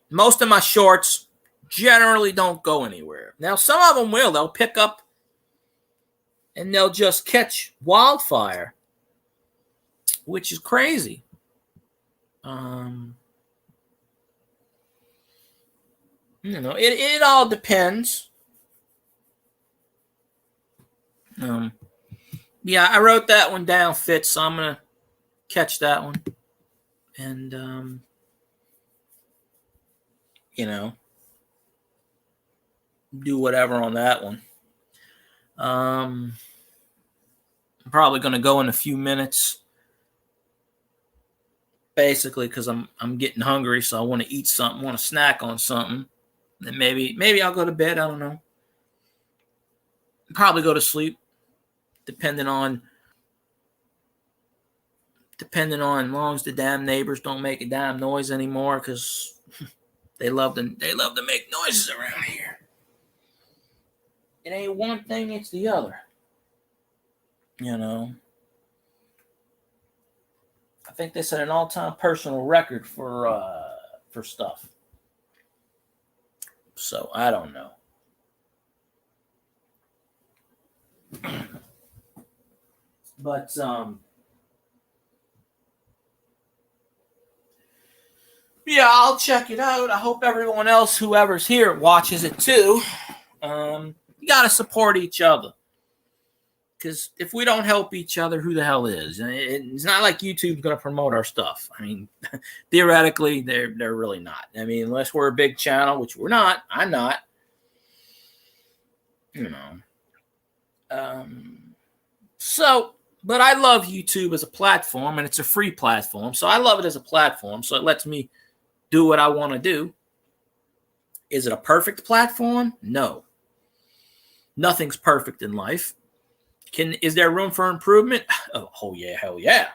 Most of my shorts generally don't go anywhere. Now, some of them will. They'll pick up and they'll just catch wildfire, which is crazy. It all depends. Yeah, I wrote that one down, Fitz, so I'm going to catch that one. And, do whatever on that one. I'm probably going to go in a few minutes, basically, because I'm getting hungry, so I want to eat something, want to snack on something. Then maybe I'll go to bed. I don't know. Probably go to sleep, depending on as long as the damn neighbors don't make a damn noise anymore, because they love to make noises around here. It ain't one thing, it's the other. I think they set an all-time personal record for stuff. So I don't know. But yeah, I'll check it out. I hope everyone else, whoever's here, watches it too. You got to support each other. Because if we don't help each other, who the hell is? It's not like YouTube's going to promote our stuff. I mean, theoretically, they're really not. I mean, unless we're a big channel, which we're not. I'm not. But I love YouTube as a platform, and it's a free platform. So I love it as a platform. So it lets me do what I want to do. Is it a perfect platform? No. Nothing's perfect in life. Is there room for improvement? Oh yeah, hell yeah.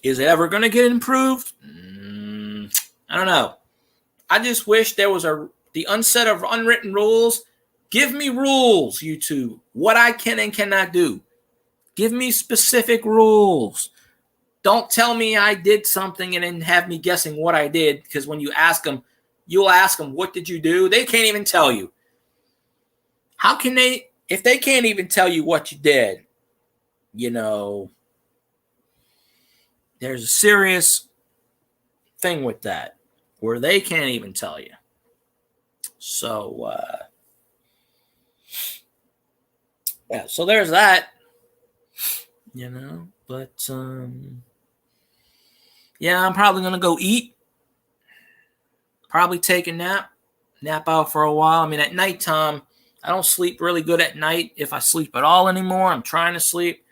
Is it ever going to get improved? I don't know. I just wish there was the unset of unwritten rules. Give me rules, YouTube. What I can and cannot do. Give me specific rules. Don't tell me I did something and then have me guessing what I did, because when you ask them, you'll ask them, what did you do? They can't even tell you. How can they, if they can't even tell you what you did, there's a serious thing with that, where they can't even tell you. So, yeah, so there's that, but, yeah, I'm probably going to go eat. Probably take a nap out for a while. I mean, at nighttime, I don't sleep really good at night, if I sleep at all anymore. I'm trying to sleep.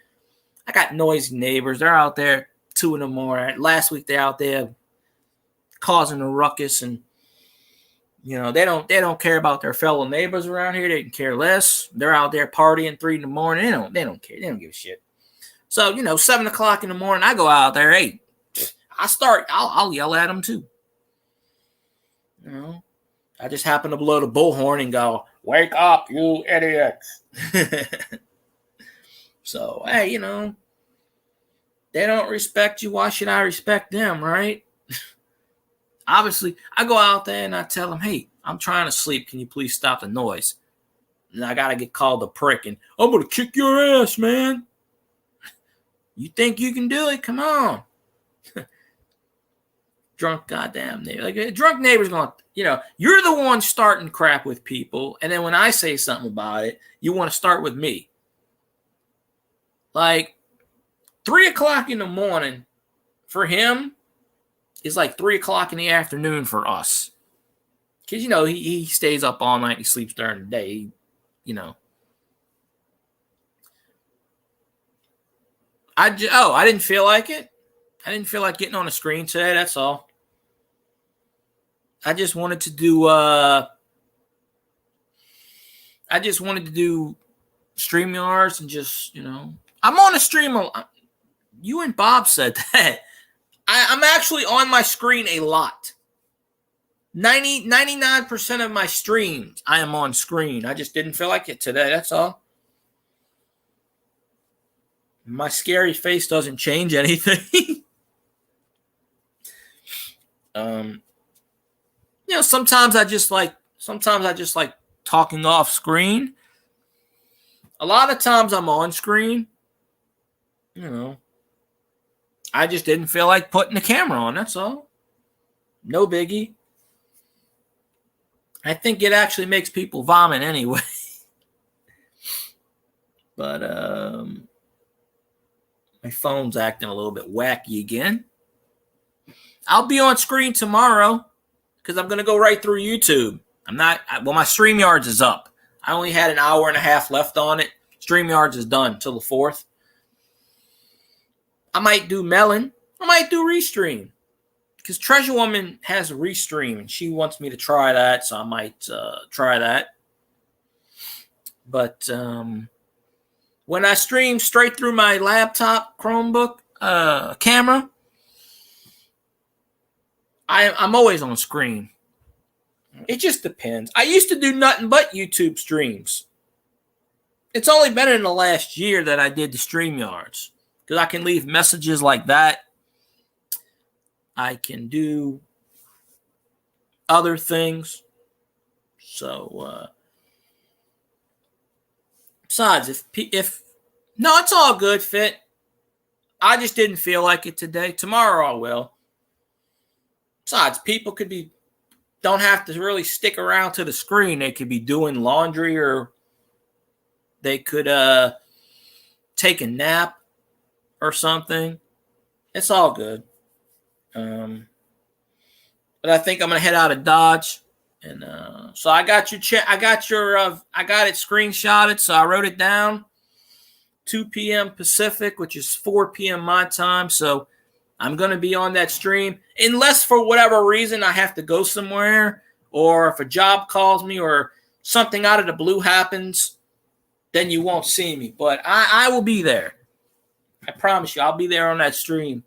I got noisy neighbors. They're out there 2 a.m. Last week, they're out there causing a ruckus, and they don't care about their fellow neighbors around here. They can care less. They're out there partying 3 a.m. They don't care. They don't give a shit. So 7 o'clock in the morning, I go out there. Hey, I'll yell at them too. I just happen to blow the bullhorn and go, "Wake up, you idiots!" So, hey, they don't respect you. Why should I respect them, right? Obviously, I go out there and I tell them, "Hey, I'm trying to sleep. Can you please stop the noise?" And I gotta get called a prick, and I'm gonna kick your ass, man. You think you can do it? Come on. Drunk goddamn neighbor. Like a drunk neighbor's going, you're the one starting crap with people. And then when I say something about it, you want to start with me. Like 3 o'clock in the morning for him is like 3 o'clock in the afternoon for us. Because, he stays up all night. He sleeps during the day. I didn't feel like it. I didn't feel like getting on the screen today. That's all. I just wanted to do StreamYards and just, I'm on a stream. You and Bob said that. I'm actually on my screen a lot. 99% of my streams, I am on screen. I just didn't feel like it today. That's all. My scary face doesn't change anything. Sometimes I just like talking off screen. A lot of times I'm on screen. I just didn't feel like putting the camera on. That's all. No biggie. I think it actually makes people vomit anyway. But my phone's acting a little bit wacky again. I'll be on screen tomorrow because I'm going to go right through YouTube. My StreamYards is up. I only had an hour and a half left on it. StreamYards is done till the 4th. I might do Melon. I might do Restream. Because Treasure Woman has a Restream, and she wants me to try that, so I might try that. But when I stream straight through my laptop Chromebook camera, I'm always on screen. It just depends. I used to do nothing but YouTube streams. It's only been in the last year that I did the StreamYards. Because I can leave messages like that. I can do other things. So, besides, no, it's all good, Fit. I just didn't feel like it today. Tomorrow I will. Besides, people don't have to really stick around to the screen. They could be doing laundry, or they could take a nap or something. It's all good. But I think I'm gonna head out of Dodge, and so I got it screenshotted. So I wrote it down. 2 p.m. Pacific, which is 4 p.m. my time. So I'm gonna be on that stream, unless for whatever reason I have to go somewhere, or if a job calls me, or something out of the blue happens, then you won't see me. But I will be there. I promise you, I'll be there on that stream.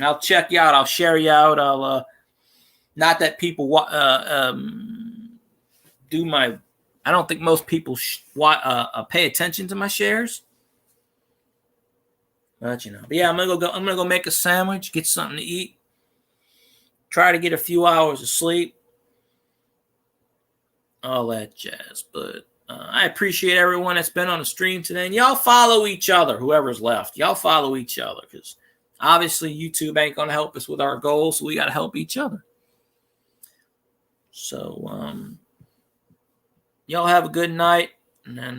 I'll check you out. I'll share you out. I'll not that people do my. I don't think most people pay attention to my shares. But But yeah, I'm gonna go make a sandwich, get something to eat. Try to get a few hours of sleep. All that jazz. But I appreciate everyone that's been on the stream today. And y'all follow each other, whoever's left. Y'all follow each other, because obviously YouTube ain't going to help us with our goals, so we got to help each other. So y'all have a good night. And then